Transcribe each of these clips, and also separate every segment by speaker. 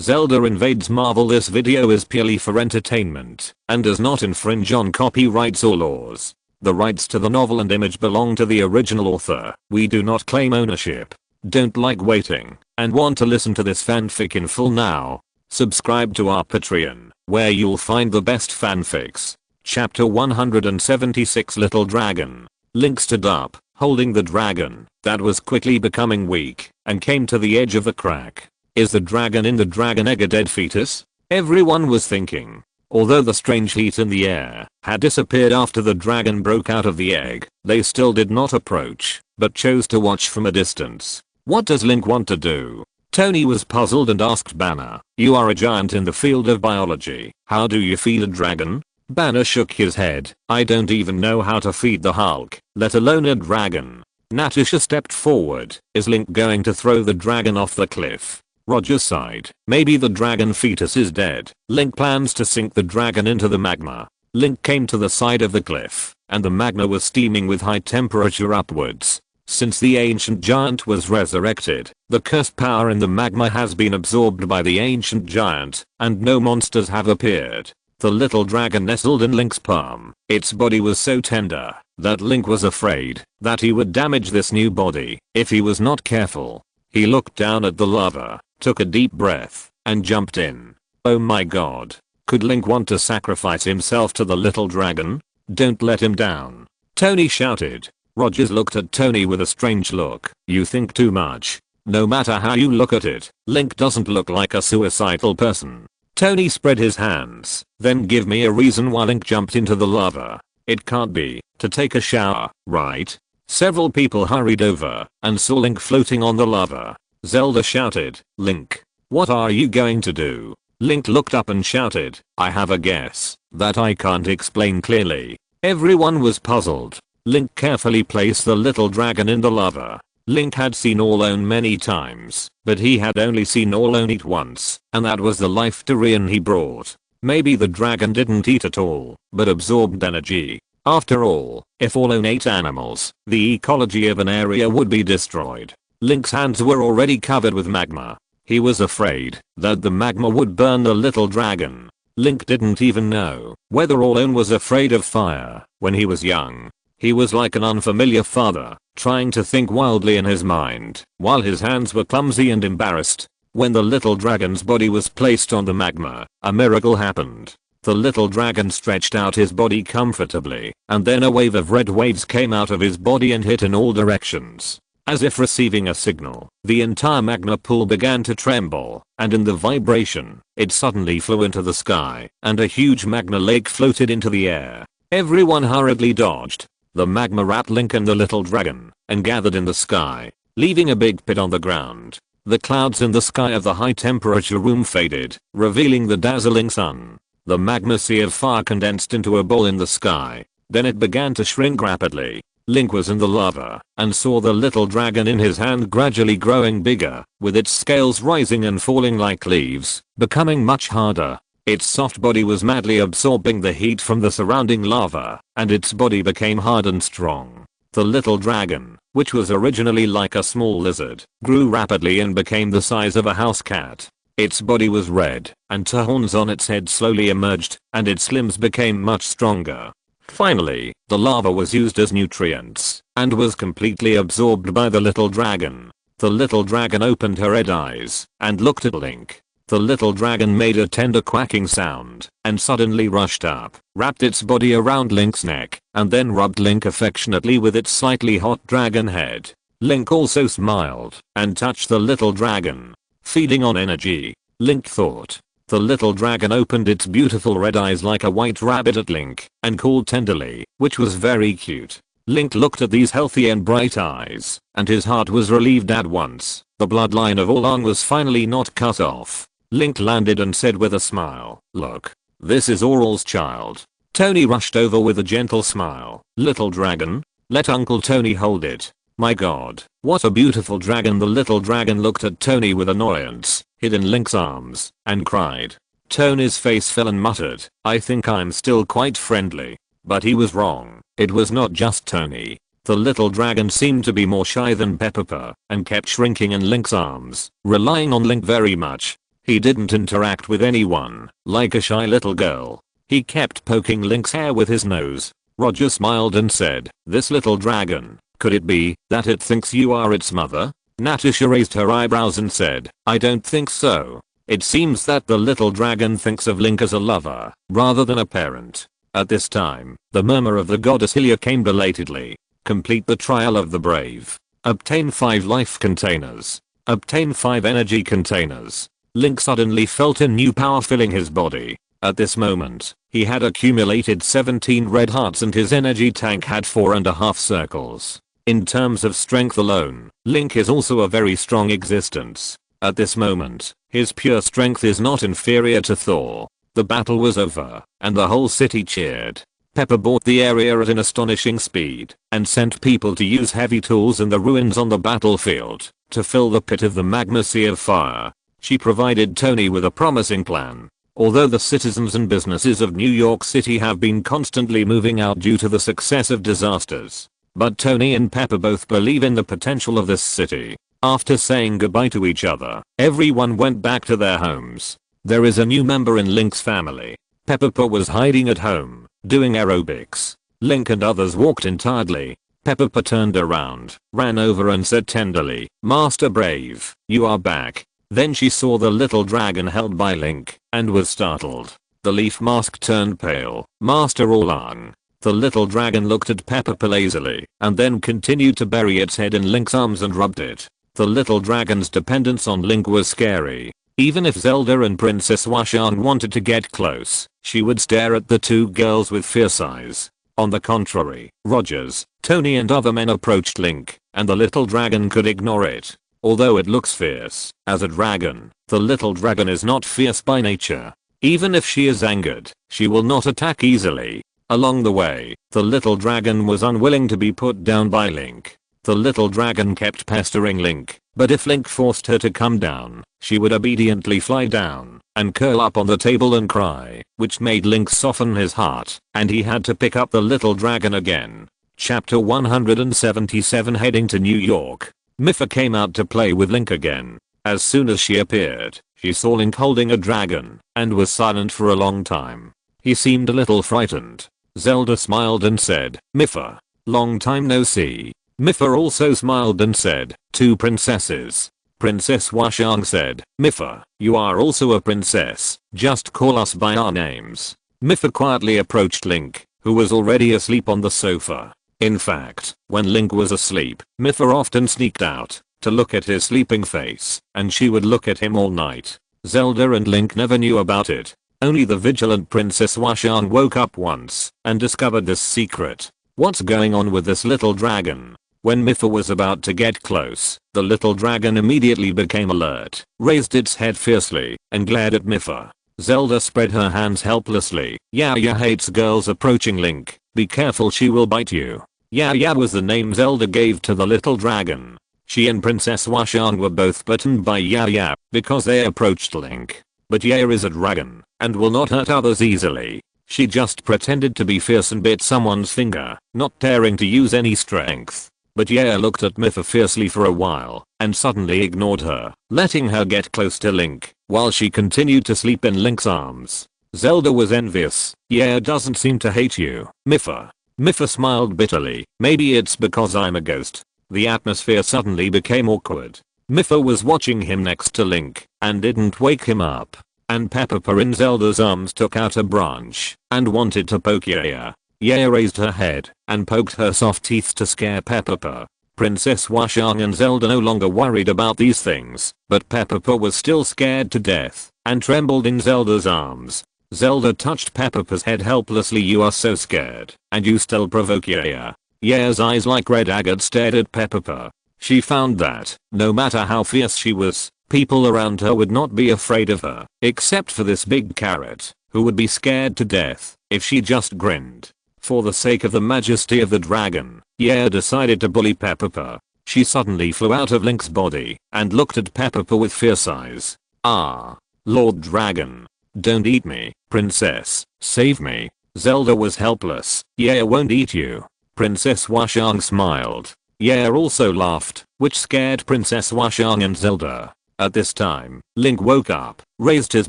Speaker 1: Zelda Invades Marvel. This video is purely for entertainment and does not infringe on copyrights or laws. The rights to the novel and image belong to the original author. We do not claim ownership. Don't like waiting and want to listen to this fanfic in full now? Subscribe to our Patreon, where you'll find the best fanfics. Chapter 176, Little Dragon. Link stood up, holding the dragon that was quickly becoming weak, and came to the edge of a crack. Is the dragon in the dragon egg a dead fetus? Everyone was thinking. Although the strange heat in the air had disappeared after the dragon broke out of the egg, they still did not approach, but chose to watch from a distance. What does Link want to do? Tony was puzzled and asked Banner, "You are a giant in the field of biology. How do you feed a dragon?" Banner shook his head. "I don't even know how to feed the Hulk, let alone a dragon." Natasha stepped forward. "Is Link going to throw the dragon off the cliff?" Roger sighed. "Maybe the dragon fetus is dead. Link plans to sink the dragon into the magma." Link came to the side of the cliff, and the magma was steaming with high temperature upwards. Since the ancient giant was resurrected, the cursed power in the magma has been absorbed by the ancient giant, and no monsters have appeared. The little dragon nestled in Link's palm. Its body was so tender that Link was afraid that he would damage this new body if he was not careful. He looked down at the lava, took a deep breath, and jumped in. Oh my god. Could Link want to sacrifice himself to the little dragon? Don't let him down. Tony shouted. Rogers looked at Tony with a strange look. You think too much. No matter how you look at it, Link doesn't look like a suicidal person. Tony spread his hands. Then give me a reason why Link jumped into the lava. It can't be to take a shower, right? Several people hurried over and saw Link floating on the lava. Zelda shouted, "Link, what are you going to do?" Link looked up and shouted, "I have a guess that I can't explain clearly." Everyone was puzzled. Link carefully placed the little dragon in the lava. Link had seen Orlone many times, but he had only seen Orlone eat once, and that was the life durian he brought. Maybe the dragon didn't eat at all, but absorbed energy. After all, if Orlone ate animals, the ecology of an area would be destroyed. Link's hands were already covered with magma. He was afraid that the magma would burn the little dragon. Link didn't even know whether Orlone was afraid of fire when he was young. He was like an unfamiliar father, trying to think wildly in his mind, while his hands were clumsy and embarrassed. When the little dragon's body was placed on the magma, a miracle happened. The little dragon stretched out his body comfortably, and then a wave of red waves came out of his body and hit in all directions. As if receiving a signal, the entire magma pool began to tremble, and in the vibration, it suddenly flew into the sky, and a huge magma lake floated into the air. Everyone hurriedly dodged. The magma wrapped Link and the little dragon, and gathered in the sky, leaving a big pit on the ground. The clouds in the sky of the high temperature room faded, revealing the dazzling sun. The magma sea of fire condensed into a ball in the sky. Then it began to shrink rapidly. Link was in the lava, and saw the little dragon in his hand gradually growing bigger, with its scales rising and falling like leaves, becoming much harder. Its soft body was madly absorbing the heat from the surrounding lava, and its body became hard and strong. The little dragon, which was originally like a small lizard, grew rapidly and became the size of a house cat. Its body was red, and two horns on its head slowly emerged, and its limbs became much stronger. Finally, the lava was used as nutrients, and was completely absorbed by the little dragon. The little dragon opened her red eyes, and looked at Link. The little dragon made a tender quacking sound, and suddenly rushed up, wrapped its body around Link's neck, and then rubbed Link affectionately with its slightly hot dragon head. Link also smiled, and touched the little dragon. Feeding on energy, Link thought. The little dragon opened its beautiful red eyes like a white rabbit at Link, and called tenderly, which was very cute. Link looked at these healthy and bright eyes, and his heart was relieved at once. The bloodline of Orlone was finally not cut off. Link landed and said with a smile, "Look, this is Oral's child." Tony rushed over with a gentle smile. "Little dragon? Let Uncle Tony hold it." "My god, what a beautiful dragon." The little dragon looked at Tony with annoyance, hid in Link's arms, and cried. Tony's face fell and muttered, "I think I'm still quite friendly." But he was wrong. It was not just Tony. The little dragon seemed to be more shy than Peppa, and kept shrinking in Link's arms, relying on Link very much. He didn't interact with anyone, like a shy little girl. He kept poking Link's hair with his nose. Roger smiled and said, "This little dragon, could it be that it thinks you are its mother?" Natasha raised her eyebrows and said, "I don't think so. It seems that the little dragon thinks of Link as a lover, rather than a parent." At this time, the murmur of the goddess Hylia came belatedly. Complete the trial of the brave. Obtain 5 life containers. Obtain 5 energy containers. Link suddenly felt a new power filling his body. At this moment, he had accumulated 17 red hearts and his energy tank had 4.5 circles. In terms of strength alone, Link is also a very strong existence. At this moment, his pure strength is not inferior to Thor. The battle was over, and the whole city cheered. Pepper bought the area at an astonishing speed, and sent people to use heavy tools in the ruins on the battlefield, to fill the pit of the magma sea of fire. She provided Tony with a promising plan. Although the citizens and businesses of New York City have been constantly moving out due to the successive disasters, but Tony and Pepper both believe in the potential of this city. After saying goodbye to each other, everyone went back to their homes. There is a new member in Link's family. Pepper was hiding at home, doing aerobics. Link and others walked in tiredly. Pepper turned around, ran over and said tenderly, "Master Brave, you are back." Then she saw the little dragon held by Link, and was startled. The leaf mask turned pale. "Master Oolong." The little dragon looked at Pepper lazily, and then continued to bury its head in Link's arms and rubbed it. The little dragon's dependence on Link was scary. Even if Zelda and Princess Washang wanted to get close, she would stare at the two girls with fierce eyes. On the contrary, Rogers, Tony and other men approached Link, and the little dragon could ignore it. Although it looks fierce, as a dragon, the little dragon is not fierce by nature. Even if she is angered, she will not attack easily. Along the way, the little dragon was unwilling to be put down by Link. The little dragon kept pestering Link, but if Link forced her to come down, she would obediently fly down and curl up on the table and cry, which made Link soften his heart, and he had to pick up the little dragon again. Chapter 177 Heading to New York. Mipha came out to play with Link again. As soon as she appeared, she saw Link holding a dragon, and was silent for a long time. He seemed a little frightened. Zelda smiled and said, "Mipha, long time no see." Mipha also smiled and said, "Two princesses." Princess Washang said, "Mipha, you are also a princess, just call us by our names." Mipha quietly approached Link, who was already asleep on the sofa. In fact, when Link was asleep, Mipha often sneaked out to look at his sleeping face, and she would look at him all night. Zelda and Link never knew about it. Only the vigilant Princess Washang woke up once and discovered this secret. What's going on with this little dragon? When Mipha was about to get close, the little dragon immediately became alert, raised its head fiercely, and glared at Mipha. Zelda spread her hands helplessly. "Yaya hates girls approaching Link. Be careful, she will bite you." Yaya was the name Zelda gave to the little dragon. She and Princess Washang were both bitten by Yaya because they approached Link. But Yaya is a dragon and will not hurt others easily. She just pretended to be fierce and bit someone's finger, not daring to use any strength. But Yaya looked at Mipha fiercely for a while and suddenly ignored her, letting her get close to Link while she continued to sleep in Link's arms. Zelda was envious. "Yaya doesn't seem to hate you, Mipha." Mipha smiled bitterly. "Maybe it's because I'm a ghost." The atmosphere suddenly became awkward. Mipha was watching him next to Link and didn't wake him up. And Pepper in Zelda's arms took out a branch and wanted to poke Yaya. Yaya raised her head and poked her soft teeth to scare Pepper. Princess Washang and Zelda no longer worried about these things, but Pepper was still scared to death and trembled in Zelda's arms. Zelda touched Pepper's head helplessly. "You are so scared, and you still provoke Yaya." Yaya's eyes like red agate stared at Pepper. She found that, no matter how fierce she was, people around her would not be afraid of her, except for this big carrot, who would be scared to death if she just grinned. For the sake of the majesty of the dragon, Yaya decided to bully Pepper. She suddenly flew out of Link's body and looked at Pepper with fierce eyes. "Ah, Lord Dragon. Don't eat me, princess, save me." Zelda was helpless. "Yaya won't eat you." Princess Washang smiled. Yaya also laughed, which scared Princess Washang and Zelda. At this time, Link woke up, raised his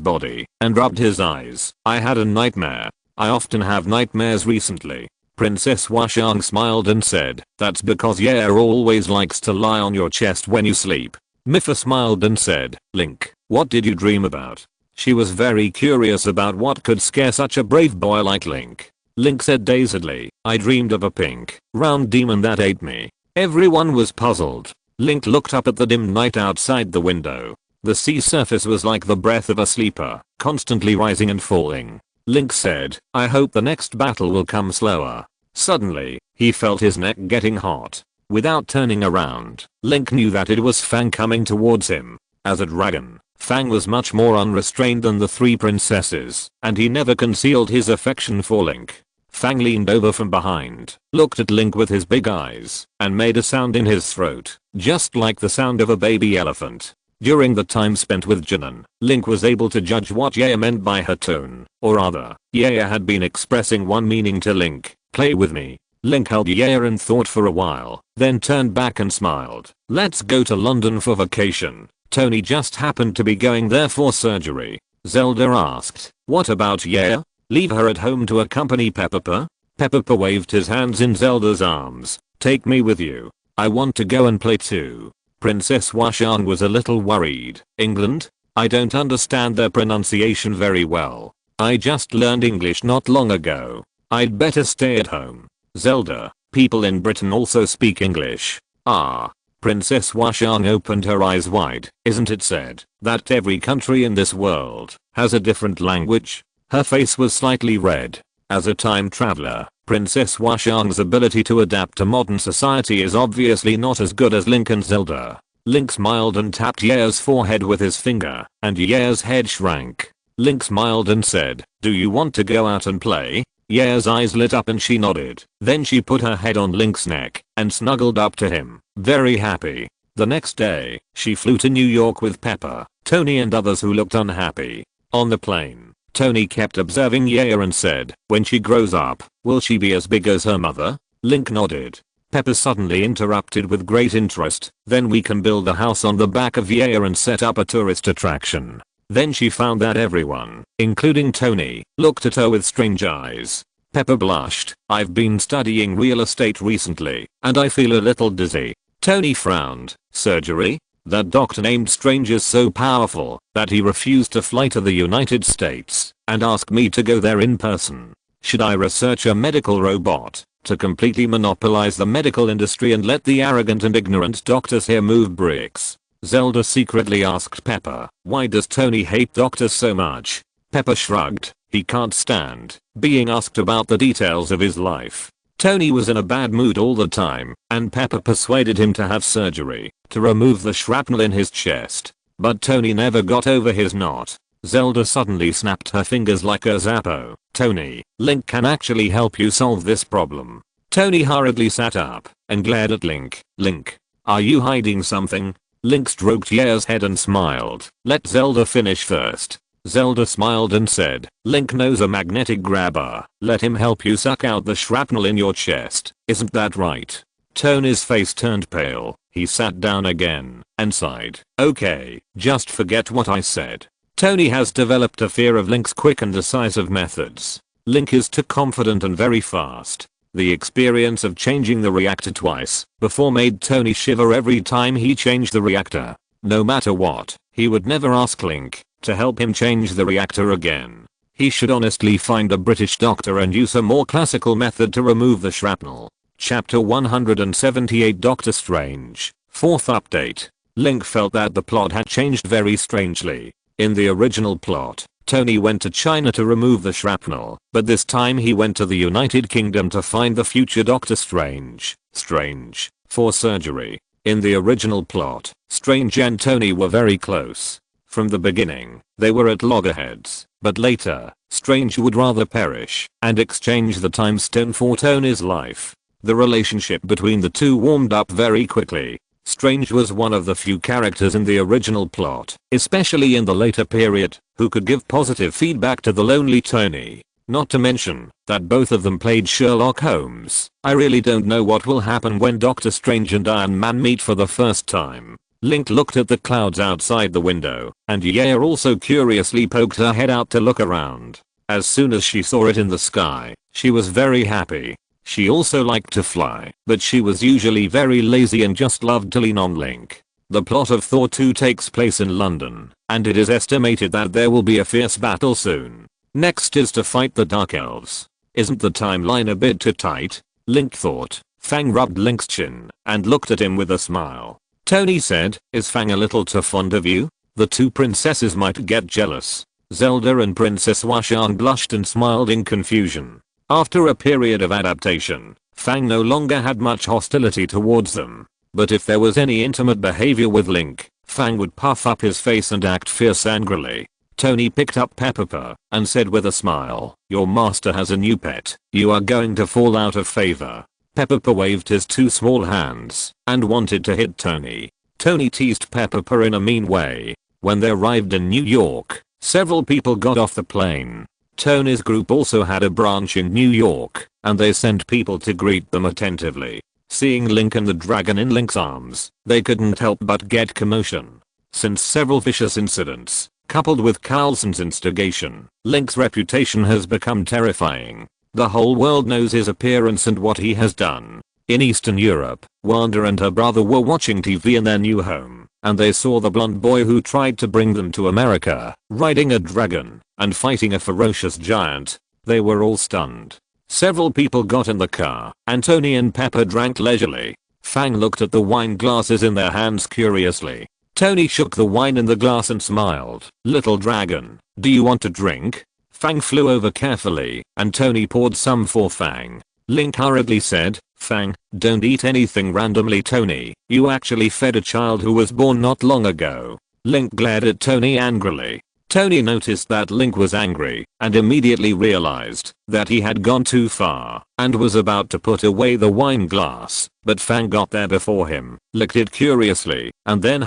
Speaker 1: body, and rubbed his eyes. I had a nightmare. I often have nightmares recently. Princess Washang smiled and said, that's because Yaya always likes to lie on your chest when you sleep. Mipha smiled and said, Link, what did you dream about? She was very curious about what could scare such a brave boy like Link. Link said dazedly, I dreamed of a pink, round demon that ate me. Everyone was puzzled. Link looked up at the dim night outside the window. The sea surface was like the breath of a sleeper, constantly rising and falling. Link said, I hope the next battle will come slower. Suddenly, he felt his neck getting hot. Without turning around, Link knew that it was Fang coming towards him. As a dragon, Fang was much more unrestrained than the three princesses, and he never concealed his affection for Link. Fang leaned over from behind, looked at Link with his big eyes, and made a sound in his throat, just like the sound of a baby elephant. During the time spent with Jinan, Link was able to judge what Yaya meant by her tone, or rather, Yaya had been expressing one meaning to Link, play with me. Link held Yaya and thought for a while, then turned back and smiled. Let's go to London for vacation. Tony just happened to be going there for surgery. Zelda asked, what about Yaya? Leave her at home to accompany Peppa? Peppa waved his hands in Zelda's arms. Take me with you. I want to go and play too. Princess Washang was a little worried. England? I don't understand their pronunciation very well. I just learned English not long ago. I'd better stay at home. Zelda, people in Britain also speak English. Ah. Princess Washang opened her eyes wide. Isn't it said that every country in this world has a different language? Her face was slightly red. As a time traveler, Princess Washang's ability to adapt to modern society is obviously not as good as Link and Zelda. Link smiled and tapped Yaya's forehead with his finger, and Yaya's head shrank. Link smiled and said, do you want to go out and play? Yaya's eyes lit up and she nodded. Then she put her head on Link's neck and snuggled up to him, very happy. The next day, she flew to New York with Peppa, Tony and others who looked unhappy. On the plane, Tony kept observing Yaya and said, when she grows up, will she be as big as her mother? Link nodded. Peppa suddenly interrupted with great interest, then we can build a house on the back of Yaya and set up a tourist attraction. Then she found that everyone, including Tony, looked at her with strange eyes. Peppa blushed. I've been studying real estate recently, and I feel a little dizzy. Tony frowned. Surgery? That doctor named Strange is so powerful that he refused to fly to the United States and asked me to go there in person. Should I research a medical robot to completely monopolize the medical industry and let the arrogant and ignorant doctors here move bricks? Zelda secretly asked Peppa, why does Tony hate doctors so much? Peppa shrugged. He can't stand being asked about the details of his life. Tony was in a bad mood all the time, and Peppa persuaded him to have surgery to remove the shrapnel in his chest. But Tony never got over his knot. Zelda suddenly snapped her fingers like a Zappo. Tony, Link can actually help you solve this problem. Tony hurriedly sat up and glared at Link. Link, are you hiding something? Link stroked Yaya's head and smiled. Let Zelda finish first. Zelda smiled and said, Link knows a magnetic grabber. Let him help you suck out the shrapnel in your chest. Isn't that right? Tony's face turned pale. He sat down again and sighed. Okay, just forget what I said. Tony has developed a fear of Link's quick and decisive methods. Link is too confident and very fast. The experience of changing the reactor twice before made Tony shiver every time he changed the reactor. No matter what, he would never ask Link to help him change the reactor again. He should honestly find a British doctor and use a more classical method to remove the shrapnel. Chapter 178 Doctor Strange. Fourth update. Link felt that the plot had changed very strangely. In the original plot, Tony went to China to remove the shrapnel, but this time he went to the United Kingdom to find the future Doctor Strange, for surgery. In the original plot, Strange and Tony were very close. From the beginning, they were at loggerheads, but later, Strange would rather perish and exchange the time stone for Tony's life. The relationship between the two warmed up very quickly. Strange was one of the few characters in the original plot, especially in the later period, who could give positive feedback to the lonely Tony. Not to mention that both of them played Sherlock Holmes. I really don't know what will happen when Doctor Strange and Iron Man meet for the first time. Link looked at the clouds outside the window, and Yaya also curiously poked her head out to look around. As soon as she saw it in the sky, she was very happy. She also liked to fly, but she was usually very lazy and just loved to lean on Link. The plot of Thor 2 takes place in London, and it is estimated that there will be a fierce battle soon. Next is to fight the Dark Elves. Isn't the timeline a bit too tight? Link thought. Fang rubbed Link's chin and looked at him with a smile. Tony said, is Fang a little too fond of you? The two princesses might get jealous. Zelda and Princess Washan blushed and smiled in confusion. After a period of adaptation, Fang no longer had much hostility towards them. But if there was any intimate behavior with Link, Fang would puff up his face and act fierce angrily. Tony picked up Pepper and said with a smile, your master has a new pet. You are going to fall out of favor. Pepper waved his two small hands and wanted to hit Tony. Tony teased Pepper in a mean way. When they arrived in New York, several people got off the plane. Tony's group also had a branch in New York, and they sent people to greet them attentively. Seeing Link and the dragon in Link's arms, they couldn't help but get commotion. Since several vicious incidents, coupled with Carlson's instigation, Link's reputation has become terrifying. The whole world knows his appearance and what he has done. In Eastern Europe, Wanda and her brother were watching TV in their new home, and they saw the blonde boy who tried to bring them to America, riding a dragon and fighting a ferocious giant. They were all stunned. Several people got in the car, and Tony and Pepper drank leisurely. Fang looked at the wine glasses in their hands curiously. Tony shook the wine in the glass and smiled. Little dragon, do you want to drink? Fang flew over carefully, and Tony poured some for Fang. Link hurriedly said, Fang, don't eat anything randomly, Tony. You actually fed a child who was born not long ago. Link glared at Tony angrily. Tony noticed that Link was angry and immediately realized that he had gone too far and was about to put away the wine glass, but Fang got there before him, licked it curiously, and then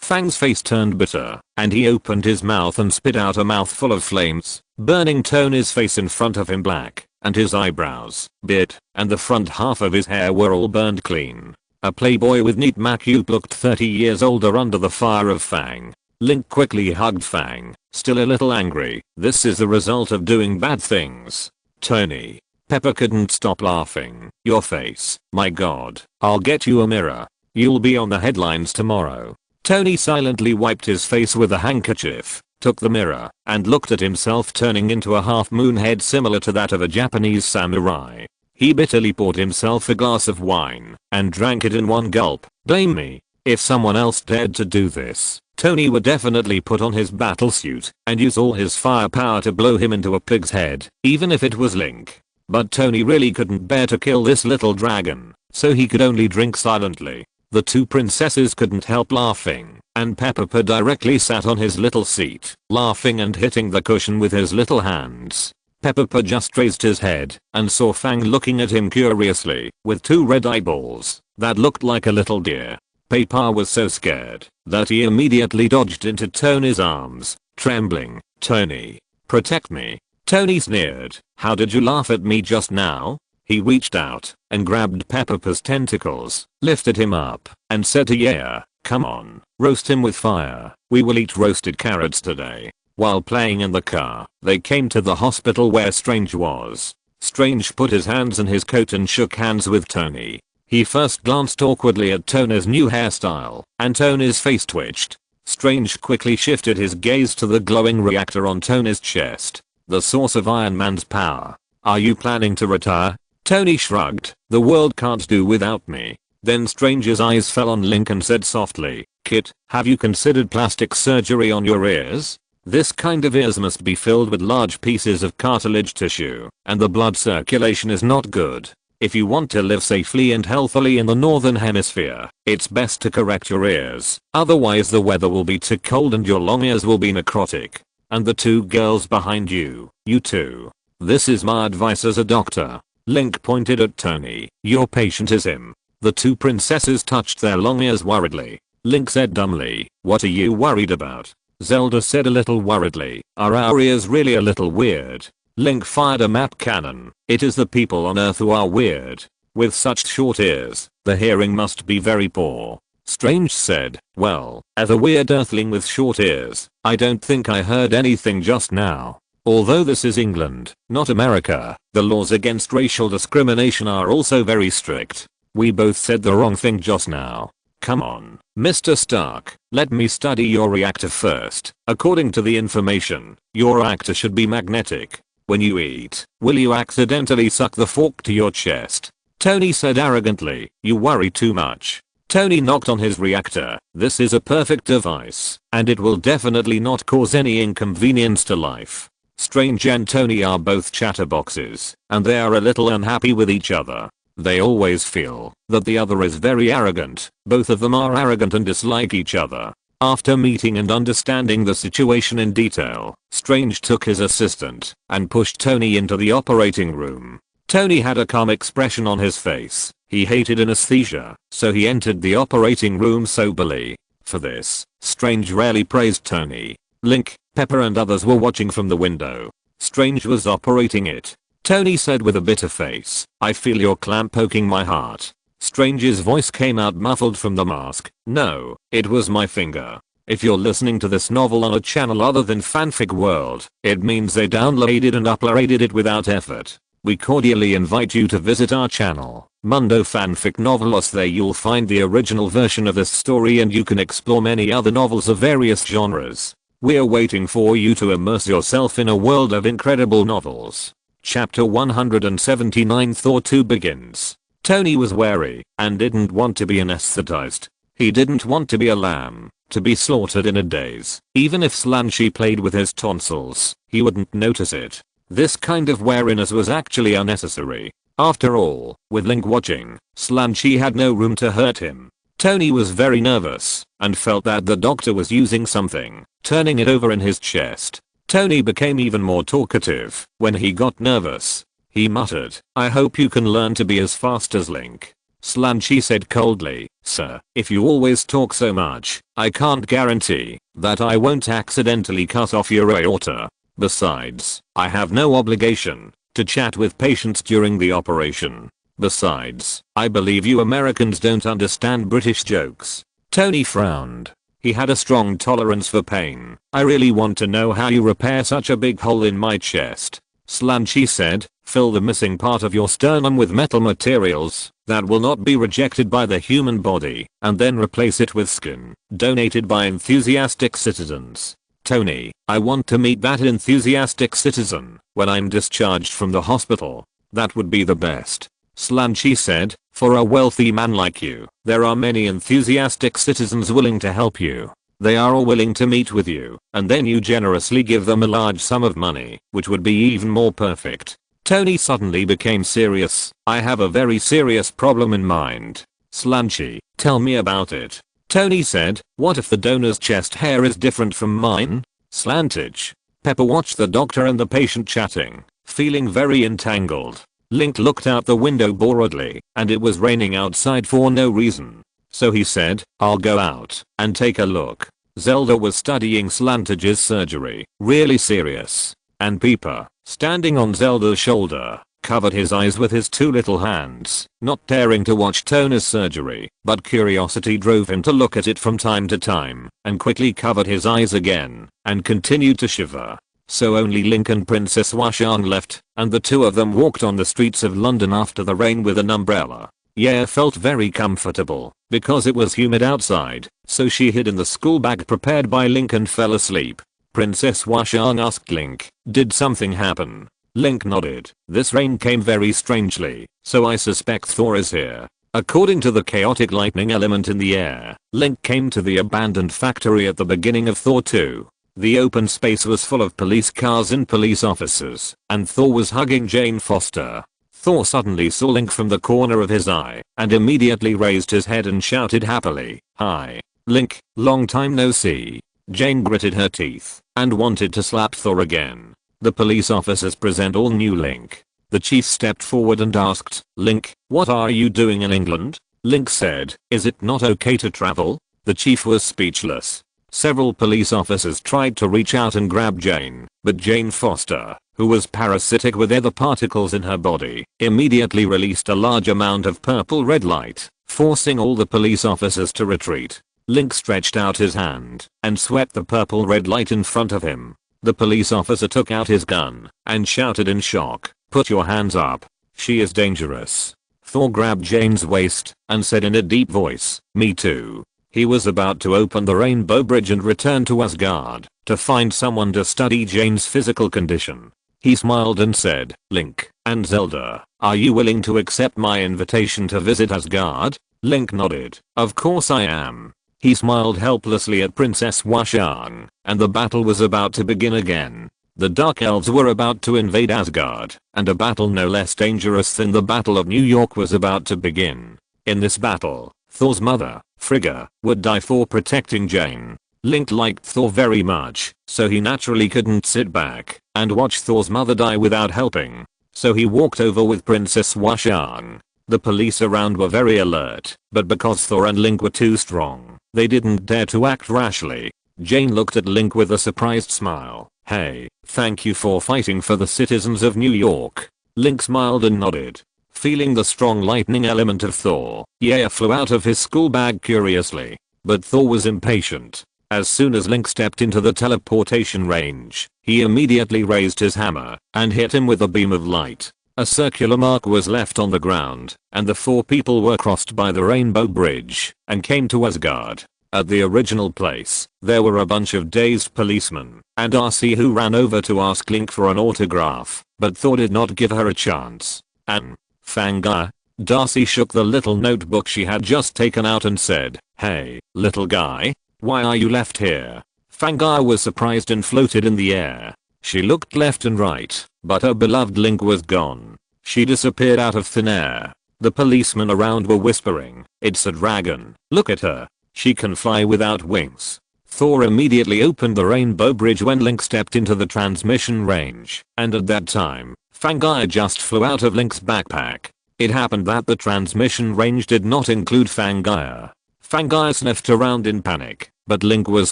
Speaker 1: Fang's face turned bitter, and he opened his mouth and spit out a mouthful of flames, burning Tony's face in front of him black, and his eyebrows, beard, and the front half of his hair were all burned clean. A playboy with neat makeup looked 30 years older under the fire of Fang. Link quickly hugged Fang, still a little angry. This is the result of doing bad things. Tony. Pepper couldn't stop laughing. Your face, my god. I'll get you a mirror. You'll be on the headlines tomorrow. Tony silently wiped his face with a handkerchief, took the mirror, and looked at himself turning into a half-moon head similar to that of a Japanese samurai. He bitterly poured himself a glass of wine and drank it in one gulp. Blame me. If someone else dared to do this, Tony would definitely put on his battlesuit and use all his firepower to blow him into a pig's head, even if it was Link. But Tony really couldn't bear to kill this little dragon, so he could only drink silently. The two princesses couldn't help laughing, and Pepper directly sat on his little seat, laughing and hitting the cushion with his little hands. Pepper just raised his head and saw Fang looking at him curiously, with two red eyeballs that looked like a little deer. Pepper was so scared that he immediately dodged into Tony's arms, trembling. Tony, protect me. Tony sneered. How did you laugh at me just now? He reached out and grabbed Pepper's tentacles, lifted him up, and said to Yaya, come on, roast him with fire. We will eat roasted carrots today. While playing in the car, they came to the hospital where Strange was. Strange put his hands in his coat and shook hands with Tony. He first glanced awkwardly at Tony's new hairstyle, and Tony's face twitched. Strange quickly shifted his gaze to the glowing reactor on Tony's chest, the source of Iron Man's power. Are you planning to retire? Tony shrugged. The world can't do without me. Then Strange's eyes fell on Link and said softly, Kit, have you considered plastic surgery on your ears? This kind of ears must be filled with large pieces of cartilage tissue, and the blood circulation is not good. If you want to live safely and healthily in the northern hemisphere, it's best to correct your ears, otherwise the weather will be too cold and your long ears will be necrotic. And the two girls behind you, you too. This is my advice as a doctor. Link pointed at Tony. Your patient is him. The two princesses touched their long ears worriedly. Link said dumbly, what are you worried about? Zelda said a little worriedly, are our ears really a little weird? Link fired a map cannon. It is the people on Earth who are weird. With such short ears, the hearing must be very poor. Strange said, well, as a weird earthling with short ears, I don't think I heard anything just now. Although this is England, not America, the laws against racial discrimination are also very strict. We both said the wrong thing just now. Come on, Mr. Stark, let me study your reactor first. According to the information, your reactor should be magnetic. When you eat, will you accidentally suck the fork to your chest? Tony said arrogantly, you worry too much. Tony knocked on his reactor. This is a perfect device, and it will definitely not cause any inconvenience to life. Strange and Tony are both chatterboxes, and they are a little unhappy with each other. They always feel that the other is very arrogant. Both of them are arrogant and dislike each other. After meeting and understanding the situation in detail, Strange took his assistant and pushed Tony into the operating room. Tony had a calm expression on his face. He hated anesthesia, so he entered the operating room soberly. For this, Strange rarely praised Tony. Link, Pepper and others were watching from the window. Strange was operating it. Tony said with a bitter face, I feel your clamp poking my heart. Strange's voice came out muffled from the mask. No, it was my finger. If you're listening to this novel on a channel other than Fanfic World, it means they downloaded and uploaded it without effort. We cordially invite you to visit our channel, Mundo Fanfic Novelos. There you'll find the original version of this story and you can explore many other novels of various genres. We're waiting for you to immerse yourself in a world of incredible novels. Chapter 179 Thor 2 begins. Tony was wary and didn't want to be anesthetized. He didn't want to be a lamb, to be slaughtered in a daze. Even if Slanchi played with his tonsils, he wouldn't notice it. This kind of wariness was actually unnecessary. After all, with Link watching, Slanchi had no room to hurt him. Tony was very nervous and felt that the doctor was using something, turning it over in his chest. Tony became even more talkative when he got nervous. He muttered, I hope you can learn to be as fast as Link. Slanchi said coldly, sir, if you always talk so much, I can't guarantee that I won't accidentally cut off your aorta. Besides, I have no obligation to chat with patients during the operation. Besides, I believe you Americans don't understand British jokes. Tony frowned. He had a strong tolerance for pain. I really want to know how you repair such a big hole in my chest. Slanchi said, fill the missing part of your sternum with metal materials that will not be rejected by the human body, and then replace it with skin donated by enthusiastic citizens. Tony, I want to meet that enthusiastic citizen when I'm discharged from the hospital. That would be the best. Slanchi said, for a wealthy man like you, there are many enthusiastic citizens willing to help you. They are all willing to meet with you, and then you generously give them a large sum of money, which would be even more perfect. Tony suddenly became serious. I have a very serious problem in mind. Slanchi, tell me about it. Tony said, what if the donor's chest hair is different from mine? Slantage. Pepper watched the doctor and the patient chatting, feeling very entangled. Link looked out the window boredly, and it was raining outside for no reason. So he said, I'll go out and take a look. Zelda was studying Slantage's surgery, really serious. And Pepper, standing on Zelda's shoulder, covered his eyes with his two little hands, not daring to watch Tony's surgery, but curiosity drove him to look at it from time to time, and quickly covered his eyes again, and continued to shiver. So only Link and Princess Washang left, and the two of them walked on the streets of London after the rain with an umbrella. Ye felt very comfortable, because it was humid outside, so she hid in the school bag prepared by Link and fell asleep. Princess Washang asked Link, did something happen? Link nodded. This rain came very strangely, so I suspect Thor is here. According to the chaotic lightning element in the air, Link came to the abandoned factory at the beginning of Thor 2. The open space was full of police cars and police officers, and Thor was hugging Jane Foster. Thor suddenly saw Link from the corner of his eye, and immediately raised his head and shouted happily, hi. Link, long time no see. Jane gritted her teeth, and wanted to slap Thor again. The police officers present all new Link. The chief stepped forward and asked, Link, what are you doing in England? Link said, is it not okay to travel? The chief was speechless. Several police officers tried to reach out and grab Jane, but Jane Foster, who was parasitic with other particles in her body, immediately released a large amount of purple red light, forcing all the police officers to retreat. Link stretched out his hand and swept the purple red light in front of him. The police officer took out his gun and shouted in shock, "Put your hands up. She is dangerous." Thor grabbed Jane's waist and said in a deep voice, "Me too." He was about to open the rainbow bridge and return to Asgard to find someone to study Jane's physical condition. He smiled and said, "Link and Zelda, are you willing to accept my invitation to visit Asgard?" Link nodded. "Of course I am." He smiled helplessly at Princess Washang, and the battle was about to begin again. The Dark Elves were about to invade Asgard, and a battle no less dangerous than the Battle of New York was about to begin. In this battle, Thor's mother, Frigga, would die for protecting Jane. Link liked Thor very much, so he naturally couldn't sit back and watch Thor's mother die without helping. So he walked over with Princess Washang. The police around were very alert, but because Thor and Link were too strong, they didn't dare to act rashly. Jane looked at Link with a surprised smile. "Hey, thank you for fighting for the citizens of New York." Link smiled and nodded. Feeling the strong lightning element of Thor, Yaya flew out of his school bag curiously. But Thor was impatient. As soon as Link stepped into the teleportation range, he immediately raised his hammer and hit him with a beam of light. A circular mark was left on the ground, and the 4 people were crossed by the rainbow bridge and came to Asgard. At the original place, there were a bunch of dazed policemen and Darcy who ran over to ask Link for an autograph, but Thor did not give her a chance. "And Fanga?" Darcy shook the little notebook she had just taken out and said, "Hey, little guy, why are you left here?" Fanga was surprised and floated in the air. She looked left and right, but her beloved Link was gone. She disappeared out of thin air. The policemen around were whispering, "It's a dragon, look at her. She can fly without wings." Thor immediately opened the rainbow bridge when Link stepped into the transmission range, and at that time, Fangire just flew out of Link's backpack. It happened that the transmission range did not include Fangire. Fangire sniffed around in panic, but Link was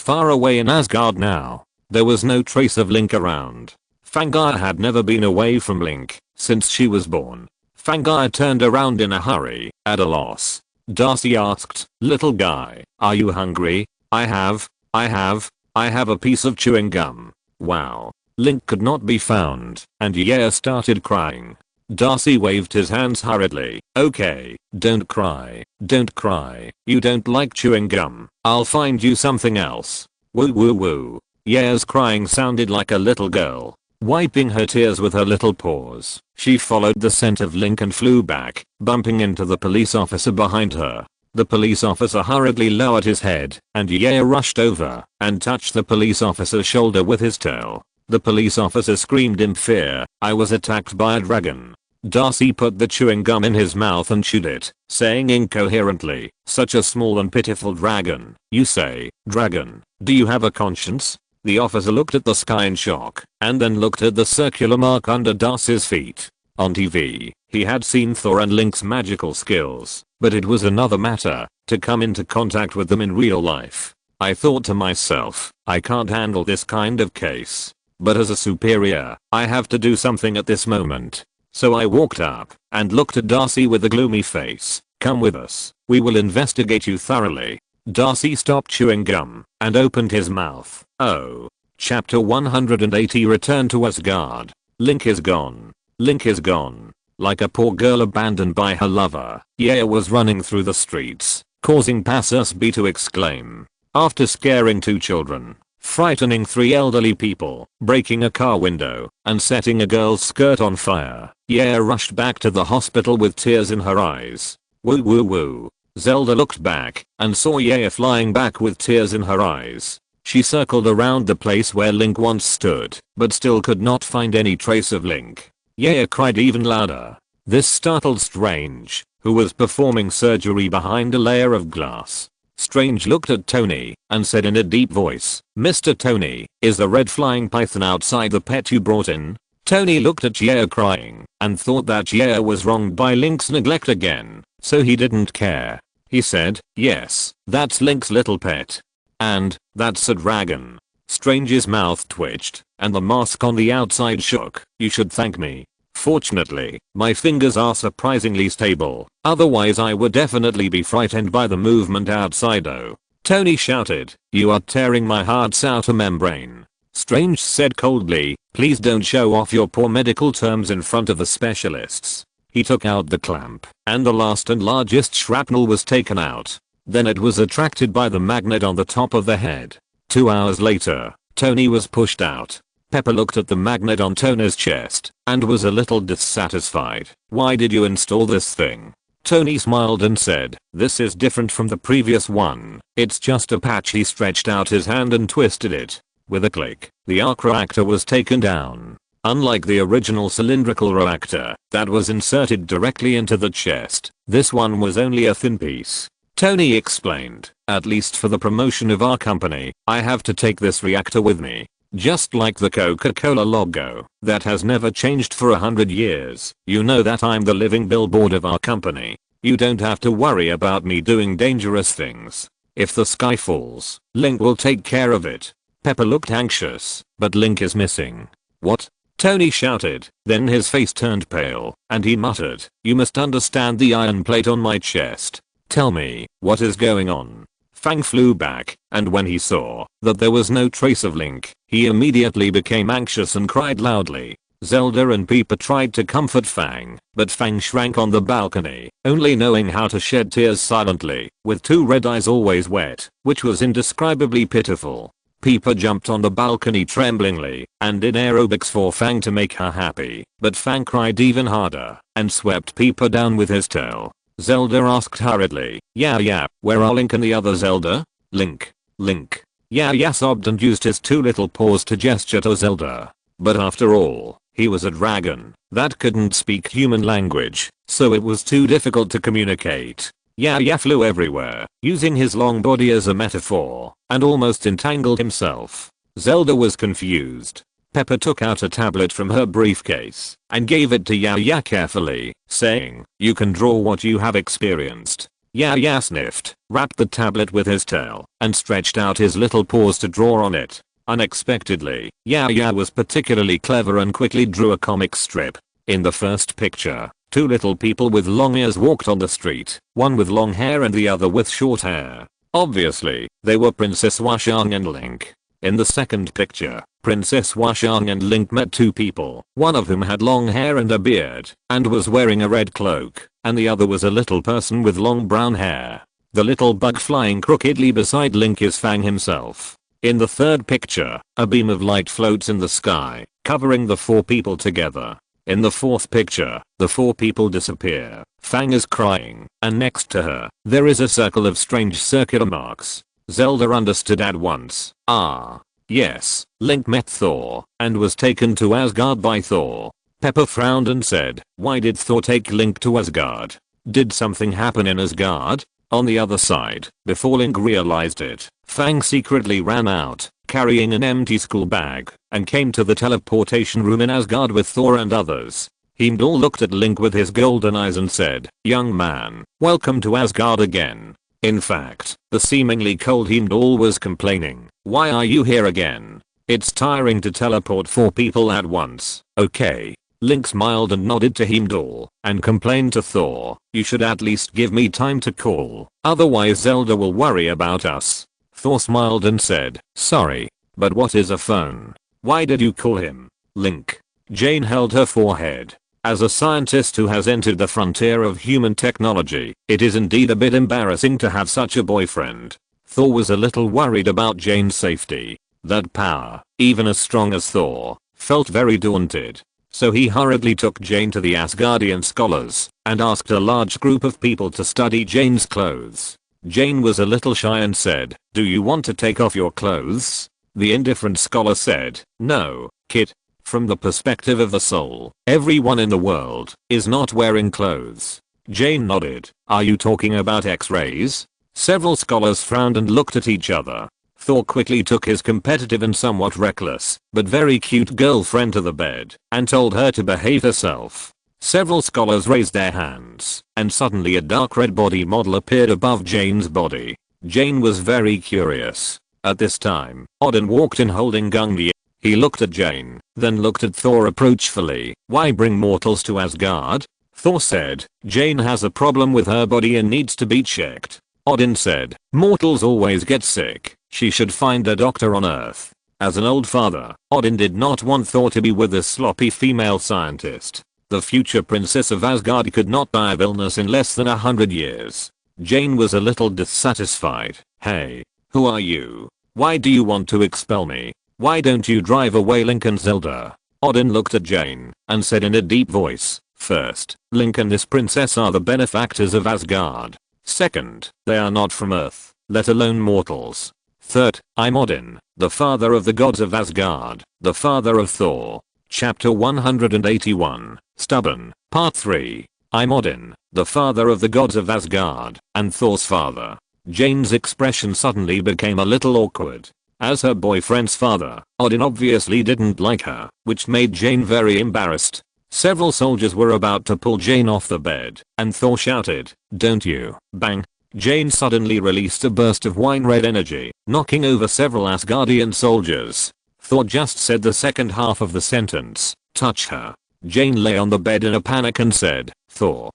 Speaker 1: far away in Asgard now. There was no trace of Link around. Fangire had never been away from Link since she was born. Fangire turned around in a hurry, at a loss. Darcy asked, "Little guy, are you hungry?" I have a piece of chewing gum." Wow. Link could not be found, and Yaya started crying. Darcy waved his hands hurriedly. "Okay, don't cry, don't cry. You don't like chewing gum. I'll find you something else." Woo woo woo. Yaya's crying sounded like a little girl. Wiping her tears with her little paws, she followed the scent of Link and flew back, bumping into the police officer behind her. The police officer hurriedly lowered his head, and Yaya rushed over and touched the police officer's shoulder with his tail. The police officer screamed in fear, "I was attacked by a dragon." Darcy put the chewing gum in his mouth and chewed it, saying incoherently, "Such a small and pitiful dragon, you say, dragon. Do you have a conscience?" The officer looked at the sky in shock, and then looked at the circular mark under Darcy's feet. On TV, he had seen Thor and Link's magical skills, but it was another matter to come into contact with them in real life. I thought to myself, I can't handle this kind of case. But as a superior, I have to do something at this moment. So I walked up and looked at Darcy with a gloomy face. "Come with us. We will investigate you thoroughly." Darcy stopped chewing gum and opened his mouth. Oh. Chapter 180 Return to Asgard. Link is gone. Link is gone. Like a poor girl abandoned by her lover, Yaya was running through the streets, causing passers-by to exclaim. After scaring 2 children, frightening 3 elderly people, breaking a car window, and setting a girl's skirt on fire, Yaya rushed back to the hospital with tears in her eyes. Woo woo woo. Zelda looked back and saw Yaya flying back with tears in her eyes. She circled around the place where Link once stood, but still could not find any trace of Link. Yaya cried even louder. This startled Strange, who was performing surgery behind a layer of glass. Strange looked at Tony and said in a deep voice, "Mr. Tony, is the red flying python outside the pet you brought in?" Tony looked at Yaya crying and thought that Yaya was wronged by Link's neglect again, so he didn't care. He said, "Yes, that's Link's little pet. And that's a dragon." Strange's mouth twitched and the mask on the outside shook. "You should thank me." Fortunately, my fingers are surprisingly stable, otherwise I would definitely be frightened by the movement outside. Oh. Tony shouted, "You are tearing my heart's outer membrane." Strange said coldly, "Please don't show off your poor medical terms in front of the specialists." He took out the clamp, and the last and largest shrapnel was taken out. Then it was attracted by the magnet on the top of the head. 2 hours later, Tony was pushed out. Pepper looked at the magnet on Tony's chest and was a little dissatisfied. "Why did you install this thing?" Tony smiled and said, "This is different from the previous one. It's just a patch." He stretched out his hand and twisted it. With a click, the arc reactor was taken down. Unlike the original cylindrical reactor that was inserted directly into the chest, this one was only a thin piece. Tony explained, "At least for the promotion of our company, I have to take this reactor with me. Just like the Coca-Cola logo that has never changed for 100 years. You know that I'm the living billboard of our company. You don't have to worry about me doing dangerous things. If the sky falls, Link will take care of it." Pepper looked anxious, "But Link is missing." "What?" Tony shouted, then his face turned pale, and he muttered, "You must understand the iron plate on my chest. Tell me, what is going on?" Fang flew back, and when he saw that there was no trace of Link, he immediately became anxious and cried loudly. Zelda and Peeper tried to comfort Fang, but Fang shrank on the balcony, only knowing how to shed tears silently, with 2 red eyes always wet, which was indescribably pitiful. Peeper jumped on the balcony tremblingly and did aerobics for Fang to make her happy, but Fang cried even harder and swept Peeper down with his tail. Zelda asked hurriedly, Yeah, where are Link and the other Zelda?" Link. Yeah sobbed and used his 2 little paws to gesture to Zelda. But after all, he was a dragon that couldn't speak human language, so it was too difficult to communicate. Yeah flew everywhere, using his long body as a metaphor, and almost entangled himself. Zelda was confused. Pepper took out a tablet from her briefcase and gave it to Yeah carefully, saying, "You can draw what you have experienced." Yeah sniffed, wrapped the tablet with his tail, and stretched out his little paws to draw on it. Unexpectedly, Yeah was particularly clever and quickly drew a comic strip. In the first picture, 2 little people with long ears walked on the street, one with long hair and the other with short hair. Obviously, they were Princess Washang and Link. In the second picture, Princess Washang and Link met 2 people, one of whom had long hair and a beard, and was wearing a red cloak, and the other was a little person with long brown hair. The little bug flying crookedly beside Link is Fang himself. In the third picture, a beam of light floats in the sky, covering the 4 people together. In the fourth picture, the 4 people disappear. Fang is crying, and next to her, there is a circle of strange circular marks. Zelda understood at once. Ah. Yes, Link met Thor, and was taken to Asgard by Thor. Pepper frowned and said, "Why did Thor take Link to Asgard? Did something happen in Asgard?" On the other side, before Link realized it, Fang secretly ran out, carrying an empty school bag, and came to the teleportation room in Asgard with Thor and others. Heimdall looked at Link with his golden eyes and said, "Young man, welcome to Asgard again." In fact, the seemingly cold Heimdall was complaining, "Why are you here again? It's tiring to teleport 4 people at once." "Okay." Link smiled and nodded to Heimdall, and complained to Thor, "You should at least give me time to call, otherwise Zelda will worry about us." Thor smiled and said, "Sorry, but what is a phone? Why did you call him?" Link. Jane held her forehead. As a scientist who has entered the frontier of human technology, it is indeed a bit embarrassing to have such a boyfriend. Thor was a little worried about Jane's safety. That power, even as strong as Thor, felt very daunted. So he hurriedly took Jane to the Asgardian scholars and asked a large group of people to study Jane's clothes. Jane was a little shy and said, "Do you want to take off your clothes?" The indifferent scholar said, "No, kid. From the perspective of the soul, everyone in the world is not wearing clothes." Jane nodded. "Are you talking about X-rays?" Several scholars frowned and looked at each other. Thor quickly took his competitive and somewhat reckless, but very cute girlfriend to the bed, and told her to behave herself. Several scholars raised their hands, and suddenly a dark red body model appeared above Jane's body. Jane was very curious. At this time, Odin walked in holding Gungnir. He looked at Jane, then looked at Thor approachfully. Why bring mortals to Asgard? Thor said, Jane has a problem with her body and needs to be checked. Odin said, mortals always get sick. She should find a doctor on Earth. As an old father, Odin did not want Thor to be with a sloppy female scientist. The future princess of Asgard could not die of illness in less than 100 years. Jane was a little dissatisfied. Hey, who are you? Why do you want to expel me? Why don't you drive away Link and Zelda? Odin looked at Jane and said in a deep voice, first, Link and this princess are the benefactors of Asgard. Second, they are not from Earth, let alone mortals. Third, I'm Odin, the father of the gods of Asgard, the father of Thor. Chapter 181, Stubborn, Part 3. I'm Odin, the father of the gods of Asgard, and Thor's father. Jane's expression suddenly became a little awkward. As her boyfriend's father, Odin obviously didn't like her, which made Jane very embarrassed. Several soldiers were about to pull Jane off the bed, and Thor shouted, don't you, bang. Jane suddenly released a burst of wine-red energy, knocking over several Asgardian soldiers. Thor just said the second half of the sentence, touch her. Jane lay on the bed in a panic and said, Thor.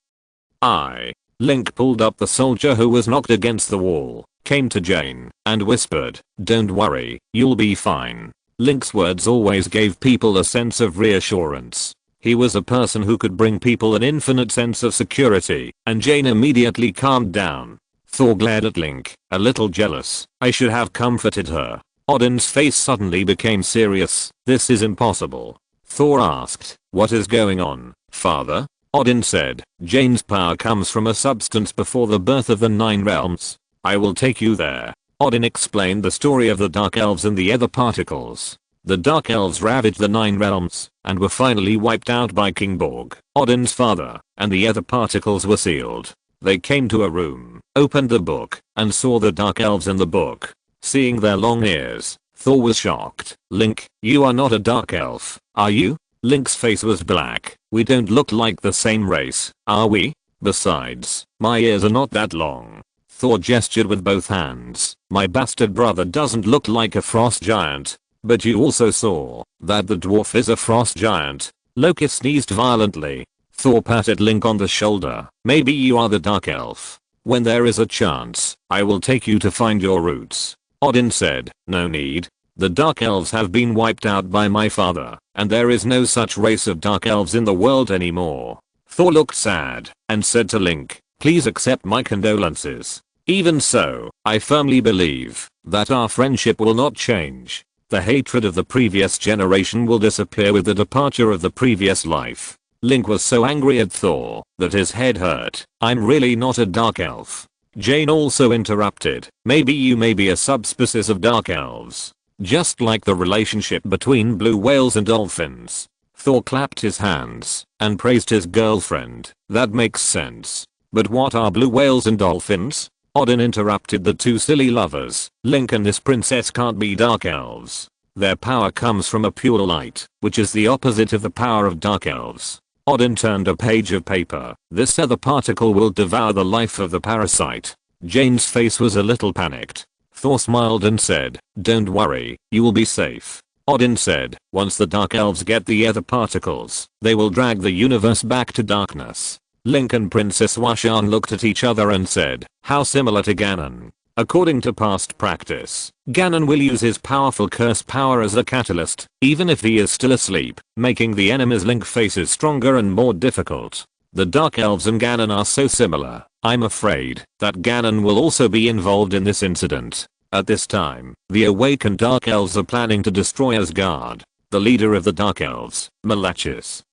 Speaker 1: Link pulled up the soldier who was knocked against the wall, came to Jane, and whispered, don't worry, you'll be fine. Link's words always gave people a sense of reassurance. He was a person who could bring people an infinite sense of security, and Jane immediately calmed down. Thor glared at Link, a little jealous. I should have comforted her. Odin's face suddenly became serious. This is impossible. Thor asked, what is going on, father? Odin said, Jane's power comes from a substance before the birth of the 9 realms. I will take you there. Odin explained the story of the Dark Elves and the Ether Particles. The Dark Elves ravaged the 9 realms, and were finally wiped out by King Borg, Odin's father, and the Ether Particles were sealed. They came to a room, opened the book, and saw the Dark Elves in the book. Seeing their long ears, Thor was shocked. Link, you are not a Dark Elf, are you? Link's face was black. We don't look like the same race, are we? Besides, my ears are not that long. Thor gestured with both hands. My bastard brother doesn't look like a frost giant. But you also saw that the dwarf is a frost giant. Loki sneezed violently. Thor patted Link on the shoulder. Maybe you are the Dark Elf. When there is a chance, I will take you to find your roots. Odin said, no need. The Dark Elves have been wiped out by my father, and there is no such race of Dark Elves in the world anymore. Thor looked sad, and said to Link, please accept my condolences. Even so, I firmly believe that our friendship will not change. The hatred of the previous generation will disappear with the departure of the previous life. Link was so angry at Thor that his head hurt. I'm really not a Dark Elf. Jane also interrupted, maybe you may be a subspecies of Dark Elves. Just like the relationship between blue whales and dolphins. Thor clapped his hands and praised his girlfriend. That makes sense. But what are blue whales and dolphins? Odin interrupted the two silly lovers. Link and this princess can't be Dark Elves. Their power comes from a pure light, which is the opposite of the power of Dark Elves. Odin turned a page of paper. This other particle will devour the life of the parasite. Jane's face was a little panicked. Thor smiled and said, don't worry, you will be safe. Odin said, once the Dark Elves get the Ether Particles, they will drag the universe back to darkness. Link and Princess Washan looked at each other and said, how similar to Ganon. According to past practice, Ganon will use his powerful curse power as a catalyst, even if he is still asleep, making the enemies Link faces stronger and more difficult. The Dark Elves and Ganon are so similar, I'm afraid that Ganon will also be involved in this incident. At this time, the awakened Dark Elves are planning to destroy Asgard. The leader of the Dark Elves, Malekith,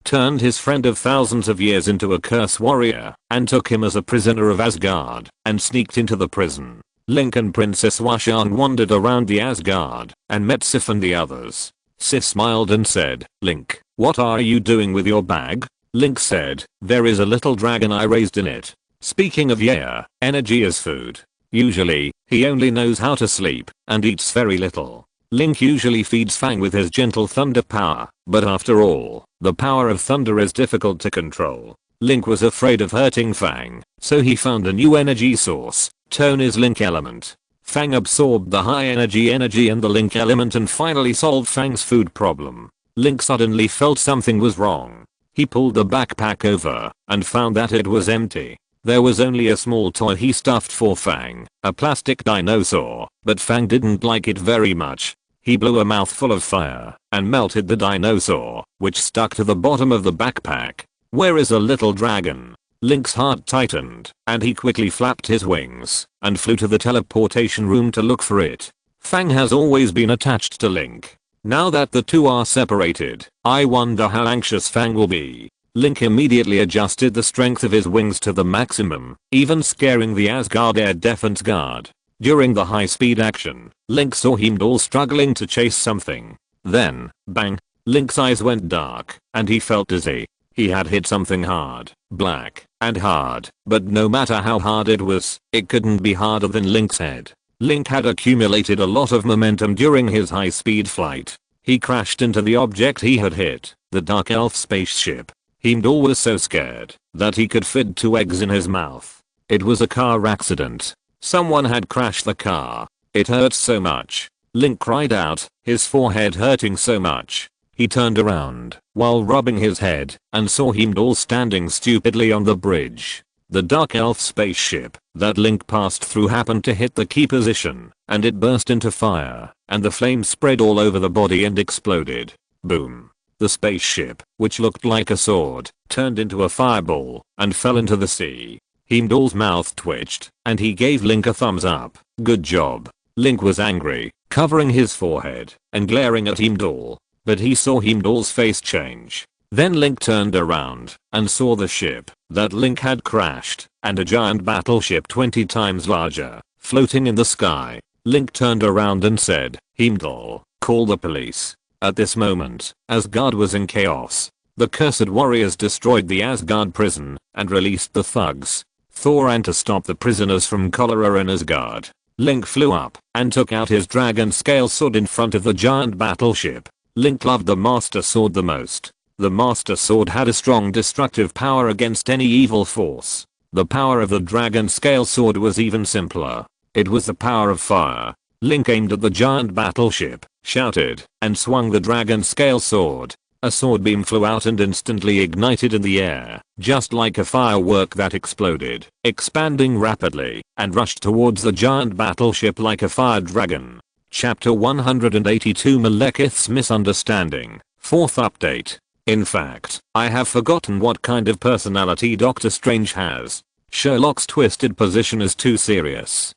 Speaker 1: turned his friend of thousands of years into a curse warrior and took him as a prisoner of Asgard and sneaked into the prison. Link and Princess Washan wandered around the Asgard and met Sif and the others. Sif smiled and said, Link, what are you doing with your bag? Link said, there is a little dragon I raised in it. Speaking of energy is food. Usually, he only knows how to sleep and eats very little. Link usually feeds Fang with his gentle thunder power, but after all, the power of thunder is difficult to control. Link was afraid of hurting Fang, so he found a new energy source. Tone is Link element. Fang absorbed the high energy and the Link element and finally solved Fang's food problem. Link suddenly felt something was wrong. He pulled the backpack over and found that it was empty. There was only a small toy he stuffed for Fang, a plastic dinosaur, but Fang didn't like it very much. He blew a mouthful of fire and melted the dinosaur, which stuck to the bottom of the backpack. "Where is a little dragon?" Link's heart tightened, and he quickly flapped his wings and flew to the teleportation room to look for it. Fang has always been attached to Link. Now that the two are separated, I wonder how anxious Fang will be. Link immediately adjusted the strength of his wings to the maximum, even scaring the Asgard air defense guard. During the high-speed action, Link saw Heimdall struggling to chase something. Then, bang, Link's eyes went dark, and he felt dizzy. He had hit something hard, black, and hard, but no matter how hard it couldn't be harder than Link's head. Link had accumulated a lot of momentum during his high-speed flight. He crashed into the object he had hit, the Dark Elf spaceship. Heimdall was so scared that he could fit 2 eggs in his mouth. It was a car accident. Someone had crashed the car. It hurt so much. Link cried out, his forehead hurting so much. He turned around while rubbing his head and saw Heimdall standing stupidly on the bridge. The Dark Elf spaceship that Link passed through happened to hit the key position, and it burst into fire, and the flames spread all over the body and exploded. Boom. The spaceship, which looked like a sword, turned into a fireball and fell into the sea. Heimdall's mouth twitched, and he gave Link a thumbs up. Good job. Link was angry, covering his forehead and glaring at Heimdall. But he saw Heimdall's face change. Then Link turned around and saw the ship that Link had crashed, and a giant battleship 20 times larger, floating in the sky. Link turned around and said, "Heimdall, call the police." At this moment, Asgard was in chaos. The cursed warriors destroyed the Asgard prison and released the thugs. Thor ran to stop the prisoners from cholera in Asgard. Link flew up and took out his dragon scale sword in front of the giant battleship. Link loved the Master Sword the most. The Master Sword had a strong destructive power against any evil force. The power of the dragon scale sword was even simpler. It was the power of fire. Link aimed at the giant battleship, shouted, and swung the dragon scale sword. A sword beam flew out and instantly ignited in the air, just like a firework that exploded, expanding rapidly, and rushed towards the giant battleship like a fire dragon. Chapter 182 Malekith's Misunderstanding, 4th update. In fact, I have forgotten what kind of personality Doctor Strange has. Sherlock's twisted position is too serious.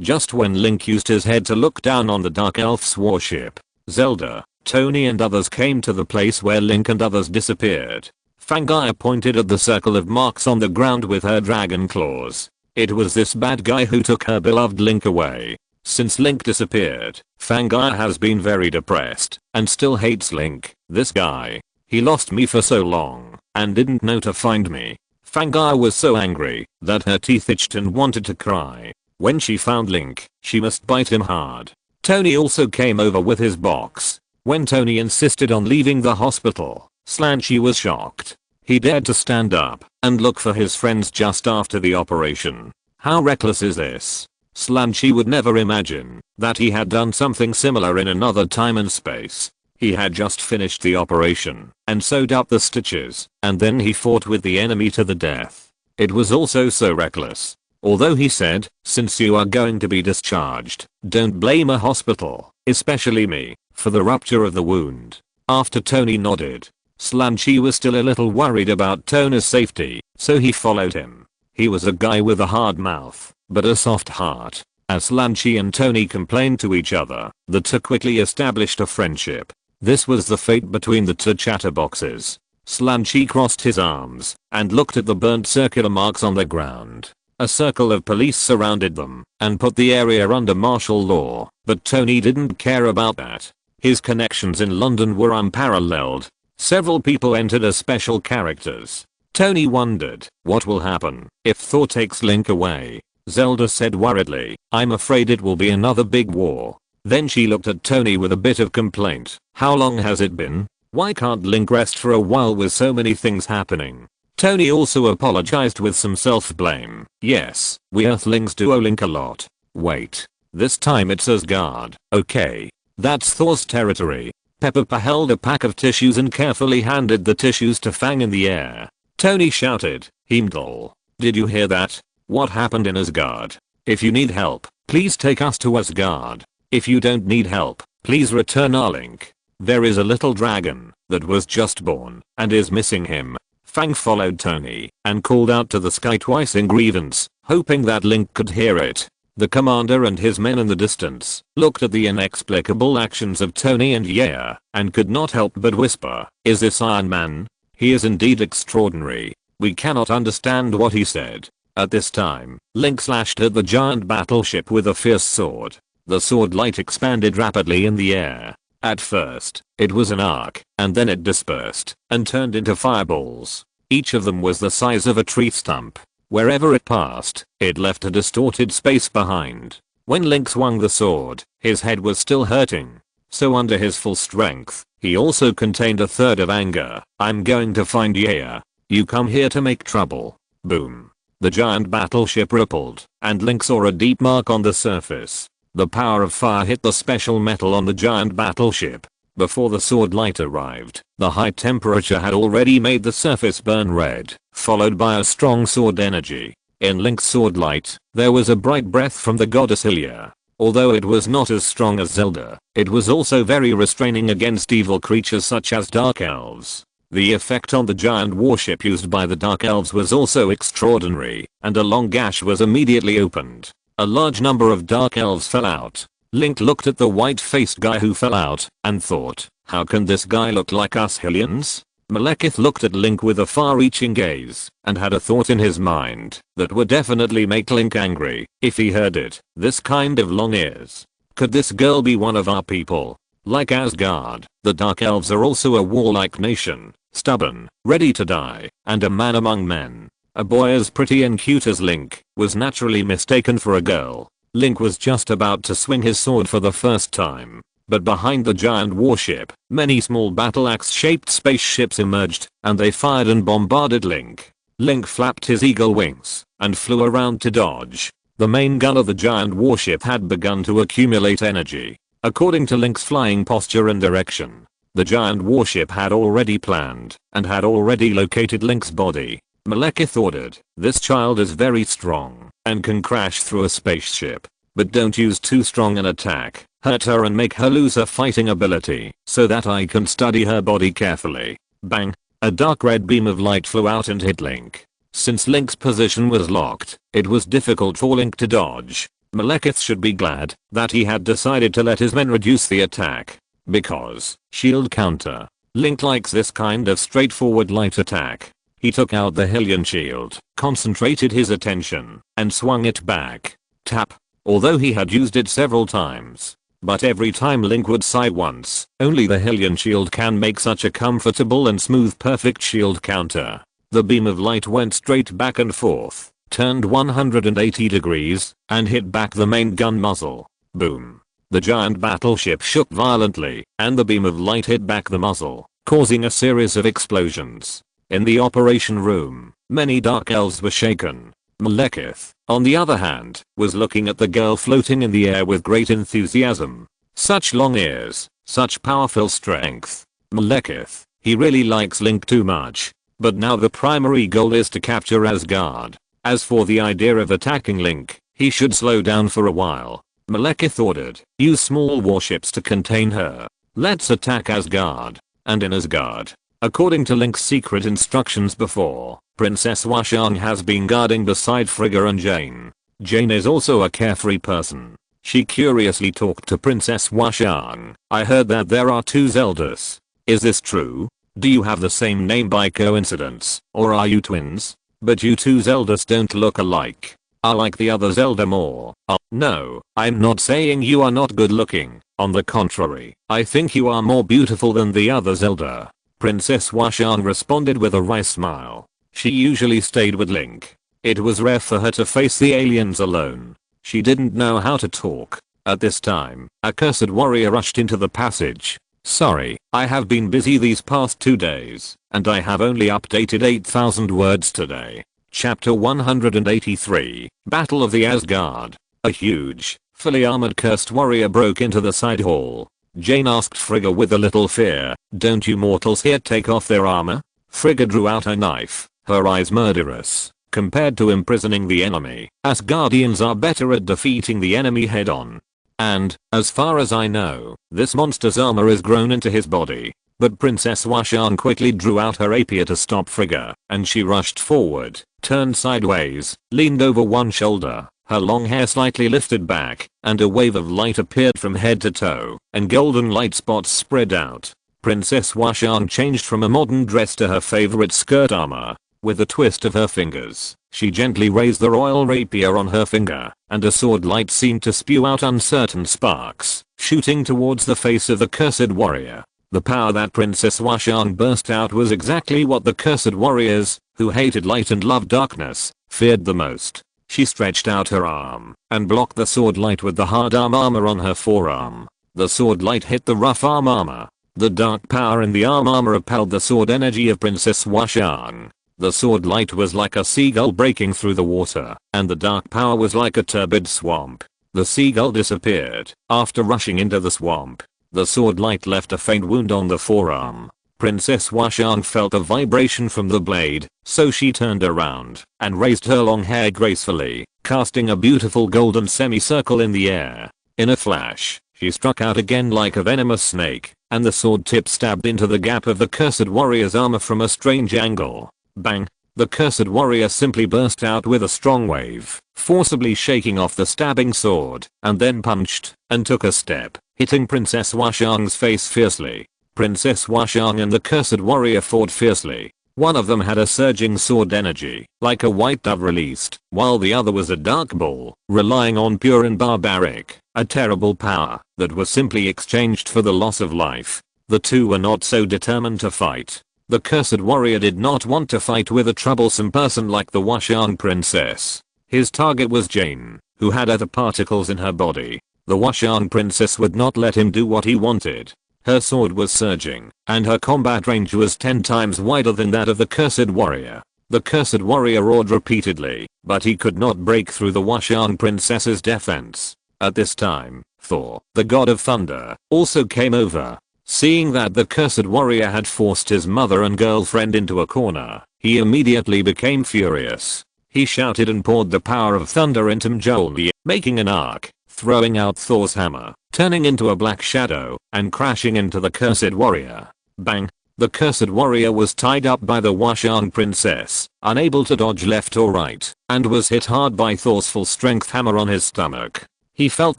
Speaker 1: Just when Link used his head to look down on the Dark Elf's warship, Zelda, Tony and others came to the place where Link and others disappeared. Fangaya pointed at the circle of marks on the ground with her dragon claws. It was this bad guy who took her beloved Link away. Since Link disappeared, Fangaya has been very depressed and still hates Link. This guy. He lost me for so long and didn't know to find me. Fangaya was so angry that her teeth itched and wanted to cry. When she found Link, she must bite him hard. Tony also came over with his box. When Tony insisted on leaving the hospital, Slanchi was shocked. He dared to stand up and look for his friends just after the operation. How reckless is this? Slanchi would never imagine that he had done something similar in another time and space. He had just finished the operation and sewed up the stitches, and then he fought with the enemy to the death. It was also so reckless. Although he said, "Since you are going to be discharged, don't blame a hospital, especially me, for the rupture of the wound." After Tony nodded, Slanchi was still a little worried about Tony's safety, so he followed him. He was a guy with a hard mouth, but a soft heart. As Slanchi and Tony complained to each other, the two quickly established a friendship. This was the fate between the two chatterboxes. Slanchi crossed his arms and looked at the burnt circular marks on the ground. A circle of police surrounded them and put the area under martial law, but Tony didn't care about that. His connections in London were unparalleled. Several people entered as special characters. Tony wondered, what will happen if Thor takes Link away? Zelda said worriedly, "I'm afraid it will be another big war." Then she looked at Tony with a bit of complaint. "How long has it been? Why can't Link rest for a while with so many things happening?" Tony also apologized with some self-blame. "Yes, we Earthlings duo Link a lot. Wait. This time it's Asgard. Okay. That's Thor's territory. Peppa held a pack of tissues and carefully handed the tissues to Fang in the air. Tony shouted, Heimdall. Did you hear that? What happened in Asgard? If you need help, please take us to Asgard. If you don't need help, please return our link. There is a little dragon that was just born and is missing him. Fang followed Tony and called out to the sky twice in grievance, hoping that Link could hear it. The commander and his men in the distance looked at the inexplicable actions of Tony and Yaya and could not help but whisper, is this Iron Man? He is indeed extraordinary. We cannot understand what he said. At this time, Link slashed at the giant battleship with a fierce sword. The sword light expanded rapidly in the air. At first, it was an arc, and then it dispersed and turned into fireballs. Each of them was the size of a tree stump. Wherever it passed, it left a distorted space behind. When Link swung the sword, his head was still hurting. So under his full strength, he also contained a third of anger. I'm going to find Yaya. You come here to make trouble. Boom. The giant battleship rippled, and Link saw a deep mark on the surface. The power of fire hit the special metal on the giant battleship. Before the sword light arrived, the high temperature had already made the surface burn red, followed by a strong sword energy. In Link's sword light, there was a bright breath from the goddess Hylia. Although it was not as strong as Zelda, it was also very restraining against evil creatures such as dark elves. The effect on the giant warship used by the dark elves was also extraordinary, and a long gash was immediately opened. A large number of dark elves fell out. Link looked at the white-faced guy who fell out and thought, how can this guy look like us Hylians? Malekith looked at Link with a far-reaching gaze and had a thought in his mind that would definitely make Link angry if he heard it. This kind of long ears. Could this girl be one of our people? Like Asgard, the Dark Elves are also a warlike nation, stubborn, ready to die, and a man among men. A boy as pretty and cute as Link was naturally mistaken for a girl. Link was just about to swing his sword for the first time, but behind the giant warship, many small battle axe-shaped spaceships emerged, and they fired and bombarded Link. Link flapped his eagle wings and flew around to dodge. The main gun of the giant warship had begun to accumulate energy. According to Link's flying posture and direction, the giant warship had already planned and had already located Link's body. Malekith ordered, this child is very strong and can crash through a spaceship, but don't use too strong an attack. Hurt her and make her lose her fighting ability so that I can study her body carefully. Bang! A dark red beam of light flew out and hit Link. Since Link's position was locked, it was difficult for Link to dodge. Malekith should be glad that he had decided to let his men reduce the attack. Because, shield counter. Link likes this kind of straightforward light attack. He took out the Hylian shield, concentrated his attention, and swung it back. Tap. Although he had used it several times. But every time Link would sigh once, only the Hylian shield can make such a comfortable and smooth perfect shield counter. The beam of light went straight back and forth, turned 180 degrees, and hit back the main gun muzzle. Boom. The giant battleship shook violently, and the beam of light hit back the muzzle, causing a series of explosions. In the operation room, many dark elves were shaken. Malekith, on the other hand, was looking at the girl floating in the air with great enthusiasm. Such long ears, such powerful strength. Malekith, he really likes Link too much. But now the primary goal is to capture Asgard. As for the idea of attacking Link, he should slow down for a while. Malekith ordered, use small warships to contain her. Let's attack Asgard. And in Asgard, according to Link's secret instructions before, Princess Washang has been guarding beside Frigga and Jane. Jane is also a carefree person. She curiously talked to Princess Washang. I heard that there are two Zeldas. Is this true? Do you have the same name by coincidence, or are you twins? But you two Zeldas don't look alike. I like the other Zelda more. No, I'm not saying you are not good looking. On the contrary, I think you are more beautiful than the other Zelda. Princess Washang responded with a wry smile. She usually stayed with Link. It was rare for her to face the aliens alone. She didn't know how to talk. At this time, a cursed warrior rushed into the passage. Sorry, I have been busy these past 2 days, and I have only updated 8,000 words today. Chapter 183, Battle of the Asgard. A huge, fully armored cursed warrior broke into the side hall. Jane asked Frigga with a little fear, "Don't you mortals here take off their armor?" Frigga drew out her knife, her eyes murderous. Compared to imprisoning the enemy, Asgardians are better at defeating the enemy head on. And, as far as I know, this monster's armor is grown into his body. But Princess Washan quickly drew out her rapier to stop Frigga, and she rushed forward, turned sideways, leaned over one shoulder, her long hair slightly lifted back, and a wave of light appeared from head to toe, and golden light spots spread out. Princess Washan changed from a modern dress to her favorite skirt armor. With a twist of her fingers, she gently raised the royal rapier on her finger, and a sword light seemed to spew out uncertain sparks, shooting towards the face of the cursed warrior. The power that Princess Washan burst out was exactly what the cursed warriors, who hated light and loved darkness, feared the most. She stretched out her arm and blocked the sword light with the hard armor on her forearm. The sword light hit the rough armor. The dark power in the armor repelled the sword energy of Princess Washan. The sword light was like a seagull breaking through the water, and the dark power was like a turbid swamp. The seagull disappeared after rushing into the swamp. The sword light left a faint wound on the forearm. Princess Washan felt a vibration from the blade, so she turned around and raised her long hair gracefully, casting a beautiful golden semicircle in the air. In a flash, she struck out again like a venomous snake, and the sword tip stabbed into the gap of the cursed warrior's armor from a strange angle. Bang! The cursed warrior simply burst out with a strong wave, forcibly shaking off the stabbing sword, and then punched, and took a step, hitting Princess Washan's face fiercely. Princess Washan and the cursed warrior fought fiercely. One of them had a surging sword energy, like a white dove released, while the other was a dark bull, relying on pure and barbaric, a terrible power, that was simply exchanged for the loss of life. The two were not so determined to fight. The cursed warrior did not want to fight with a troublesome person like the Washan princess. His target was Jane, who had other particles in her body. The Washan princess would not let him do what he wanted. Her sword was surging, and her combat range was 10 times wider than that of the cursed warrior. The cursed warrior roared repeatedly, but he could not break through the Washan princess's defense. At this time, Thor, the god of thunder, also came over. Seeing that the cursed warrior had forced his mother and girlfriend into a corner, he immediately became furious. He shouted and poured the power of thunder into Mjolnir, making an arc, throwing out Thor's hammer, turning into a black shadow, and crashing into the cursed warrior. Bang! The cursed warrior was tied up by the Washan princess, unable to dodge left or right, and was hit hard by Thor's full strength hammer on his stomach. He felt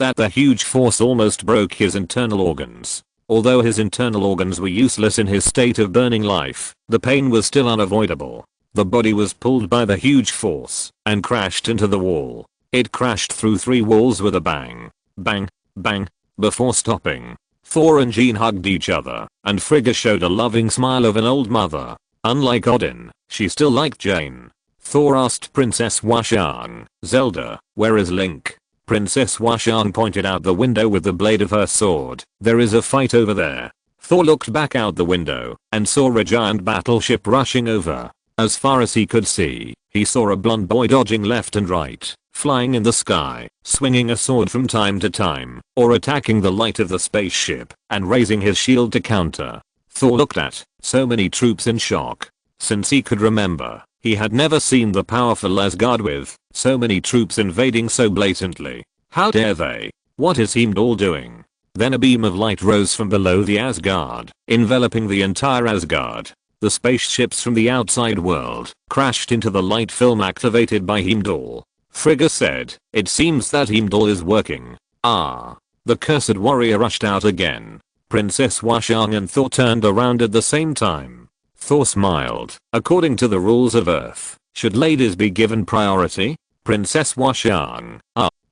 Speaker 1: that the huge force almost broke his internal organs. Although his internal organs were useless in his state of burning life, the pain was still unavoidable. The body was pulled by the huge force and crashed into the wall. It crashed through 3 walls with a bang. Bang. Bang. Before stopping, Thor and Jean hugged each other, and Frigga showed a loving smile of an old mother. Unlike Odin, she still liked Jane. Thor asked Princess Washan, "Zelda, where is Link?" Princess Washan pointed out the window with the blade of her sword. "There is a fight over there." Thor looked back out the window and saw a giant battleship rushing over. As far as he could see, he saw a blonde boy dodging left and right, flying in the sky, swinging a sword from time to time, or attacking the light of the spaceship and raising his shield to counter. Thor looked at so many troops in shock. Since he could remember, he had never seen the powerful Asgard with so many troops invading so blatantly. How dare they? What is Heimdall doing? Then a beam of light rose from below the Asgard, enveloping the entire Asgard. The spaceships from the outside world crashed into the light film activated by Heimdall. Frigga said, "It seems that Heimdall is working." Ah. The cursed warrior rushed out again. Princess Washan and Thor turned around at the same time. Thor smiled. "According to the rules of Earth, should ladies be given priority?" Princess Washan.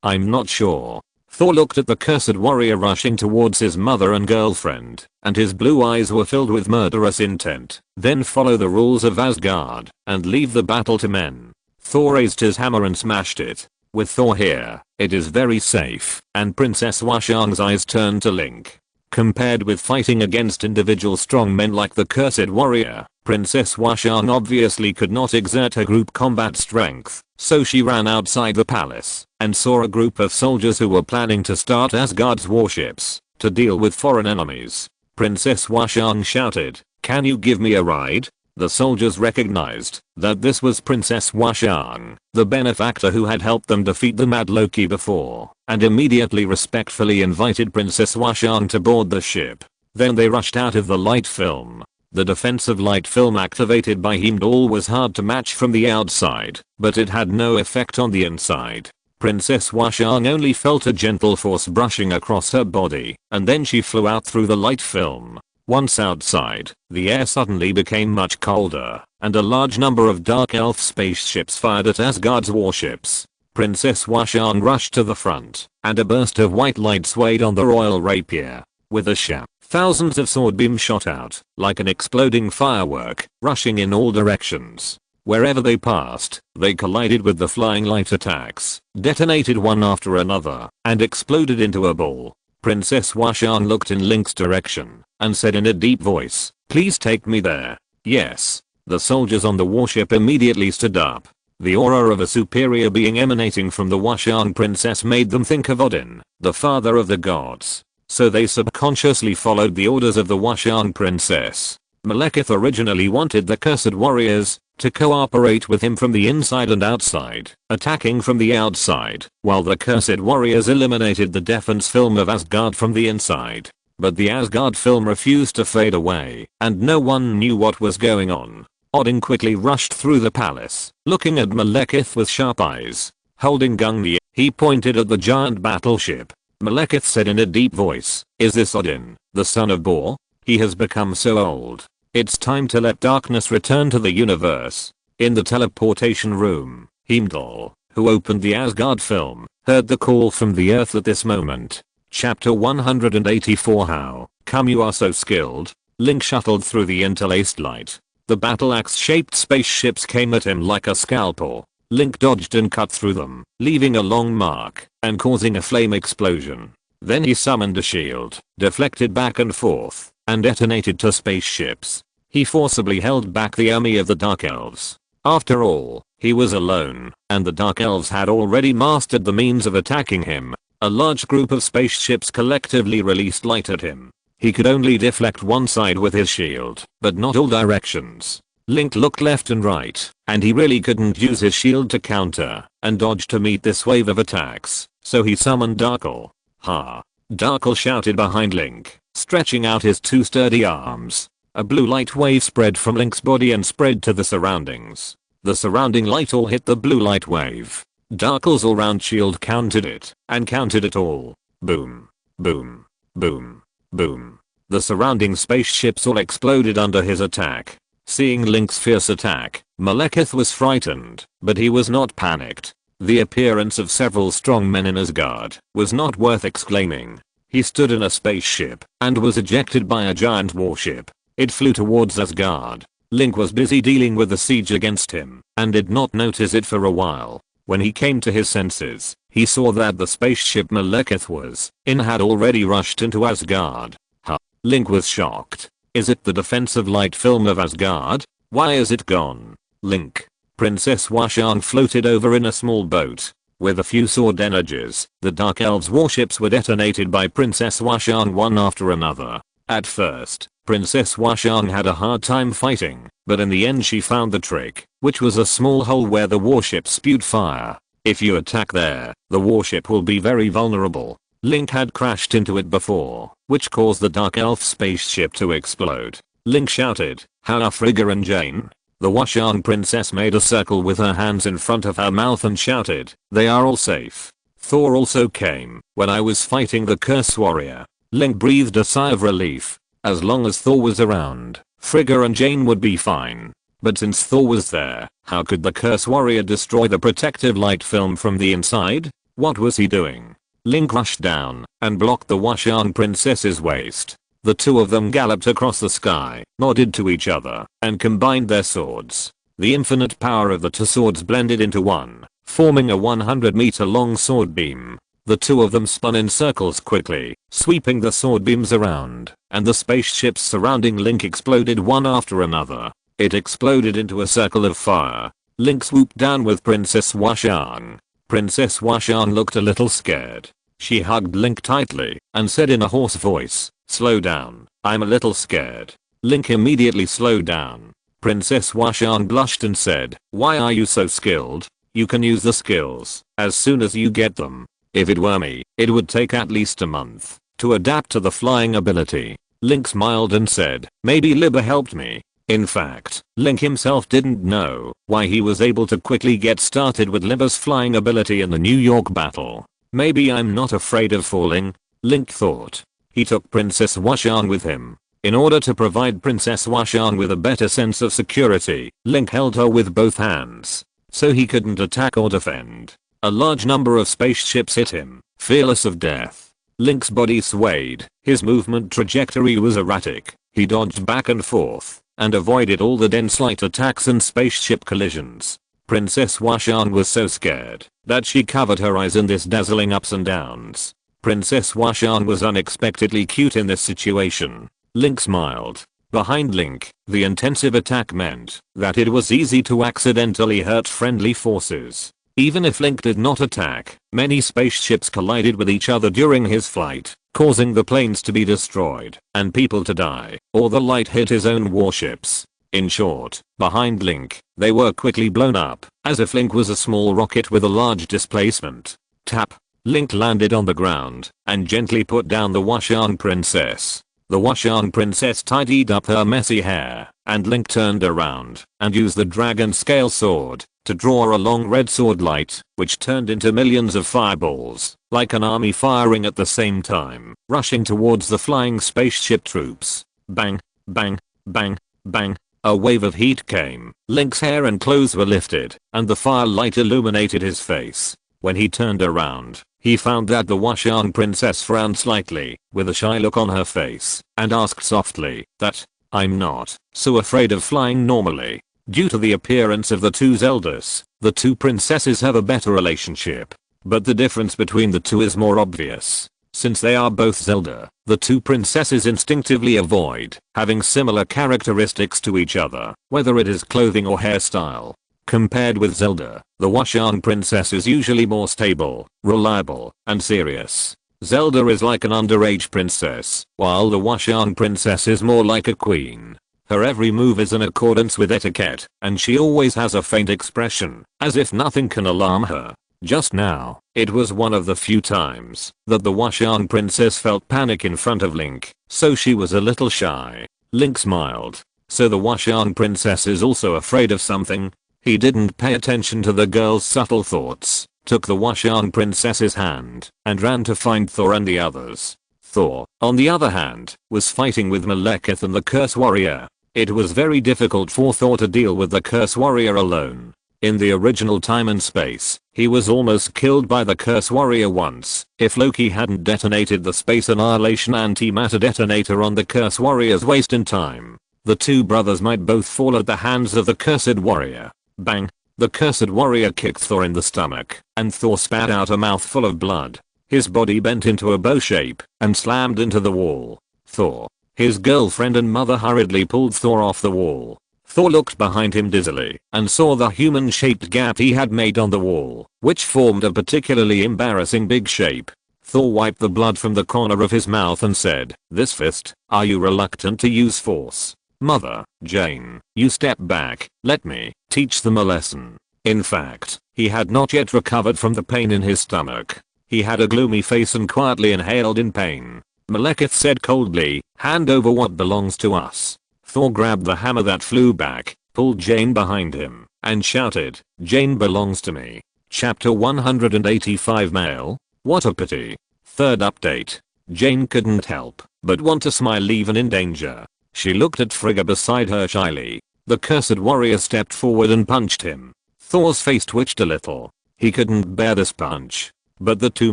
Speaker 1: I'm not sure." Thor looked at the cursed warrior rushing towards his mother and girlfriend, and his blue eyes were filled with murderous intent. "Then follow the rules of Asgard, and leave the battle to men." Thor raised his hammer and smashed it. With Thor here, it is very safe, and Princess Washan's eyes turned to Link. Compared with fighting against individual strong men like the cursed warrior, Princess Washang obviously could not exert her group combat strength, so she ran outside the palace and saw a group of soldiers who were planning to start Asgard's warships to deal with foreign enemies. Princess Washang shouted, "Can you give me a ride?" The soldiers recognized that this was Princess Washang, the benefactor who had helped them defeat the Mad Loki before, and immediately respectfully invited Princess Washang to board the ship. Then they rushed out of the light film. The defensive light film activated by Heimdall was hard to match from the outside, but it had no effect on the inside. Princess Washang only felt a gentle force brushing across her body, and then she flew out through the light film. Once outside, the air suddenly became much colder, and a large number of dark elf spaceships fired at Asgard's warships. Princess Washang rushed to the front, and a burst of white light swayed on the royal rapier. With a shout, thousands of sword beams shot out, like an exploding firework, rushing in all directions. Wherever they passed, they collided with the flying light attacks, detonated one after another, and exploded into a ball. Princess Washang looked in Link's direction, and said in a deep voice, "Please take me there." "Yes." The soldiers on the warship immediately stood up. The aura of a superior being emanating from the Washang princess made them think of Odin, the father of the gods. So they subconsciously followed the orders of the Washang princess. Malekith originally wanted the Cursed Warriors to cooperate with him from the inside and outside, attacking from the outside, while the Cursed Warriors eliminated the defense film of Asgard from the inside. But the Asgard film refused to fade away, and no one knew what was going on. Odin quickly rushed through the palace, looking at Malekith with sharp eyes. Holding Gungnir, he pointed at the giant battleship. Malekith said in a deep voice, "Is this Odin, the son of Bor? He has become so old. It's time to let darkness return to the universe." In the teleportation room, Heimdall, who opened the Asgard film, heard the call from the earth at this moment. Chapter 184 How come you are so skilled? Link shuttled through the interlaced light. The battle axe shaped spaceships came at him like a scalpel. Link dodged and cut through them, leaving a long mark and causing a flame explosion. Then he summoned a shield, deflected back and forth, and detonated two spaceships. He forcibly held back the army of the Dark Elves. After all, he was alone, and the Dark Elves had already mastered the means of attacking him. A large group of spaceships collectively released light at him. He could only deflect one side with his shield, but not all directions. Link looked left and right, and he really couldn't use his shield to counter and dodge to meet this wave of attacks, so he summoned Darkle. "Ha!" Darkle shouted behind Link, stretching out his two sturdy arms. A blue light wave spread from Link's body and spread to the surroundings. The surrounding light all hit the blue light wave. Darkle's all-round shield countered it, and countered it all. Boom. Boom. Boom. Boom. The surrounding spaceships all exploded under his attack. Seeing Link's fierce attack, Malekith was frightened, but he was not panicked. The appearance of several strong men in Asgard was not worth exclaiming. He stood in a spaceship and was ejected by a giant warship. It flew towards Asgard. Link was busy dealing with the siege against him and did not notice it for a while. When he came to his senses, he saw that the spaceship Malekith was in had already rushed into Asgard. Huh. Link was shocked. Is it the defensive light film of Asgard? Why is it gone? Link. Princess Washang floated over in a small boat. With a few sword energies, the Dark Elves warships were detonated by Princess Washang one after another. At first, Princess Washang had a hard time fighting, but in the end she found the trick, which was a small hole where the warship spewed fire. If you attack there, the warship will be very vulnerable. Link had crashed into it before, which caused the Dark Elf spaceship to explode. Link shouted, "How are Frigga and Jane?" The Washang princess made a circle with her hands in front of her mouth and shouted, "They are all safe. Thor also came when I was fighting the Curse Warrior." Link breathed a sigh of relief. As long as Thor was around, Frigga and Jane would be fine. But since Thor was there, how could the Curse Warrior destroy the protective light film from the inside? What was he doing? Link rushed down and blocked the Washang princess's waist. The two of them galloped across the sky, nodded to each other, and combined their swords. The infinite power of the two swords blended into one, forming a 100-meter long sword beam. The two of them spun in circles quickly, sweeping the sword beams around, and the spaceships surrounding Link exploded one after another. It exploded into a circle of fire. Link swooped down with Princess Washang. Princess Washang looked a little scared. She hugged Link tightly and said in a hoarse voice, "Slow down, I'm a little scared." Link immediately slowed down. Princess Washang blushed and said, "Why are you so skilled? You can use the skills as soon as you get them. If it were me, it would take at least a month to adapt to the flying ability." Link smiled and said, "Maybe Libba helped me." In fact, Link himself didn't know why he was able to quickly get started with Libba's flying ability in the New York battle. Maybe I'm not afraid of falling, Link thought. He took Princess Washang with him. In order to provide Princess Washang with a better sense of security, Link held her with both hands, so he couldn't attack or defend. A large number of spaceships hit him, fearless of death. Link's body swayed, his movement trajectory was erratic. He dodged back and forth and avoided all the dense light attacks and spaceship collisions. Princess Washang was so scared that she covered her eyes in this dazzling ups and downs. Princess Washang was unexpectedly cute in this situation. Link smiled. Behind Link, the intensive attack meant that it was easy to accidentally hurt friendly forces. Even if Link did not attack, many spaceships collided with each other during his flight, causing the planes to be destroyed and people to die, or the light hit his own warships. In short, behind Link, they were quickly blown up, as if Link was a small rocket with a large displacement. Tap. Link landed on the ground and gently put down the Washang princess. The Washang princess tidied up her messy hair, and Link turned around and used the dragon scale sword to draw a long red sword light, which turned into millions of fireballs, like an army firing at the same time, rushing towards the flying spaceship troops. Bang, bang, bang, bang. A wave of heat came. Link's hair and clothes were lifted, and the firelight illuminated his face. When he turned around, he found that the Washang princess frowned slightly, with a shy look on her face, and asked softly that, "I'm not so afraid of flying normally." Due to the appearance of the two Zeldas, the two princesses have a better relationship. But the difference between the two is more obvious. Since they are both Zelda, the two princesses instinctively avoid having similar characteristics to each other, whether it is clothing or hairstyle. Compared with Zelda, the Washang princess is usually more stable, reliable, and serious. Zelda is like an underage princess, while the Washang princess is more like a queen. Her every move is in accordance with etiquette, and she always has a faint expression, as if nothing can alarm her. Just now, it was one of the few times that the Washang princess felt panic in front of Link, so she was a little shy. Link smiled. So the Washang princess is also afraid of something? He didn't pay attention to the girl's subtle thoughts, took the Washang princess's hand, and ran to find Thor and the others. Thor, on the other hand, was fighting with Malekith and the Curse Warrior. It was very difficult for Thor to deal with the Curse Warrior alone. In the original time and space, he was almost killed by the Curse Warrior once, if Loki hadn't detonated the Space Annihilation antimatter detonator on the Curse Warrior's waist in time. The two brothers might both fall at the hands of the Cursed Warrior. Bang! The Cursed Warrior kicked Thor in the stomach, and Thor spat out a mouthful of blood. His body bent into a bow shape and slammed into the wall. Thor, his girlfriend and mother hurriedly pulled Thor off the wall. Thor looked behind him dizzily and saw the human-shaped gap he had made on the wall, which formed a particularly embarrassing big shape. Thor wiped the blood from the corner of his mouth and said, "This fist, are you reluctant to use force? Mother, Jane, you step back, let me teach them a lesson." In fact, he had not yet recovered from the pain in his stomach. He had a gloomy face and quietly inhaled in pain. Malekith said coldly, "Hand over what belongs to us." Thor grabbed the hammer that flew back, pulled Jane behind him, and shouted, "Jane belongs to me." Chapter 185 Male? What a pity. Third update. Jane couldn't help but want to smile even in danger. She looked at Frigga beside her shyly. The Cursed Warrior stepped forward and punched him. Thor's face twitched a little. He couldn't bear this punch. But the two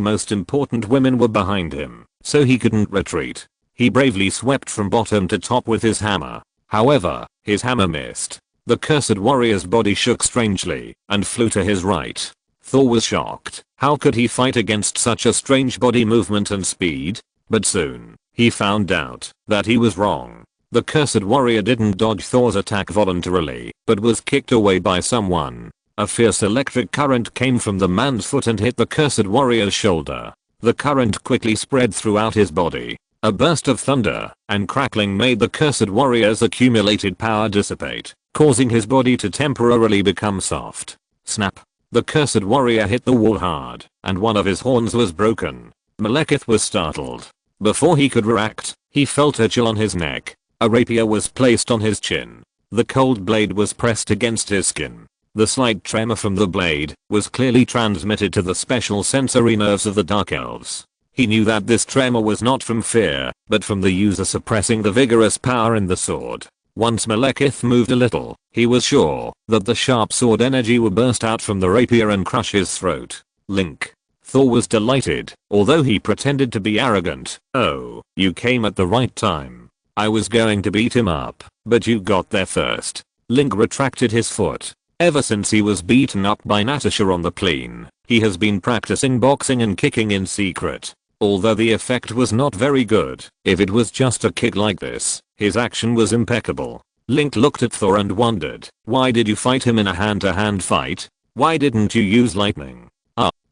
Speaker 1: most important women were behind him, so he couldn't retreat. He bravely swept from bottom to top with his hammer. However, his hammer missed. The Cursed Warrior's body shook strangely and flew to his right. Thor was shocked. How could he fight against such a strange body movement and speed? But soon, he found out that he was wrong. The cursed warrior didn't dodge Thor's attack voluntarily, but was kicked away by someone. A fierce electric current came from the man's foot and hit the cursed warrior's shoulder. The current quickly spread throughout his body. A burst of thunder and crackling made the cursed warrior's accumulated power dissipate, causing his body to temporarily become soft. Snap. The cursed warrior hit the wall hard, and one of his horns was broken. Malekith was startled. Before he could react, he felt a chill on his neck. A rapier was placed on his chin. The cold blade was pressed against his skin. The slight tremor from the blade was clearly transmitted to the special sensory nerves of the Dark Elves. He knew that this tremor was not from fear, but from the user suppressing the vigorous power in the sword. Once Malekith moved a little, he was sure that the sharp sword energy would burst out from the rapier and crush his throat. Link. Thor was delighted, although he pretended to be arrogant. "Oh, you came at the right time. I was going to beat him up, but you got there first." Link retracted his foot. Ever since he was beaten up by Natasha on the plane, he has been practicing boxing and kicking in secret. Although the effect was not very good, if it was just a kick like this, his action was impeccable. Link looked at Thor and wondered, why did you fight him in a hand-to-hand fight? Why didn't you use lightning?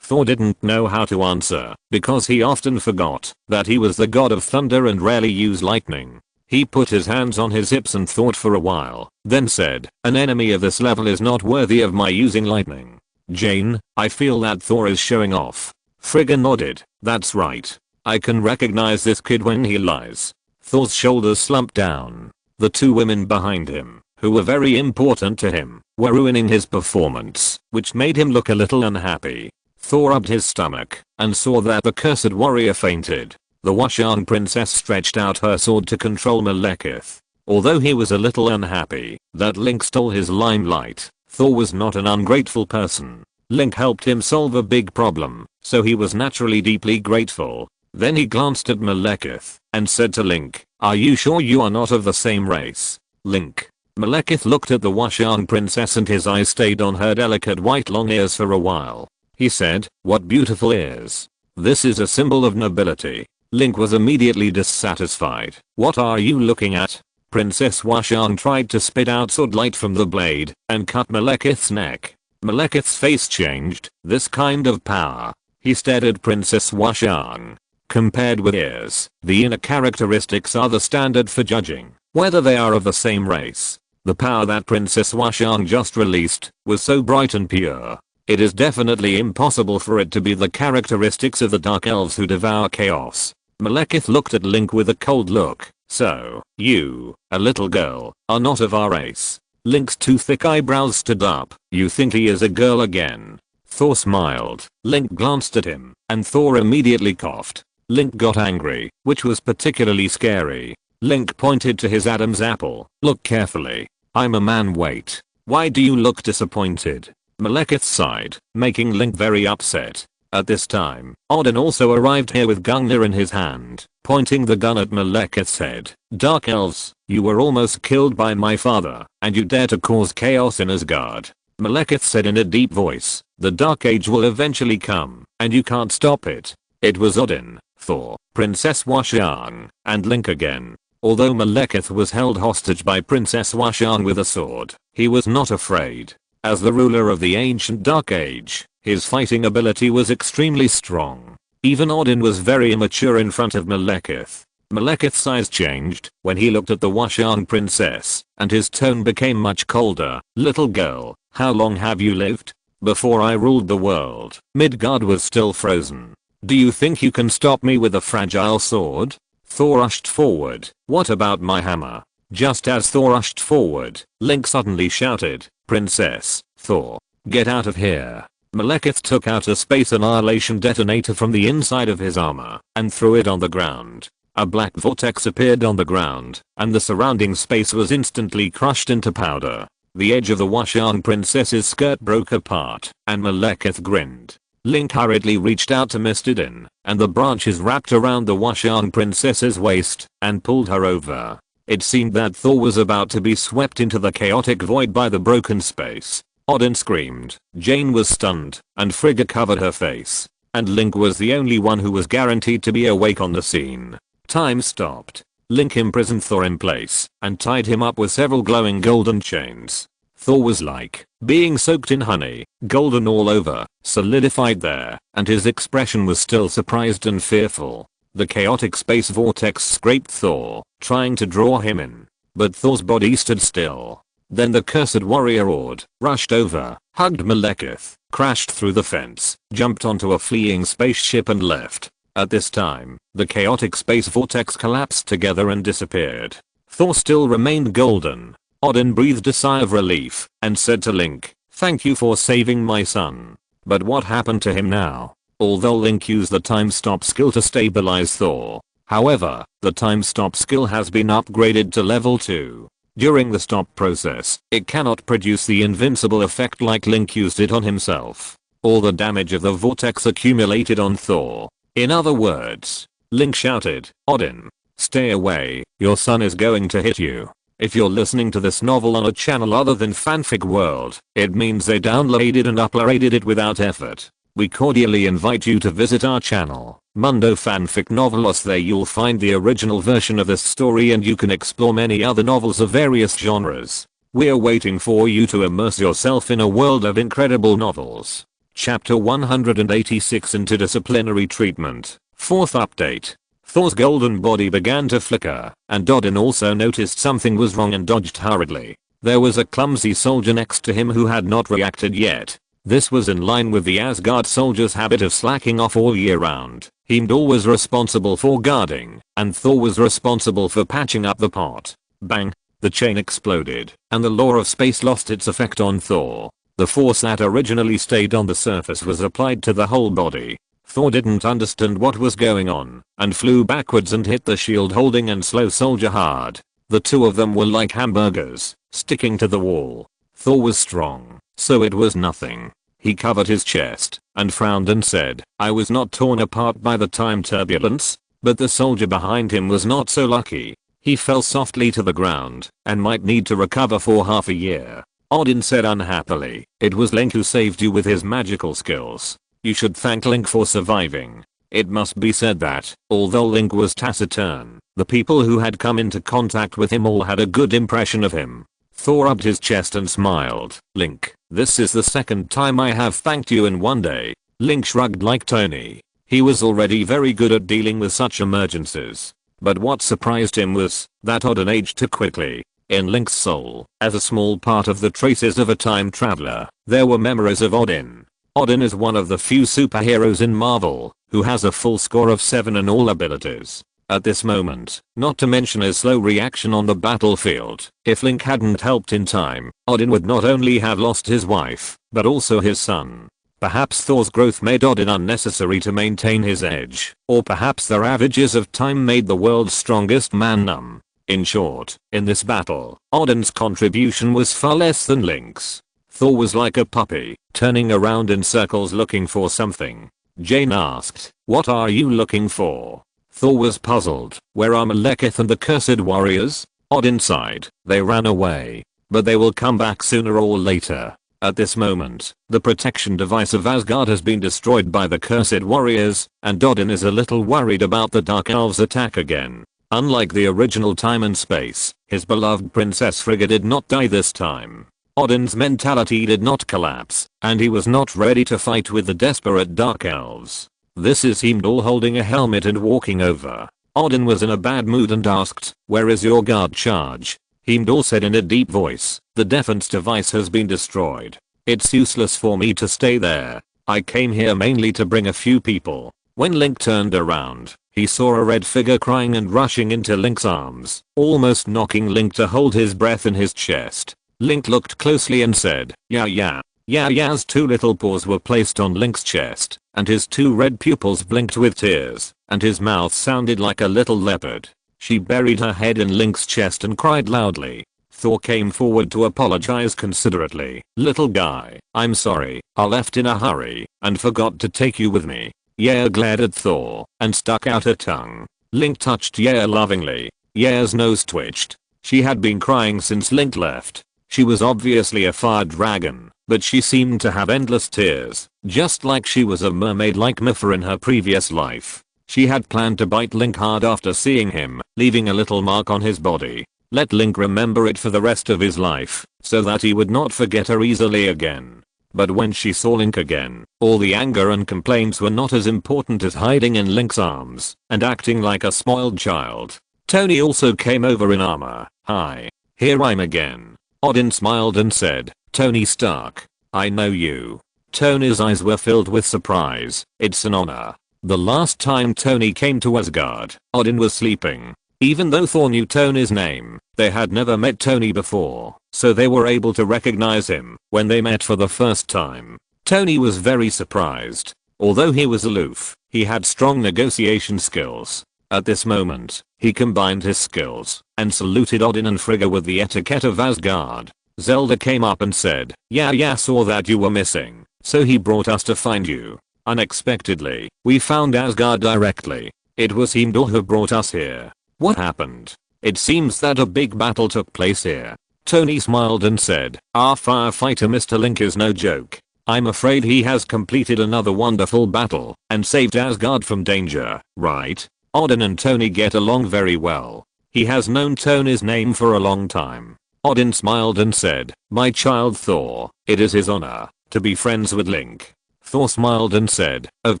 Speaker 1: Thor didn't know how to answer, because he often forgot that he was the god of thunder and rarely used lightning. He put his hands on his hips and thought for a while, then said, "An enemy of this level is not worthy of my using lightning." "Jane, I feel that Thor is showing off." Frigga nodded. "That's right. I can recognize this kid when he lies." Thor's shoulders slumped down. The two women behind him, who were very important to him, were ruining his performance, which made him look a little unhappy. Thor rubbed his stomach and saw that the cursed warrior fainted. The Washang princess stretched out her sword to control Malekith. Although he was a little unhappy that Link stole his limelight, Thor was not an ungrateful person. Link helped him solve a big problem, so he was naturally deeply grateful. Then he glanced at Malekith and said to Link, "Are you sure you are not of the same race?" Link. Malekith looked at the Washang princess and his eyes stayed on her delicate white long ears for a while. He said, "What beautiful ears. This is a symbol of nobility." Link was immediately dissatisfied. "What are you looking at?" Princess Washang tried to spit out sword light from the blade and cut Malekith's neck. Malekith's face changed. This kind of power. He stared at Princess Washang. Compared with ears, the inner characteristics are the standard for judging whether they are of the same race. The power that Princess Washang just released was so bright and pure. It is definitely impossible for it to be the characteristics of the Dark Elves who devour chaos. Malekith looked at Link with a cold look. "So, you, a little girl, are not of our race." Link's two thick eyebrows stood up. "You think he is a girl again?" Thor smiled. Link glanced at him, and Thor immediately coughed. Link got angry, which was particularly scary. Link pointed to his Adam's apple. "Look carefully. I'm a man, wait. Why do you look disappointed?" Malekith sighed, making Link very upset. At this time, Odin also arrived here with Gungnir in his hand, pointing the gun at Malekith's head. "Dark Elves, you were almost killed by my father, and you dare to cause chaos in Asgard." Malekith said in a deep voice, "The Dark Age will eventually come, and you can't stop it." It was Odin, Thor, Princess Washang, and Link again. Although Malekith was held hostage by Princess Washang with a sword, he was not afraid. As the ruler of the ancient Dark Age, his fighting ability was extremely strong. Even Odin was very immature in front of Malekith. Malekith's eyes changed when he looked at the Washang princess, and his tone became much colder. "Little girl, how long have you lived?" "Before I ruled the world, Midgard was still frozen. Do you think you can stop me with a fragile sword?" Thor rushed forward. "What about my hammer?" Just as Thor rushed forward, Link suddenly shouted, "Princess, Thor, get out of here." Malekith took out a space annihilation detonator from the inside of his armor and threw it on the ground. A black vortex appeared on the ground, and the surrounding space was instantly crushed into powder. The edge of the Washang princess's skirt broke apart, and Malekith grinned. Link hurriedly reached out to Mistidin, and the branches wrapped around the Washang princess's waist and pulled her over. It seemed that Thor was about to be swept into the chaotic void by the broken space. Odin screamed, Jane was stunned, and Frigga covered her face. And Link was the only one who was guaranteed to be awake on the scene. Time stopped. Link imprisoned Thor in place and tied him up with several glowing golden chains. Thor was like being soaked in honey, golden all over, solidified there, and his expression was still surprised and fearful. The chaotic space vortex scraped Thor, trying to draw him in. But Thor's body stood still. Then the cursed warrior roared, rushed over, hugged Malekith, crashed through the fence, jumped onto a fleeing spaceship and left. At this time, the chaotic space vortex collapsed together and disappeared. Thor still remained golden. Odin breathed a sigh of relief and said to Link, "Thank you for saving my son." But what happened to him now? Although Link used the time stop skill to stabilize Thor, however, the time stop skill has been upgraded to level 2. During the stop process, it cannot produce the invincible effect like Link used it on himself. All the damage of the vortex accumulated on Thor. In other words, Link shouted, "Odin, stay away, your son is going to hit you." If you're listening to this novel on a channel other than Fanfic World, it means they downloaded and uploaded it without effort. We cordially invite you to visit our channel, Mundo Fanfic Novelos. There you'll find the original version of this story and you can explore many other novels of various genres. We're waiting for you to immerse yourself in a world of incredible novels. Chapter 186 Interdisciplinary Treatment. Fourth update. Thor's golden body began to flicker, and Odin also noticed something was wrong and dodged hurriedly. There was a clumsy soldier next to him who had not reacted yet. This was in line with the Asgard soldier's habit of slacking off all year round. Heimdall was responsible for guarding, and Thor was responsible for patching up the pot. Bang! The chain exploded, and the law of space lost its effect on Thor. The force that originally stayed on the surface was applied to the whole body. Thor didn't understand what was going on, and flew backwards and hit the shield holding and slow soldier hard. The two of them were like hamburgers, sticking to the wall. Thor was strong, so it was nothing. He covered his chest, and frowned and said, "I was not torn apart by the time turbulence." But the soldier behind him was not so lucky. He fell softly to the ground, and might need to recover for half a year. Odin said unhappily, "It was Link who saved you with his magical skills. You should thank Link for surviving." It must be said that, although Link was taciturn, the people who had come into contact with him all had a good impression of him. Thor rubbed his chest and smiled. "Link, this is the second time I have thanked you in one day." Link shrugged like Tony. He was already very good at dealing with such emergencies. But what surprised him was that Odin aged too quickly. In Link's soul, as a small part of the traces of a time traveler, there were memories of Odin. Odin is one of the few superheroes in Marvel who has a full score of 7 in all abilities. At this moment, not to mention his slow reaction on the battlefield, if Link hadn't helped in time, Odin would not only have lost his wife, but also his son. Perhaps Thor's growth made Odin unnecessary to maintain his edge, or perhaps the ravages of time made the world's strongest man numb. In short, in this battle, Odin's contribution was far less than Link's. Thor was like a puppy, turning around in circles looking for something. Jane asked, "What are you looking for?" Thor was puzzled. "Where are Malekith and the cursed warriors?" Odin sighed. "They ran away. But they will come back sooner or later." At this moment, the protection device of Asgard has been destroyed by the cursed warriors, and Odin is a little worried about the Dark Elves' attack again. Unlike the original Time and Space, his beloved Princess Frigga did not die this time. Odin's mentality did not collapse, and he was not ready to fight with the desperate Dark Elves. This is Heimdall holding a helmet and walking over. Odin was in a bad mood and asked, "Where is your guard charge?" Heimdall said in a deep voice, "The defense device has been destroyed. It's useless for me to stay there. I came here mainly to bring a few people." When Link turned around, he saw a red figure crying and rushing into Link's arms, almost knocking Link to hold his breath in his chest. Link looked closely and said, Ya's two little paws were placed on Link's chest, and his two red pupils blinked with tears, and his mouth sounded like a little leopard. She buried her head in Link's chest and cried loudly. Thor came forward to apologize considerately. "Little guy, I'm sorry, I left in a hurry, and forgot to take you with me." Yaa glared at Thor, and stuck out her tongue. Link touched Yaa lovingly. Yaa's nose twitched. She had been crying since Link left. She was obviously a fire dragon, but she seemed to have endless tears, just like she was a mermaid like Mipha in her previous life. She had planned to bite Link hard after seeing him, leaving a little mark on his body. Let Link remember it for the rest of his life, so that he would not forget her easily again. But when she saw Link again, all the anger and complaints were not as important as hiding in Link's arms and acting like a spoiled child. Tony also came over in armor. "Hi. Here I'm again." Odin smiled and said, "Tony Stark. I know you." Tony's eyes were filled with surprise. "It's an honor." The last time Tony came to Asgard, Odin was sleeping. Even though Thor knew Tony's name, they had never met Tony before, so they were able to recognize him when they met for the first time. Tony was very surprised. Although he was aloof, he had strong negotiation skills. At this moment, he combined his skills and saluted Odin and Frigga with the etiquette of Asgard. Zelda came up and said, Yeah, saw that you were missing, so he brought us to find you. Unexpectedly, we found Asgard directly. It was Heimdall who brought us here. What happened? It seems that a big battle took place here. Tony smiled and said, Our firefighter Mr. Link is no joke. I'm afraid he has completed another wonderful battle and saved Asgard from danger, right? Odin and Tony get along very well. He has known Tony's name for a long time. Odin smiled and said, My child Thor, it is his honor to be friends with Link. Thor smiled and said, Of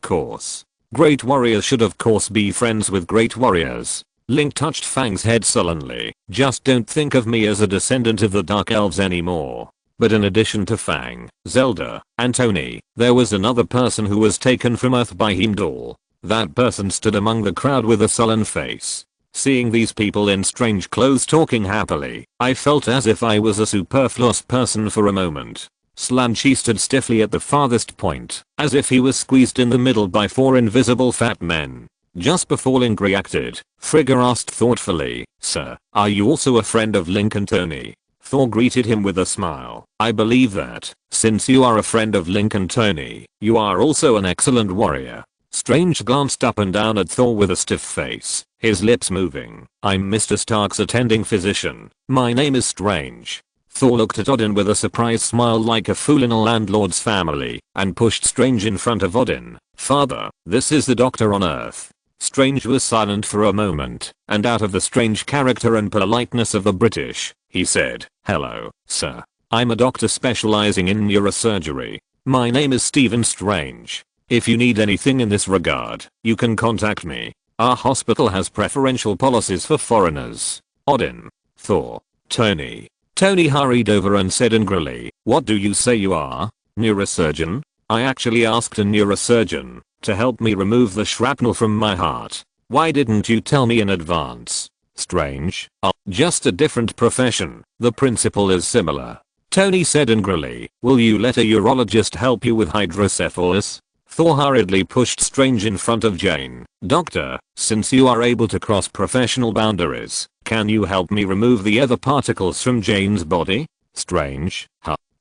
Speaker 1: course. Great warriors should of course be friends with great warriors. Link touched Fang's head sullenly. Just don't think of me as a descendant of the Dark Elves anymore. But in addition to Fang, Zelda, and Tony, there was another person who was taken from Earth by Heimdall. That person stood among the crowd with a sullen face. Seeing these people in strange clothes talking happily, I felt as if I was a superfluous person for a moment. Slanchi stood stiffly at the farthest point, as if he was squeezed in the middle by 4 invisible fat men. Just before Link reacted, Frigga asked thoughtfully, Sir, are you also a friend of Link and Tony? Thor greeted him with a smile. I believe that, since you are a friend of Link and Tony, you are also an excellent warrior. Strange glanced up and down at Thor with a stiff face, his lips moving. I'm Mr. Stark's attending physician. My name is Strange. Thor looked at Odin with a surprised smile like a fool in a landlord's family, and pushed Strange in front of Odin. Father, this is the doctor on Earth. Strange was silent for a moment, and out of the strange character and politeness of the British, he said, Hello, sir. I'm a doctor specializing in neurosurgery. My name is Stephen Strange. If you need anything in this regard, you can contact me. Our hospital has preferential policies for foreigners. Odin. Thor. Tony. Tony hurried over and said angrily, What do you say you are? Neurosurgeon? I actually asked a neurosurgeon to help me remove the shrapnel from my heart. Why didn't you tell me in advance? Strange. Just a different profession. The principle is similar. Tony said angrily, Will you let a urologist help you with hydrocephalus? Thor hurriedly pushed Strange in front of Jane. Doctor, since you are able to cross professional boundaries, can you help me remove the other particles from Jane's body? Strange.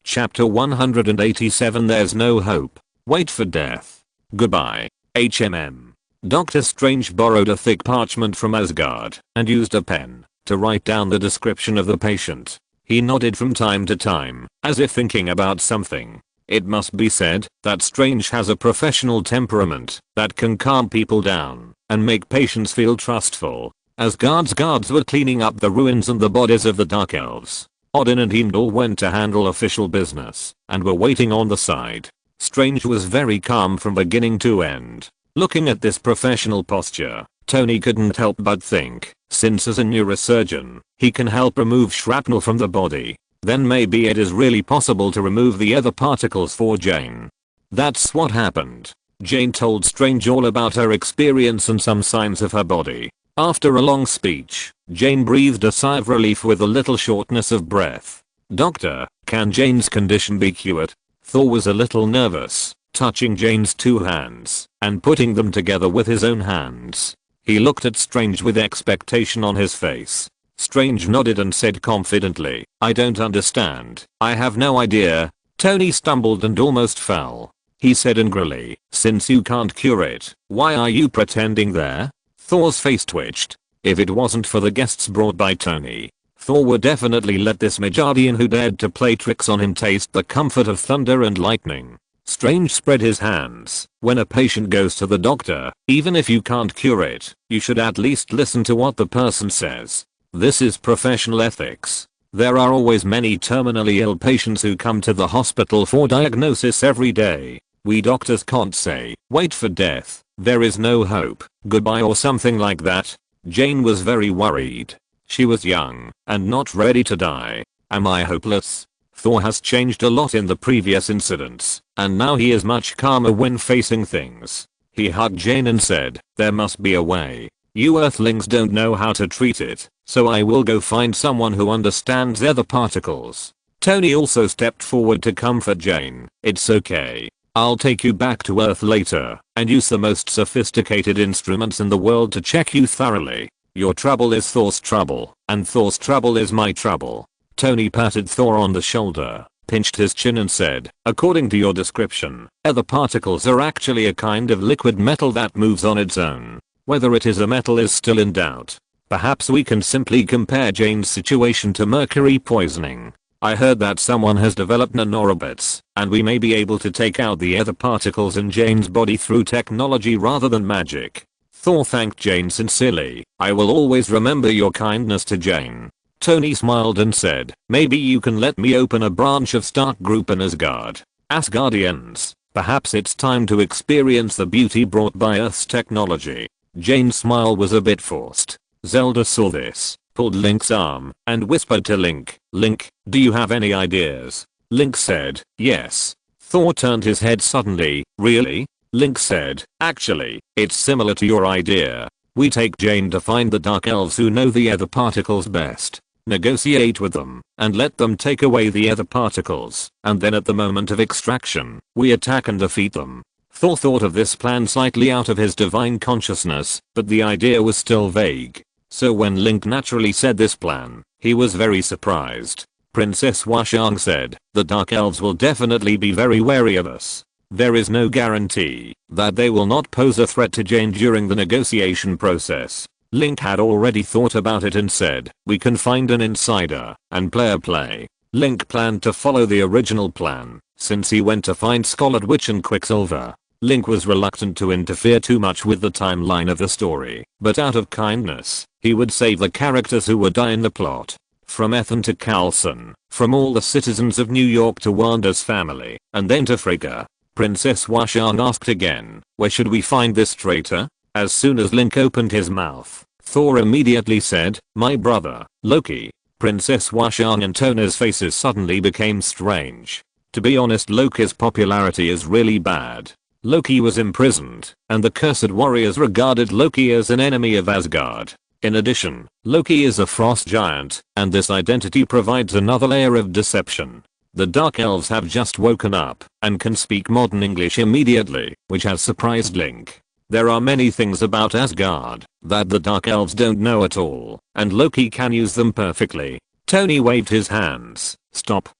Speaker 1: Chapter 187 There's no hope. Wait for death. Goodbye. HMM. Doctor Strange borrowed a thick parchment from Asgard and used a pen to write down the description of the patient. He nodded from time to time, as if thinking about something. It must be said that Strange has a professional temperament that can calm people down and make patients feel trustful. Asgard's guards were cleaning up the ruins and the bodies of the Dark Elves. Odin and Heimdall went to handle official business and were waiting on the side. Strange was very calm from beginning to end. Looking at this professional posture, Tony couldn't help but think, since as a neurosurgeon, he can help remove shrapnel from the body, then maybe it is really possible to remove the other particles for Jane. That's what happened. Jane told Strange all about her experience and some signs of her body. After a long speech, Jane breathed a sigh of relief with a little shortness of breath. Doctor, can Jane's condition be cured? Thor was a little nervous, touching Jane's 2 hands and putting them together with his own hands. He looked at Strange with expectation on his face. Strange nodded and said confidently, I don't understand. I have no idea. Tony stumbled and almost fell. He said angrily, since you can't cure it, why are you pretending there? Thor's face twitched. If it wasn't for the guests brought by Tony, Thor would definitely let this Majordian who dared to play tricks on him taste the comfort of thunder and lightning. Strange spread his hands. When a patient goes to the doctor, even if you can't cure it, you should at least listen to what the person says. This is professional ethics. There are always many terminally ill patients who come to the hospital for diagnosis every day. We doctors can't say, wait for death, there is no hope, goodbye or something like that. Jane was very worried. She was young and not ready to die. Am I hopeless? Thor has changed a lot in the previous incidents, and now he is much calmer when facing things. He hugged Jane and said, there must be a way. You Earthlings don't know how to treat it, so I will go find someone who understands ether particles. Tony also stepped forward to comfort Jane. It's okay. I'll take you back to Earth later and use the most sophisticated instruments in the world to check you thoroughly. Your trouble is Thor's trouble, and Thor's trouble is my trouble. Tony patted Thor on the shoulder, pinched his chin and said, according to your description, ether particles are actually a kind of liquid metal that moves on its own. Whether it is a metal is still in doubt. Perhaps we can simply compare Jane's situation to mercury poisoning. I heard that someone has developed nanorobots, and we may be able to take out the ether particles in Jane's body through technology rather than magic. Thor thanked Jane sincerely. I will always remember your kindness to Jane. Tony smiled and said, maybe you can let me open a branch of Stark Group in Asgard. Asgardians, perhaps it's time to experience the beauty brought by Earth's technology. Jane's smile was a bit forced. Zelda saw this, pulled Link's arm, and whispered to Link, Link, do you have any ideas? Link said, yes. Thor turned his head suddenly, really? Link said, actually, it's similar to your idea. We take Jane to find the Dark Elves who know the ether particles best, negotiate with them, and let them take away the ether particles, and then at the moment of extraction, we attack and defeat them. Thor thought of this plan slightly out of his divine consciousness, but the idea was still vague. So when Link naturally said this plan, he was very surprised. Princess Washang said, the Dark Elves will definitely be very wary of us. There is no guarantee that they will not pose a threat to Jane during the negotiation process. Link had already thought about it and said, we can find an insider and play. Link planned to follow the original plan, since he went to find Scarlet Witch and Quicksilver. Link was reluctant to interfere too much with the timeline of the story, but out of kindness, he would save the characters who would die in the plot. From Ethan to Coulson, from all the citizens of New York to Wanda's family, and then to Frigga. Princess Washang asked again, where should we find this traitor? As soon as Link opened his mouth, Thor immediately said, my brother, Loki. Princess Washang and Tona's faces suddenly became strange. To be honest, Loki's popularity is really bad. Loki was imprisoned, and the Cursed Warriors regarded Loki as an enemy of Asgard. In addition, Loki is a frost giant, and this identity provides another layer of deception. The Dark Elves have just woken up, and can speak modern English immediately, which has surprised Link. There are many things about Asgard that the Dark Elves don't know at all, and Loki can use them perfectly. Tony waved his hands. Stop.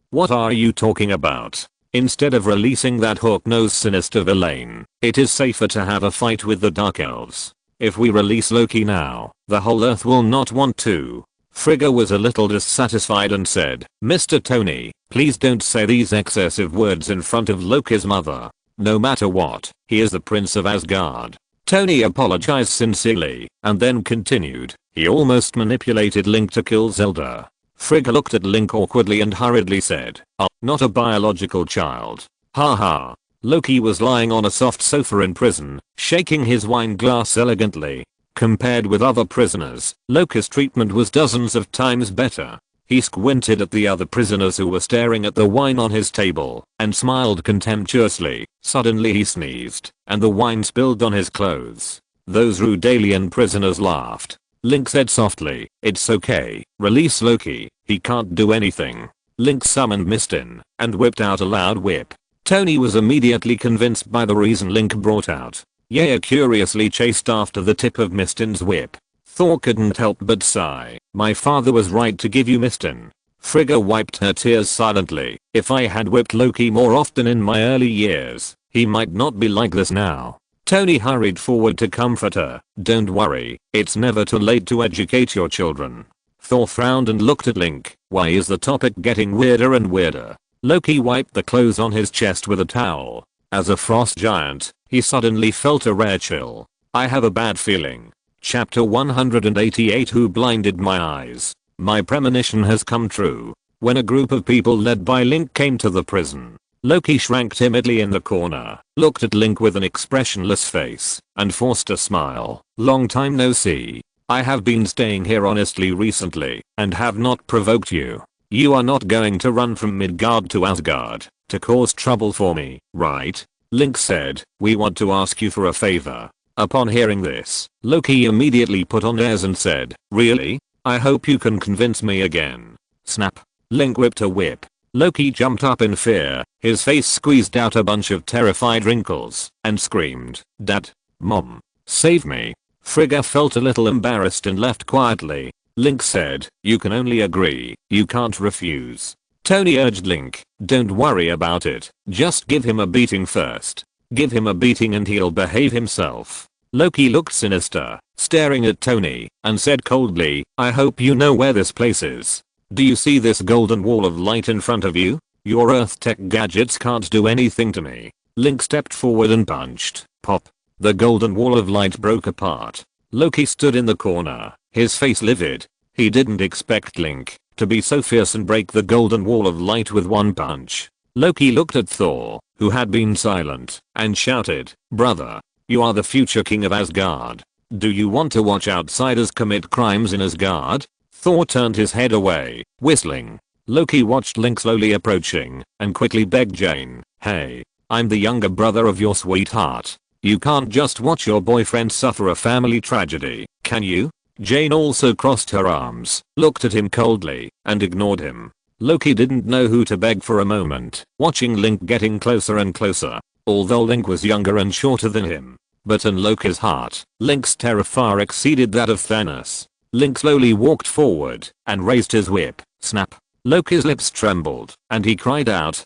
Speaker 1: What are you talking about? Instead of releasing that hawk-nosed sinister villain, it is safer to have a fight with the Dark Elves. If we release Loki now, the whole Earth will not want to. Frigga was a little dissatisfied and said, Mr. Tony, please don't say these excessive words in front of Loki's mother. No matter what, he is the Prince of Asgard. Tony apologized sincerely, and then continued, he almost manipulated Link to kill Zelda. Frigga looked at Link awkwardly and hurriedly said, oh, not a biological child. Haha. Loki was lying on a soft sofa in prison, shaking his wine glass elegantly. Compared with other prisoners, Loki's treatment was dozens of times better. He squinted at the other prisoners who were staring at the wine on his table, and smiled contemptuously. Suddenly he sneezed, and the wine spilled on his clothes. Those rude alien prisoners laughed. Link said softly, it's okay, release Loki, he can't do anything. Link summoned Mistin, and whipped out a loud whip. Tony was immediately convinced by the reason Link brought out. Yaya curiously chased after the tip of Mistin's whip. Thor couldn't help but sigh, my father was right to give you Mistin. Frigga wiped her tears silently, if I had whipped Loki more often in my early years, he might not be like this now. Tony hurried forward to comfort her. Don't worry, it's never too late to educate your children. Thor frowned and looked at Link. Why is the topic getting weirder and weirder? Loki wiped the clothes on his chest with a towel. As a frost giant, he suddenly felt a rare chill. I have a bad feeling. Chapter 188. Who blinded my eyes? My premonition has come true. When a group of people led by Link came to the prison, Loki shrank timidly in the corner, looked at Link with an expressionless face, and forced a smile. Long time no see. I have been staying here honestly recently, and have not provoked you. You are not going to run from Midgard to Asgard, to cause trouble for me, right? Link said, we want to ask you for a favor. Upon hearing this, Loki immediately put on airs and said, really? I hope you can convince me again. Snap. Link whipped a whip. Loki jumped up in fear, his face squeezed out a bunch of terrified wrinkles, and screamed, Dad, Mom, save me. Frigga felt a little embarrassed and left quietly. Link said, you can only agree, you can't refuse. Tony urged Link, don't worry about it, just give him a beating first. Give him a beating and he'll behave himself. Loki looked sinister, staring at Tony, and said coldly, I hope you know where this place is. Do you see this golden wall of light in front of you? Your Earth tech gadgets can't do anything to me. Link stepped forward and punched. Pop. The golden wall of light broke apart. Loki stood in the corner, his face livid. He didn't expect Link to be so fierce and break the golden wall of light with one punch. Loki looked at Thor, who had been silent, and shouted, brother, you are the future king of Asgard. Do you want to watch outsiders commit crimes in Asgard? Thor turned his head away, whistling. Loki watched Link slowly approaching, and quickly begged Jane, hey, I'm the younger brother of your sweetheart. You can't just watch your boyfriend suffer a family tragedy, can you? Jane also crossed her arms, looked at him coldly, and ignored him. Loki didn't know who to beg for a moment, watching Link getting closer and closer. Although Link was younger and shorter than him, but in Loki's heart, Link's terror far exceeded that of Thanos. Link slowly walked forward and raised his whip. Snap. Loki's lips trembled, and he cried out,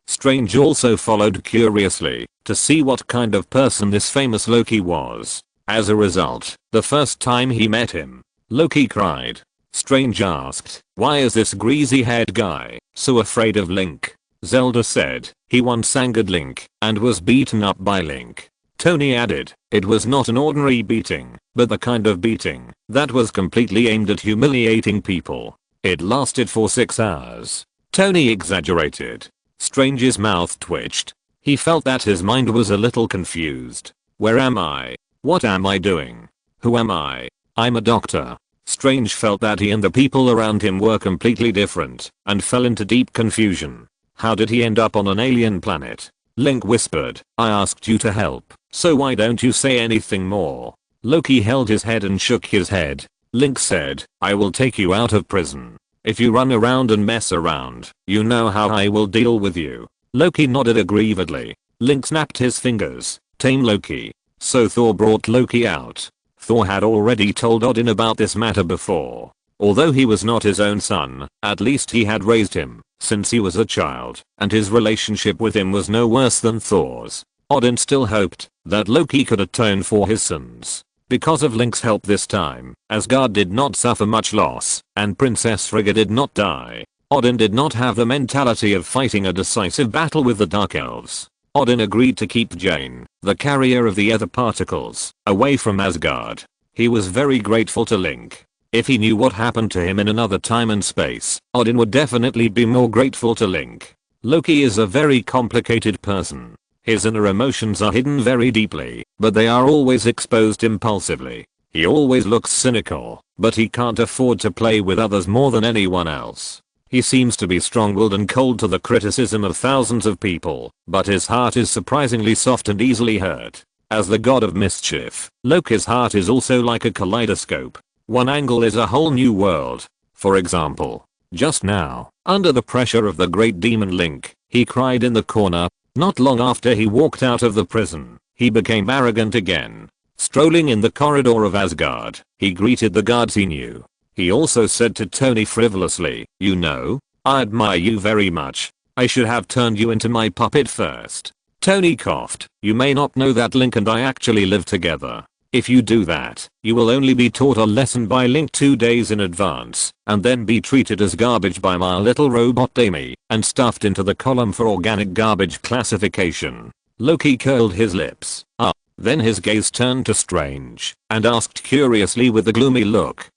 Speaker 1: Strange also followed curiously to see what kind of person this famous Loki was. As a result, the first time he met him, Loki cried. Strange asked, why is this greasy-haired guy so afraid of Link? Zelda said, he once angered Link and was beaten up by Link. Tony added, it was not an ordinary beating, but the kind of beating that was completely aimed at humiliating people. It lasted for 6 hours. Tony exaggerated. Strange's mouth twitched. He felt that his mind was a little confused. Where am I? What am I doing? Who am I? I'm a doctor. Strange felt that he and the people around him were completely different, and fell into deep confusion. How did he end up on an alien planet? Link whispered, I asked you to help, so why don't you say anything more? Loki held his head and shook his head. Link said, I will take you out of prison. If you run around and mess around, you know how I will deal with you. Loki nodded aggrievedly. Link snapped his fingers. Tame Loki. So Thor brought Loki out. Thor had already told Odin about this matter before. Although he was not his own son, at least he had raised him since he was a child, and his relationship with him was no worse than Thor's. Odin still hoped that Loki could atone for his sins. Because of Link's help this time, Asgard did not suffer much loss, and Princess Frigga did not die. Odin did not have the mentality of fighting a decisive battle with the Dark Elves. Odin agreed to keep Jane, the carrier of the ether particles, away from Asgard. He was very grateful to Link. If he knew what happened to him in another time and space, Odin would definitely be more grateful to Link. Loki is a very complicated person. His inner emotions are hidden very deeply, but they are always exposed impulsively. He always looks cynical, but he can't afford to play with others more than anyone else. He seems to be strong-willed and cold to the criticism of thousands of people, but his heart is surprisingly soft and easily hurt. As the god of mischief, Loki's heart is also like a kaleidoscope. One angle is a whole new world. For example, just now, under the pressure of the great demon Link, he cried in the corner. Not long after he walked out of the prison, he became arrogant again. Strolling in the corridor of Asgard, he greeted the guards he knew. He also said to Tony frivolously, you know, I admire you very much. I should have turned you into my puppet first. Tony coughed. You may not know that Link and I actually live together. If you do that, you will only be taught a lesson by Link 2 days in advance, and then be treated as garbage by my little robot Amy, and stuffed into the column for organic garbage classification. Loki curled his lips. Then his gaze turned to Strange, and asked curiously with a gloomy look,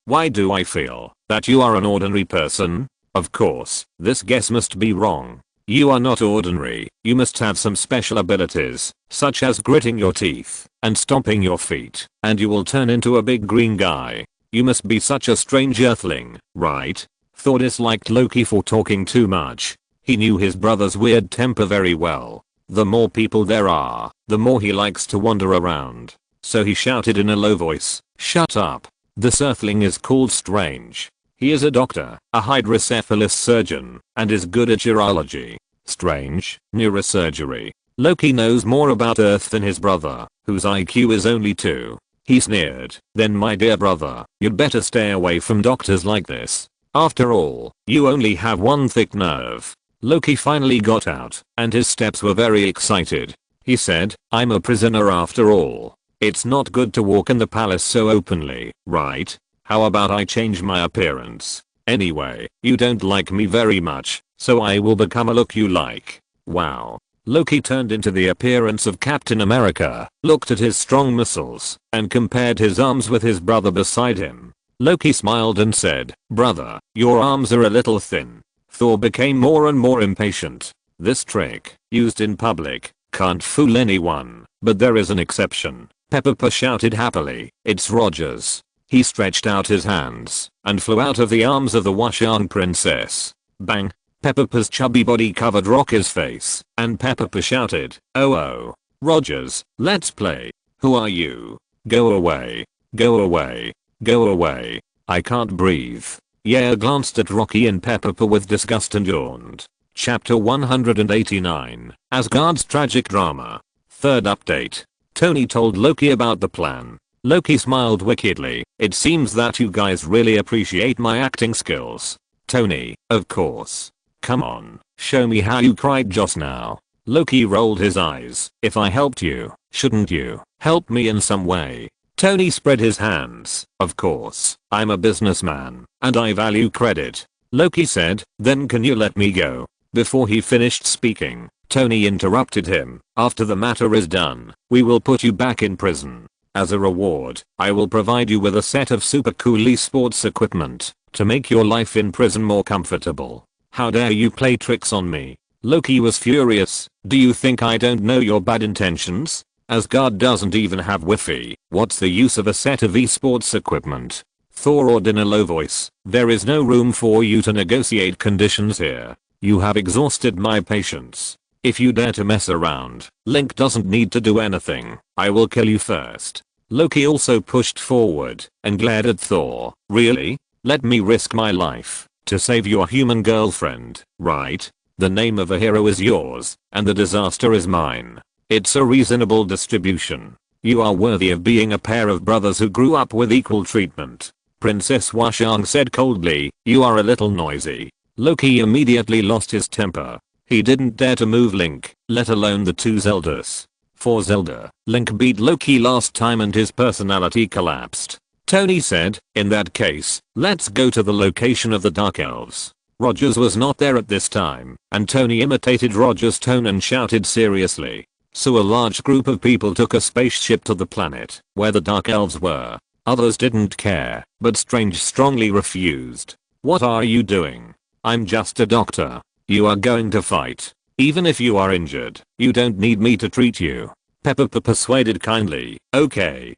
Speaker 1: why do I feel that you are an ordinary person? Of course, this guess must be wrong. You are not ordinary, you must have some special abilities, such as gritting your teeth, and stomping your feet, and you will turn into a big green guy. You must be such a strange earthling, right? Thor disliked Loki for talking too much. He knew his brother's weird temper very well. The more people there are, the more he likes to wander around. So he shouted in a low voice, "Shut up. This earthling is called Strange. He is a doctor, a hydrocephalus surgeon, and is good at urology. Strange, neurosurgery. Loki knows more about Earth than his brother, whose IQ is only 2. He sneered. Then my dear brother, you'd better stay away from doctors like this. After all, you only have one thick nerve." Loki finally got out, and his steps were very excited. He said, "I'm a prisoner after all. It's not good to walk in the palace so openly, right? How about I change my appearance? Anyway, you don't like me very much, so I will become a look you like." Wow. Loki turned into the appearance of Captain America, looked at his strong muscles, and compared his arms with his brother beside him. Loki smiled and said, "Brother, your arms are a little thin." Thor became more and more impatient. This trick, used in public, can't fool anyone, but there is an exception. Pepper shouted happily, "It's Rogers." He stretched out his hands and flew out of the arms of the Washan princess. Bang! Pepper's chubby body covered Rocky's face, and Pepper shouted, "Oh, Rogers, let's play. Who are you? Go away. Go away. Go away. I can't breathe." Yaya glanced at Rocky and Pepper with disgust and yawned. Chapter 189, Asgard's tragic drama. Third update. Tony told Loki about the plan. Loki smiled wickedly. "It seems that you guys really appreciate my acting skills." Tony, "Of course. Come on, show me how you cried just now." Loki rolled his eyes. "If I helped you, shouldn't you help me in some way?" Tony spread his hands. "Of course, I'm a businessman, and I value credit." Loki said, "Then can you let me go?" Before he finished speaking, Tony interrupted him. "After the matter is done, we will put you back in prison. As a reward, I will provide you with a set of super cool esports equipment to make your life in prison more comfortable. How dare you play tricks on me?" Loki was furious. "Do you think I don't know your bad intentions? Asgard doesn't even have Wi-Fi. What's the use of a set of esports equipment?" Thor roared in a low voice, "There is no room for you to negotiate conditions here. You have exhausted my patience. If you dare to mess around, Link doesn't need to do anything. I will kill you first." Loki also pushed forward and glared at Thor. "Really? Let me risk my life to save your human girlfriend, right? The name of a hero is yours, and the disaster is mine. It's a reasonable distribution. You are worthy of being a pair of brothers who grew up with equal treatment." Princess Washang said coldly, "You are a little noisy." Loki immediately lost his temper. He didn't dare to move Link, let alone the two Zeldas. For Zelda, Link beat Loki last time and his personality collapsed. Tony said, "In that case, let's go to the location of the Dark Elves." Rogers was not there at this time, and Tony imitated Rogers' tone and shouted seriously. So a large group of people took a spaceship to the planet where the Dark Elves were. Others didn't care, but Strange strongly refused. "What are you doing? I'm just a doctor. You are going to fight. Even if you are injured, you don't need me to treat you." Pepper persuaded kindly, Okay,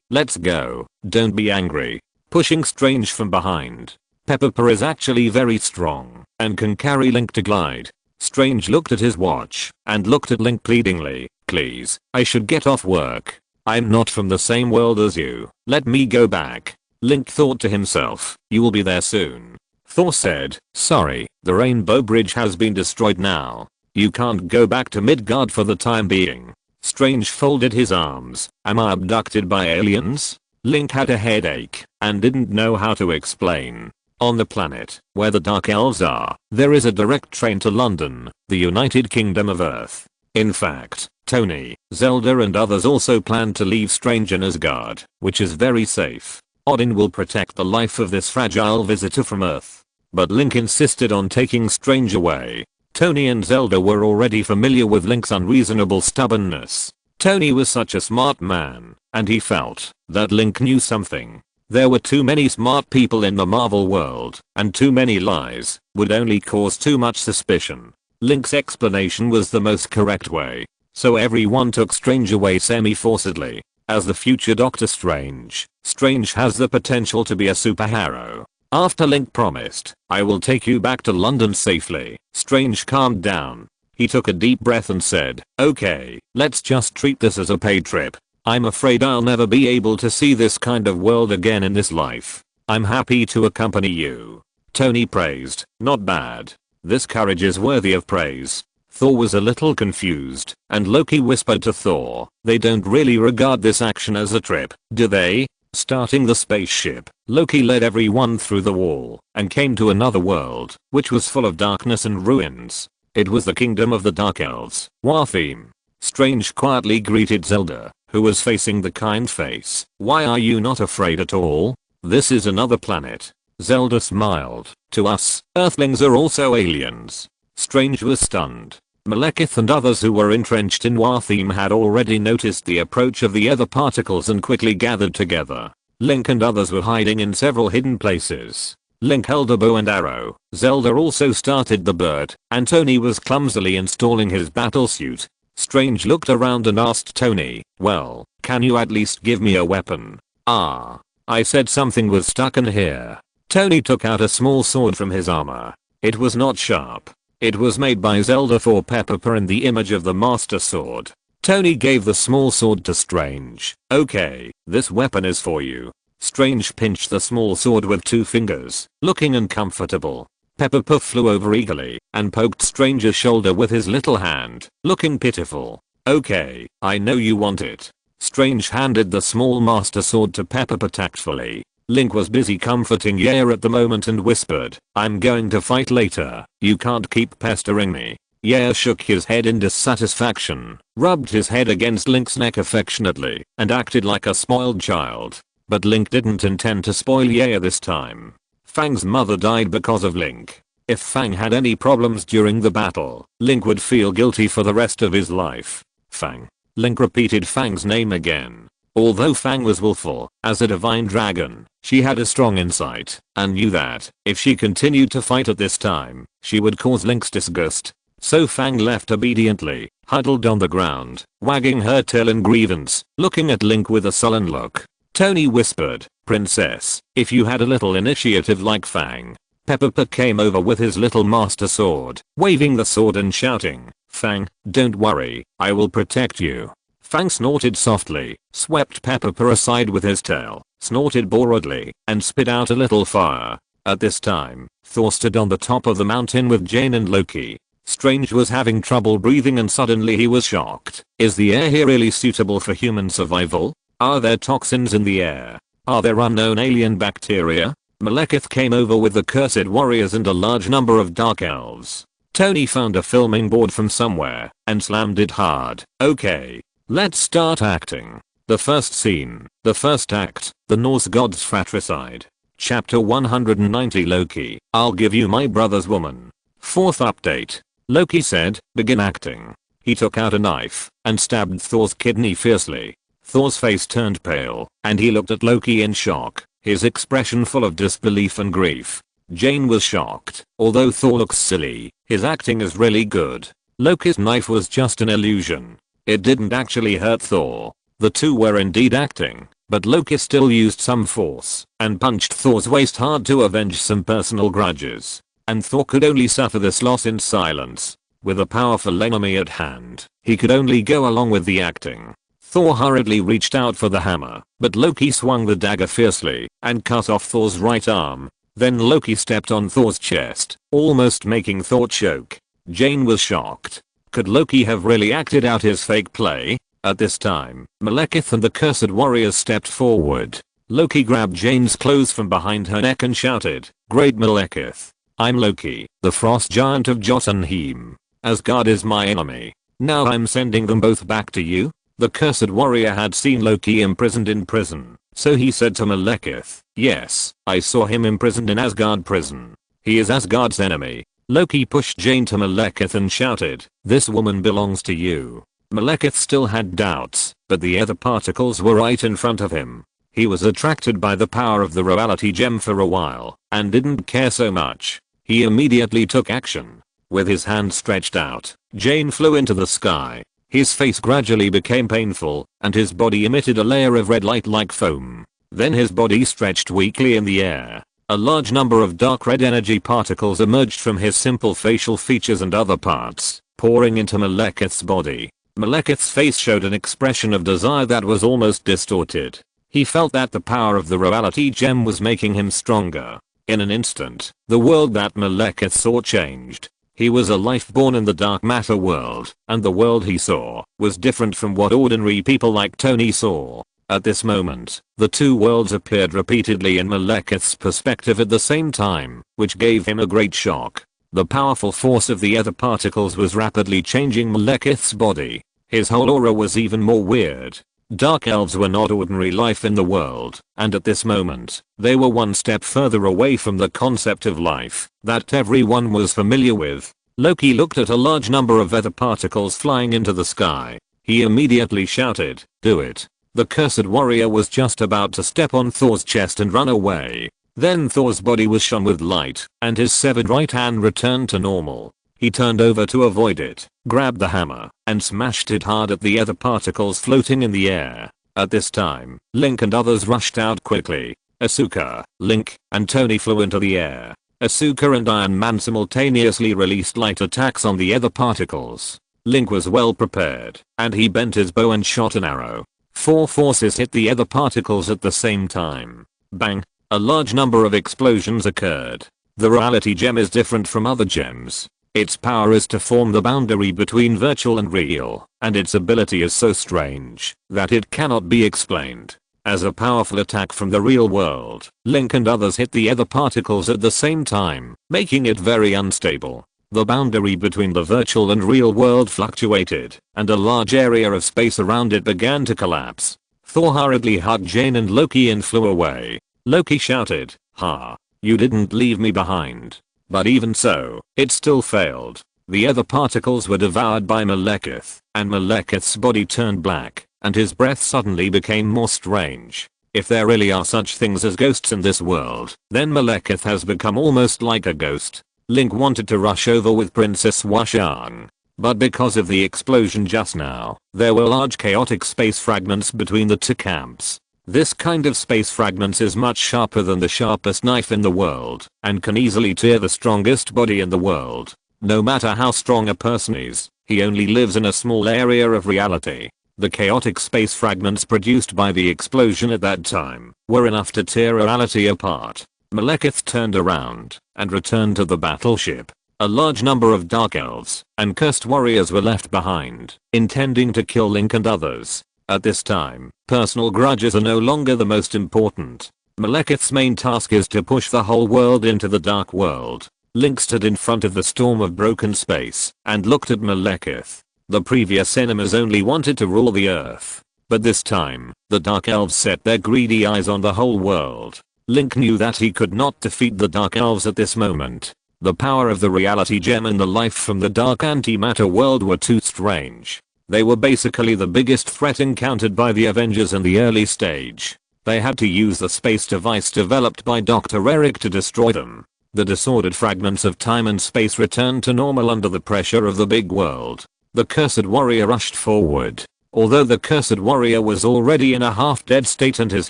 Speaker 1: let's go. Don't be angry." Pushing Strange from behind. Pepper is actually very strong and can carry Link to glide. Strange looked at his watch and looked at Link pleadingly. "Please, I should get off work. I'm not from the same world as you. Let me go back." Link thought to himself, "You will be there soon." Thor said, "Sorry, the Rainbow Bridge has been destroyed now. You can't go back to Midgard for the time being." Strange folded his arms. "Am I abducted by aliens?" Link had a headache and didn't know how to explain. On the planet where the Dark Elves are, there is a direct train to London, the United Kingdom of Earth. In fact, Tony, Zelda and others also planned to leave Strange in Asgard, which is very safe. Odin will protect the life of this fragile visitor from Earth. But Link insisted on taking Strange away. Tony and Zelda were already familiar with Link's unreasonable stubbornness. Tony was such a smart man, and he felt that Link knew something. There were too many smart people in the Marvel world, and too many lies would only cause too much suspicion. Link's explanation was the most correct way, so everyone took Strange away semi-forcedly. As the future Doctor Strange, Strange has the potential to be a superhero. After Link promised, "I will take you back to London safely," Strange calmed down. He took a deep breath and said, "Okay, let's just treat this as a paid trip. I'm afraid I'll never be able to see this kind of world again in this life. I'm happy to accompany you." Tony praised, "Not bad. This courage is worthy of praise." Thor was a little confused, and Loki whispered to Thor, "They don't really regard this action as a trip, do they?" Starting the spaceship, Loki led everyone through the wall and came to another world, which was full of darkness and ruins. It was the kingdom of the Dark Elves, Wartheme. Strange quietly greeted Zelda, who was facing the kind face. "Why are you not afraid at all? This is another planet." Zelda smiled. "To us, Earthlings are also aliens." Strange was stunned. Malekith and others who were entrenched in Wartheme had already noticed the approach of the other particles and quickly gathered together. Link and others were hiding in several hidden places. Link held a bow and arrow. Zelda also started the bird, and Tony was clumsily installing his battlesuit. Strange looked around and asked Tony, "Well, can you at least give me a weapon?" "Ah. I said something was stuck in here." Tony took out a small sword from his armor. It was not sharp. It was made by Zelda for Pepper in the image of the Master Sword. Tony gave the small sword to Strange. "Okay, this weapon is for you." Strange pinched the small sword with 2 fingers, looking uncomfortable. Pepper flew over eagerly and poked Strange's shoulder with his little hand, looking pitiful. "Okay, I know you want it." Strange handed the small Master Sword to Pepper tactfully. Link was busy comforting Yaya at the moment and whispered, "I'm going to fight later. You can't keep pestering me." Yaya shook his head in dissatisfaction, rubbed his head against Link's neck affectionately, and acted like a spoiled child. But Link didn't intend to spoil Yaya this time. Fang's mother died because of Link. If Fang had any problems during the battle, Link would feel guilty for the rest of his life. Fang. Link repeated Fang's name again. Although Fang was willful, as a divine dragon, she had a strong insight, and knew that, if she continued to fight at this time, she would cause Link's disgust. So Fang left obediently, huddled on the ground, wagging her tail in grievance, looking at Link with a sullen look. Tony whispered, "Princess, if you had a little initiative like Fang." Pepper came over with his little Master Sword, waving the sword and shouting, "Fang, don't worry, I will protect you." Fang snorted softly, swept Pepper aside with his tail, snorted boredly, and spit out a little fire. At this time, Thor stood on the top of the mountain with Jane and Loki. Strange was having trouble breathing and suddenly he was shocked. Is the air here really suitable for human survival? Are there toxins in the air? Are there unknown alien bacteria? Malekith came over with the cursed warriors and a large number of dark elves. Tony found a filming board from somewhere and slammed it hard. "Okay. Let's start acting." The first scene. The first act. The Norse gods fratricide. Chapter 190 Loki. "I'll give you my brother's woman." Fourth update. Loki said, "Begin acting." He took out a knife and stabbed Thor's kidney fiercely. Thor's face turned pale, and he looked at Loki in shock, his expression full of disbelief and grief. Jane was shocked. Although Thor looks silly, his acting is really good. Loki's knife was just an illusion. It didn't actually hurt Thor. The two were indeed acting, but Loki still used some force and punched Thor's waist hard to avenge some personal grudges. And Thor could only suffer this loss in silence. With a powerful enemy at hand, he could only go along with the acting. Thor hurriedly reached out for the hammer, but Loki swung the dagger fiercely and cut off Thor's right arm. Then Loki stepped on Thor's chest, almost making Thor choke. Jane was shocked. Could Loki have really acted out his fake play? At this time, Malekith and the cursed warriors stepped forward. Loki grabbed Jane's clothes from behind her neck and shouted, "Great Malekith! I'm Loki, the frost giant of Jotunheim. Asgard is my enemy. Now I'm sending them both back to you. The cursed warrior had seen Loki imprisoned in prison, so he said to Malekith, yes, I saw him imprisoned in Asgard prison. He is Asgard's enemy. Loki pushed Jane to Malekith and shouted, this woman belongs to you. Malekith still had doubts, but the other particles were right in front of him. He was attracted by the power of the reality gem for a while, and didn't care so much. He immediately took action. With his hand stretched out, Jane flew into the sky. His face gradually became painful, and his body emitted a layer of red light like foam. Then his body stretched weakly in the air. A large number of dark red energy particles emerged from his simple facial features and other parts, pouring into Malekith's body. Malekith's face showed an expression of desire that was almost distorted. He felt that the power of the reality gem was making him stronger. In an instant, the world that Malekith saw changed. He was a life born in the dark matter world, and the world he saw was different from what ordinary people like Tony saw. At this moment, the two worlds appeared repeatedly in Malekith's perspective at the same time, which gave him a great shock. The powerful force of the other particles was rapidly changing Malekith's body. His whole aura was even more weird. Dark elves were not ordinary life in the world, and at this moment, they were one step further away from the concept of life that everyone was familiar with. Loki looked at a large number of other particles flying into the sky. He immediately shouted, do it. The cursed warrior was just about to step on Thor's chest and run away. Then Thor's body was shone with light, and his severed right hand returned to normal. He turned over to avoid it, grabbed the hammer, and smashed it hard at the other particles floating in the air. At this time, Link and others rushed out quickly. Asuka, Link, and Tony flew into the air. Asuka and Iron Man simultaneously released light attacks on the other particles. Link was well prepared, and he bent his bow and shot an arrow. 4 forces hit the other particles at the same time. Bang! A large number of explosions occurred. The reality gem is different from other gems. Its power is to form the boundary between virtual and real, and its ability is so strange that it cannot be explained. As a powerful attack from the real world, Link and others hit the other particles at the same time, making it very unstable. The boundary between the virtual and real world fluctuated, and a large area of space around it began to collapse. Thor hurriedly hugged Jane and Loki and flew away. Loki shouted, "Ha! You didn't leave me behind." But even so, it still failed. The other particles were devoured by Malekith, and Malekith's body turned black, and his breath suddenly became more strange. If there really are such things as ghosts in this world, then Malekith has become almost like a ghost. Link wanted to rush over with Princess Washang, but because of the explosion just now, there were large chaotic space fragments between the two camps. This kind of space fragments is much sharper than the sharpest knife in the world, and can easily tear the strongest body in the world. No matter how strong a person is, he only lives in a small area of reality. The chaotic space fragments produced by the explosion at that time were enough to tear reality apart. Malekith turned around and returned to the battleship. A large number of dark elves and cursed warriors were left behind, intending to kill Link and others. At this time, personal grudges are no longer the most important. Malekith's main task is to push the whole world into the dark world. Link stood in front of the storm of broken space and looked at Malekith. The previous enemies only wanted to rule the earth, but this time, the dark elves set their greedy eyes on the whole world. Link knew that he could not defeat the dark elves at this moment. The power of the reality gem and the life from the dark antimatter world were too strange. They were basically the biggest threat encountered by the Avengers in the early stage. They had to use the space device developed by Dr. Eric to destroy them. The disordered fragments of time and space returned to normal under the pressure of the big world. The cursed warrior rushed forward. Although the cursed warrior was already in a half-dead state and his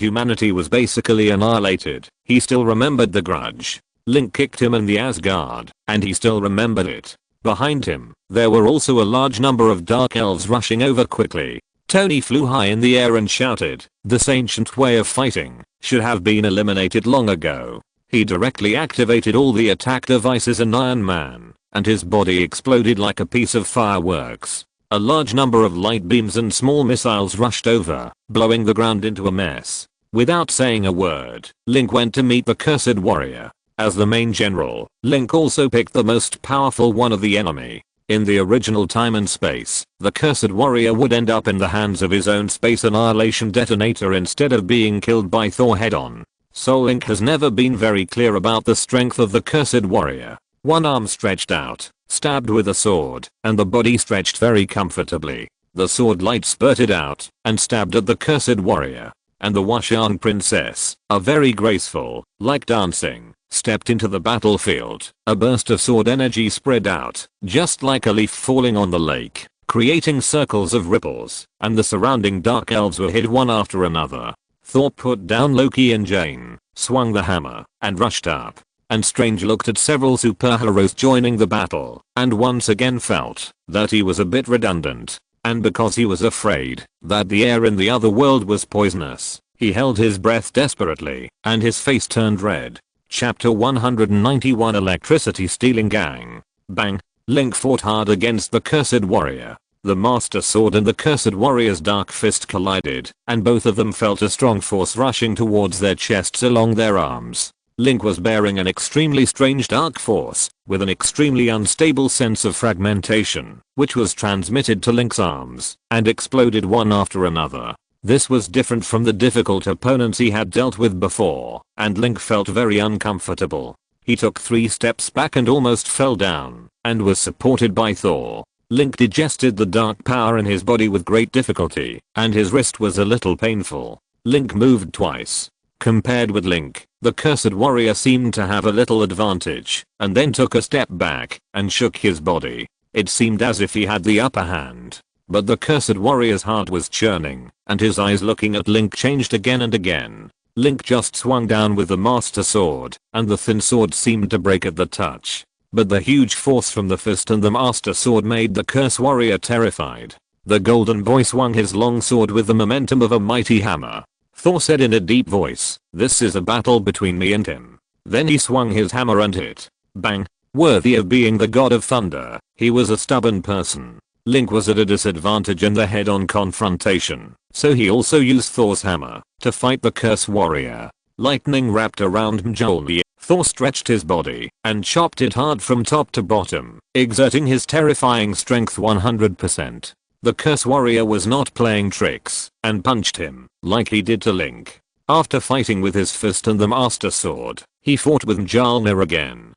Speaker 1: humanity was basically annihilated, he still remembered the grudge. Link kicked him in the Asgard, and he still remembered it. Behind him, there were also a large number of dark elves rushing over quickly. Tony flew high in the air and shouted, "This ancient way of fighting should have been eliminated long ago." He directly activated all the attack devices in Iron Man, and his body exploded like a piece of fireworks. A large number of light beams and small missiles rushed over, blowing the ground into a mess. Without saying a word, Link went to meet the cursed warrior. As the main general, Link also picked the most powerful one of the enemy. In the original time and space, the cursed warrior would end up in the hands of his own space annihilation detonator instead of being killed by Thor head-on. So Link has never been very clear about the strength of the cursed warrior. One arm stretched out, stabbed with a sword, and the body stretched very comfortably. The sword light spurted out and stabbed at the cursed warrior. And the Washan princess, a very graceful, like dancing, stepped into the battlefield. A burst of sword energy spread out, just like a leaf falling on the lake, creating circles of ripples, and the surrounding dark elves were hit one after another. Thor put down Loki and Jane, swung the hammer, and rushed up. And Strange looked at several superheroes joining the battle, and once again felt that he was a bit redundant. And because he was afraid that the air in the other world was poisonous, he held his breath desperately, and his face turned red. Chapter 191 Electricity Stealing Gang. Bang! Link fought hard against the cursed warrior. The Master Sword and the cursed warrior's dark fist collided, and both of them felt a strong force rushing towards their chests along their arms. Link was bearing an extremely strange dark force, with an extremely unstable sense of fragmentation, which was transmitted to Link's arms, and exploded one after another. This was different from the difficult opponents he had dealt with before, and Link felt very uncomfortable. He took 3 steps back and almost fell down, and was supported by Thor. Link digested the dark power in his body with great difficulty, and his wrist was a little painful. Link moved twice. Compared with Link, the cursed warrior seemed to have a little advantage, and then took a step back and shook his body. It seemed as if he had the upper hand. But the cursed warrior's heart was churning, and his eyes looking at Link changed again and again. Link just swung down with the Master Sword, and the thin sword seemed to break at the touch. But the huge force from the fist and the Master Sword made the cursed warrior terrified. The golden boy swung his long sword with the momentum of a mighty hammer. Thor said in a deep voice, "This is a battle between me and him." Then he swung his hammer and hit. Bang! Worthy of being the god of thunder, he was a stubborn person. Link was at a disadvantage in the head-on confrontation, so he also used Thor's hammer to fight the curse warrior. Lightning wrapped around Mjolnir. Thor stretched his body and chopped it hard from top to bottom, exerting his terrifying strength 100%. The curse warrior was not playing tricks, and punched him, like he did to Link. After fighting with his fist and the Master Sword, he fought with Mjolnir again.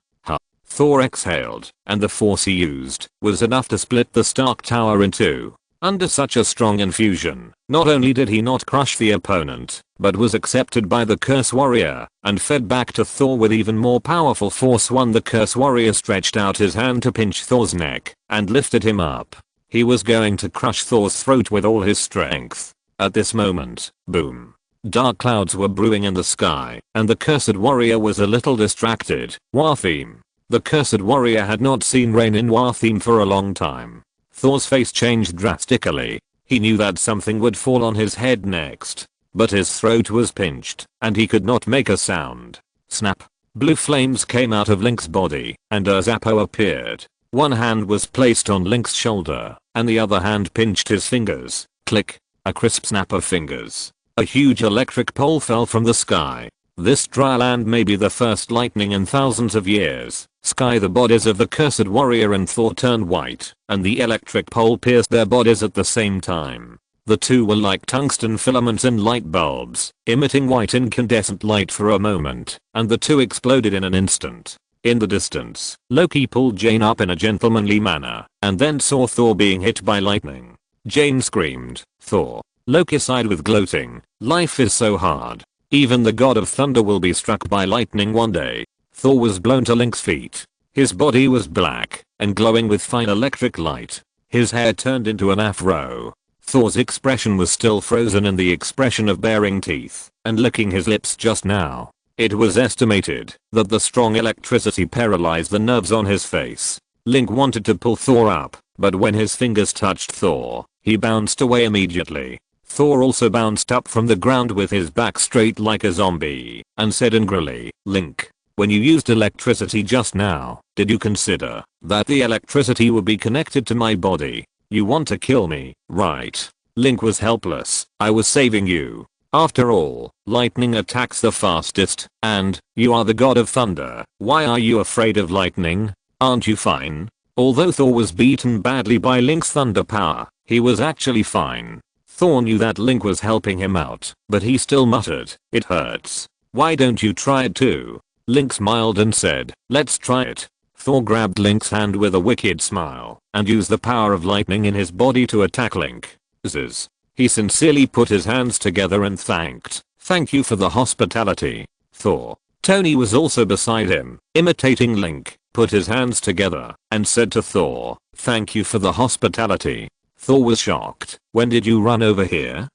Speaker 1: Thor exhaled, and the force he used was enough to split the Stark Tower in two. Under such a strong infusion, not only did he not crush the opponent, but was accepted by the curse warrior, and fed back to Thor with even more powerful force. The curse warrior stretched out his hand to pinch Thor's neck, and lifted him up. He was going to crush Thor's throat with all his strength. At this moment, boom. Dark clouds were brewing in the sky, and the cursed warrior was a little distracted. War theme. The cursed warrior had not seen rain in War theme for a long time. Thor's face changed drastically. He knew that something would fall on his head next. But his throat was pinched, and he could not make a sound. Snap. Blue flames came out of Link's body, and a Zappo appeared. One hand was placed on Link's shoulder, and the other hand pinched his fingers. Click. A crisp snap of fingers. A huge electric pole fell from the sky. This dry land may be the first lightning in thousands of years. Sky. The bodies of the cursed warrior and Thor turned white, and the electric pole pierced their bodies at the same time. The two were like tungsten filaments in light bulbs, emitting white incandescent light for a moment, and the two exploded in an instant. In the distance, Loki pulled Jane up in a gentlemanly manner, and then saw Thor being hit by lightning. Jane screamed, "Thor!" Loki sighed with gloating, "Life is so hard. Even the god of thunder will be struck by lightning one day." Thor was blown to Link's feet. His body was black, and glowing with fine electric light. His hair turned into an afro. Thor's expression was still frozen in the expression of baring teeth, and licking his lips just now. It was estimated that the strong electricity paralyzed the nerves on his face. Link wanted to pull Thor up, but when his fingers touched Thor, he bounced away immediately. Thor also bounced up from the ground with his back straight like a zombie, and said angrily, "Link, when you used electricity just now, did you consider that the electricity would be connected to my body? You want to kill me, right?" Link was helpless. "I was saving you. After all, lightning attacks the fastest, and you are the god of thunder. Why are you afraid of lightning? Aren't you fine?" Although Thor was beaten badly by Link's thunder power, he was actually fine. Thor knew that Link was helping him out, but he still muttered, "It hurts. Why don't you try it too?" Link smiled and said, "Let's try it." Thor grabbed Link's hand with a wicked smile and used the power of lightning in his body to attack Link. Zzz. He sincerely put his hands together and thanked, "Thank you for the hospitality, Thor." Tony was also beside him, imitating Link, put his hands together, and said to Thor, "Thank you for the hospitality." Thor was shocked. "When did you run over here?"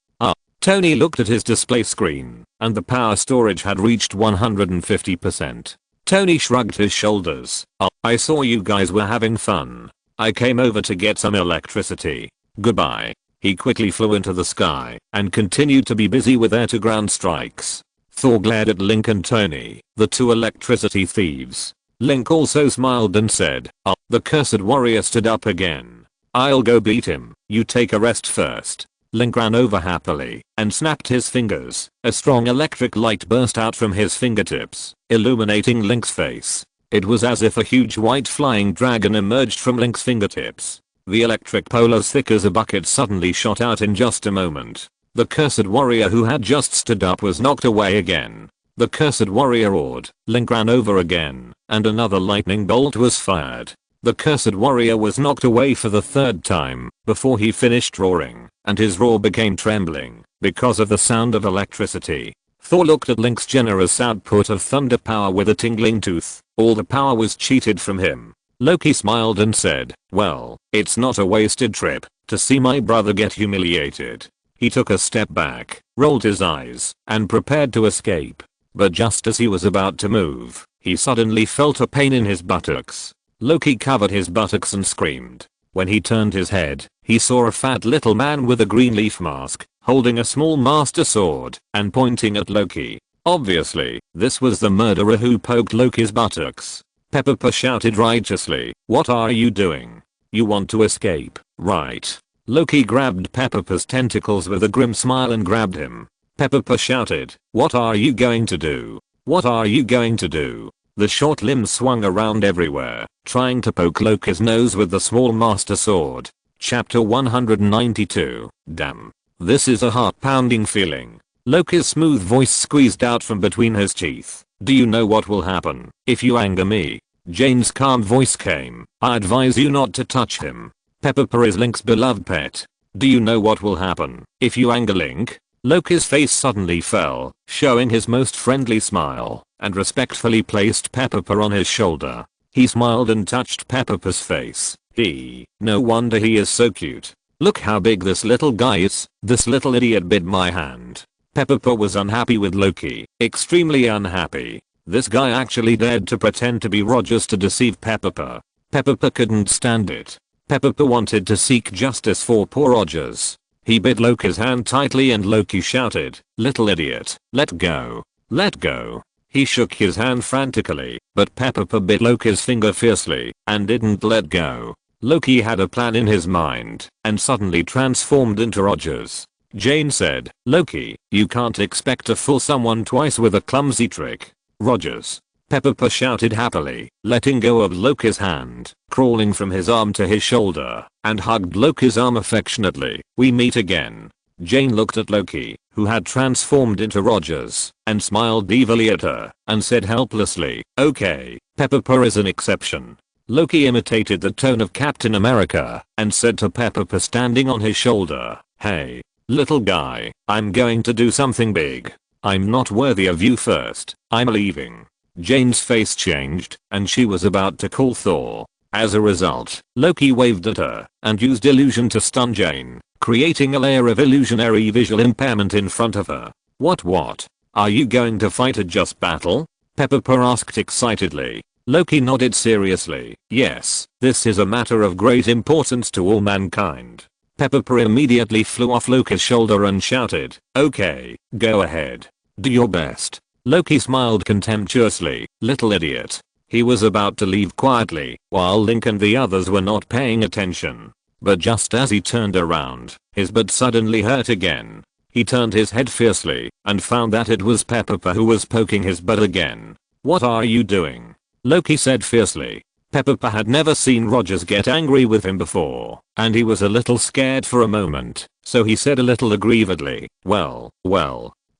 Speaker 1: Tony looked at his display screen, and the power storage had reached 150%. Tony shrugged his shoulders. "I saw you guys were having fun. I came over to get some electricity. Goodbye." He quickly flew into the sky and continued to be busy with air-to-ground strikes. Thor glared at Link and Tony, the two electricity thieves. Link also smiled and said, The cursed warrior stood up again. "I'll go beat him, you take a rest first." Link ran over happily and snapped his fingers. A strong electric light burst out from his fingertips, illuminating Link's face. It was as if a huge white flying dragon emerged from Link's fingertips. The electric pole as thick as a bucket suddenly shot out in just a moment. The cursed warrior who had just stood up was knocked away again. The cursed warrior roared. Link ran over again, and another lightning bolt was fired. The cursed warrior was knocked away for the third time before he finished roaring, and his roar became trembling because of the sound of electricity. Thor looked at Link's generous output of thunder power with a tingling tooth. All the power was cheated from him. Loki smiled and said, "Well, it's not a wasted trip to see my brother get humiliated." He took a step back, rolled his eyes, and prepared to escape. But just as he was about to move, he suddenly felt a pain in his buttocks. Loki covered his buttocks and screamed. When he turned his head, he saw a fat little man with a green leaf mask, holding a small master sword and pointing at Loki. Obviously, this was the murderer who poked Loki's buttocks. Pepper shouted righteously, "What are you doing? You want to escape, right?" Loki grabbed Pepper's tentacles with a grim smile and grabbed him. Pepper shouted, "What are you going to do? What are you going to do?" The short limbs swung around everywhere, trying to poke Loki's nose with the small master sword. Chapter 192. Damn. This is a heart-pounding feeling. Loki's smooth voice squeezed out from between his teeth. "Do you know what will happen if you anger me?" Jane's calm voice came. "I advise you not to touch him. Pepper is Link's beloved pet. Do you know what will happen if you anger Link?" Loki's face suddenly fell, showing his most friendly smile, and respectfully placed Pepper on his shoulder. He smiled and touched Pepper's face. No wonder he is so cute. Look how big this little guy is. This little idiot bit my hand. Pepper was unhappy with Loki, extremely unhappy. This guy actually dared to pretend to be Rogers to deceive Pepper. Pepper couldn't stand it. Pepper wanted to seek justice for poor Rogers. He bit Loki's hand tightly and Loki shouted, "Little idiot, let go. Let go." He shook his hand frantically, but Pepper bit Loki's finger fiercely and didn't let go. Loki had a plan in his mind and suddenly transformed into Rogers. Jane said, "Loki, you can't expect to fool someone twice with a clumsy trick." "Rogers." Pepper shouted happily, letting go of Loki's hand, crawling from his arm to his shoulder, and hugged Loki's arm affectionately. "We meet again." Jane looked at Loki, who had transformed into Rogers, and smiled evilly at her, and said helplessly, "Okay, Pepper is an exception." Loki imitated the tone of Captain America, and said to Pepper standing on his shoulder, "Hey, little guy, I'm going to do something big. I'm not worthy of you first. I'm leaving." Jane's face changed, and she was about to call Thor. As a result, Loki waved at her and used illusion to stun Jane, creating a layer of illusionary visual impairment in front of her. What? Are you going to fight a just battle?" Pepper asked excitedly. Loki nodded seriously. "Yes, this is a matter of great importance to all mankind." Pepper immediately flew off Loki's shoulder and shouted, "Okay, go ahead. Do your best." Loki smiled contemptuously. "Little idiot." He was about to leave quietly, while Link and the others were not paying attention. But just as he turned around, his butt suddenly hurt again. He turned his head fiercely, and found that it was Pepper who was poking his butt again. "What are you doing?" Loki said fiercely. Peppa had never seen Rogers get angry with him before, and he was a little scared for a moment, so he said a little aggrievedly, well,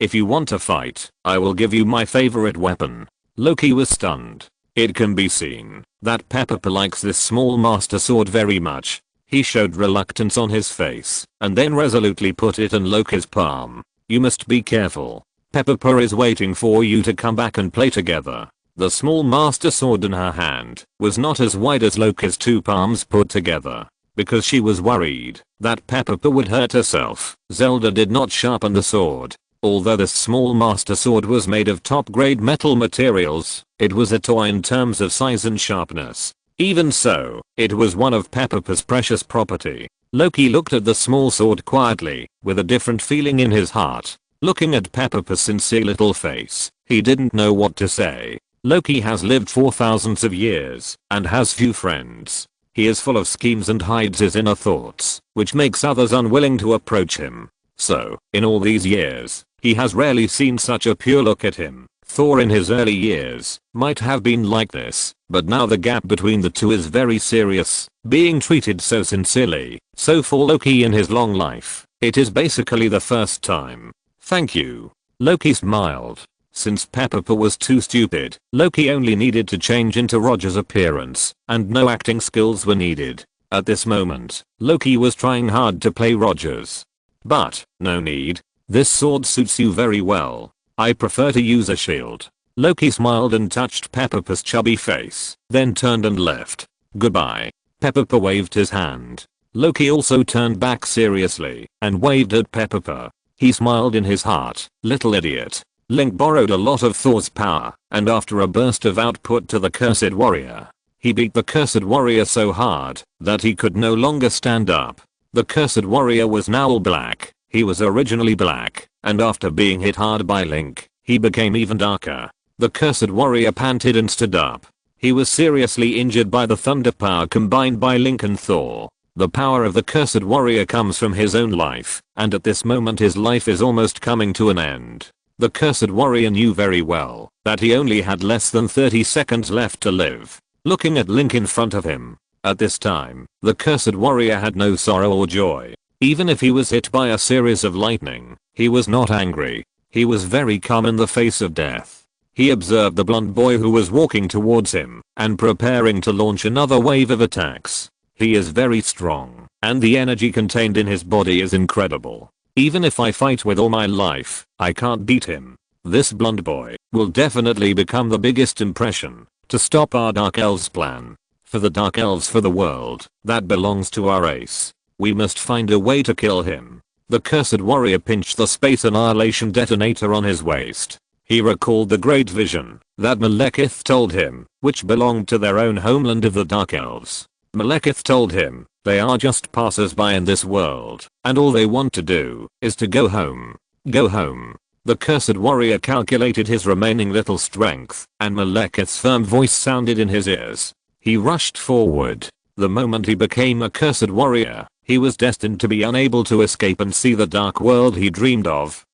Speaker 1: if you want to fight, I will give you my favorite weapon. Loki was stunned. It can be seen that Peppa likes this small master sword very much. He showed reluctance on his face, and then resolutely put it in Loki's palm. You must be careful. Peppa is waiting for you to come back and play together. The small master sword in her hand was not as wide as Loki's two palms put together. Because she was worried that Peppa would hurt herself, Zelda did not sharpen the sword. Although this small master sword was made of top grade metal materials, it was a toy in terms of size and sharpness. Even so, it was one of Peppa's precious property. Loki looked at the small sword quietly, with a different feeling in his heart. Looking at Peppa's sincere little face, he didn't know what to say. Loki has lived for thousands of years, and has few friends. He is full of schemes and hides his inner thoughts, which makes others unwilling to approach him. So, in all these years, he has rarely seen such a pure look at him. Thor in his early years might have been like this, but now the gap between the two is very serious, being treated so sincerely. So for Loki in his long life, it is basically the first time. Thank you. Loki smiled. Since Peppa was too stupid, Loki only needed to change into Roger's appearance, and no acting skills were needed. At this moment, Loki was trying hard to play Rogers. But, no need. This sword suits you very well. I prefer to use a shield. Loki smiled and touched Peppa's chubby face, then turned and left. Goodbye. Peppa waved his hand. Loki also turned back seriously, and waved at Peppa. He smiled in his heart. Little idiot. Link borrowed a lot of Thor's power, and after a burst of output to the Cursed Warrior, he beat the Cursed Warrior so hard that he could no longer stand up. The Cursed Warrior was now all black. He was originally black, and after being hit hard by Link, he became even darker. The Cursed Warrior panted and stood up. He was seriously injured by the thunder power combined by Link and Thor. The power of the Cursed Warrior comes from his own life, and at this moment his life is almost coming to an end. The Cursed Warrior knew very well that he only had less than 30 seconds left to live. Looking at Link in front of him, at this time, the Cursed Warrior had no sorrow or joy. Even if he was hit by a series of lightning, he was not angry. He was very calm in the face of death. He observed the blonde boy who was walking towards him and preparing to launch another wave of attacks. He is very strong, and the energy contained in his body is incredible. Even if I fight with all my life, I can't beat him. This blonde boy will definitely become the biggest impression to stop our Dark Elves plan. For the Dark Elves for the world that belongs to our race. We must find a way to kill him. The Cursed Warrior pinched the Space Annihilation detonator on his waist. He recalled the great vision that Malekith told him, which belonged to their own homeland of the Dark Elves. Malekith told him, they are just passers-by in this world, and all they want to do is to go home. Go home. The Cursed Warrior calculated his remaining little strength, and Malekith's firm voice sounded in his ears. He rushed forward. The moment he became a Cursed Warrior, he was destined to be unable to escape and see the dark world he dreamed of.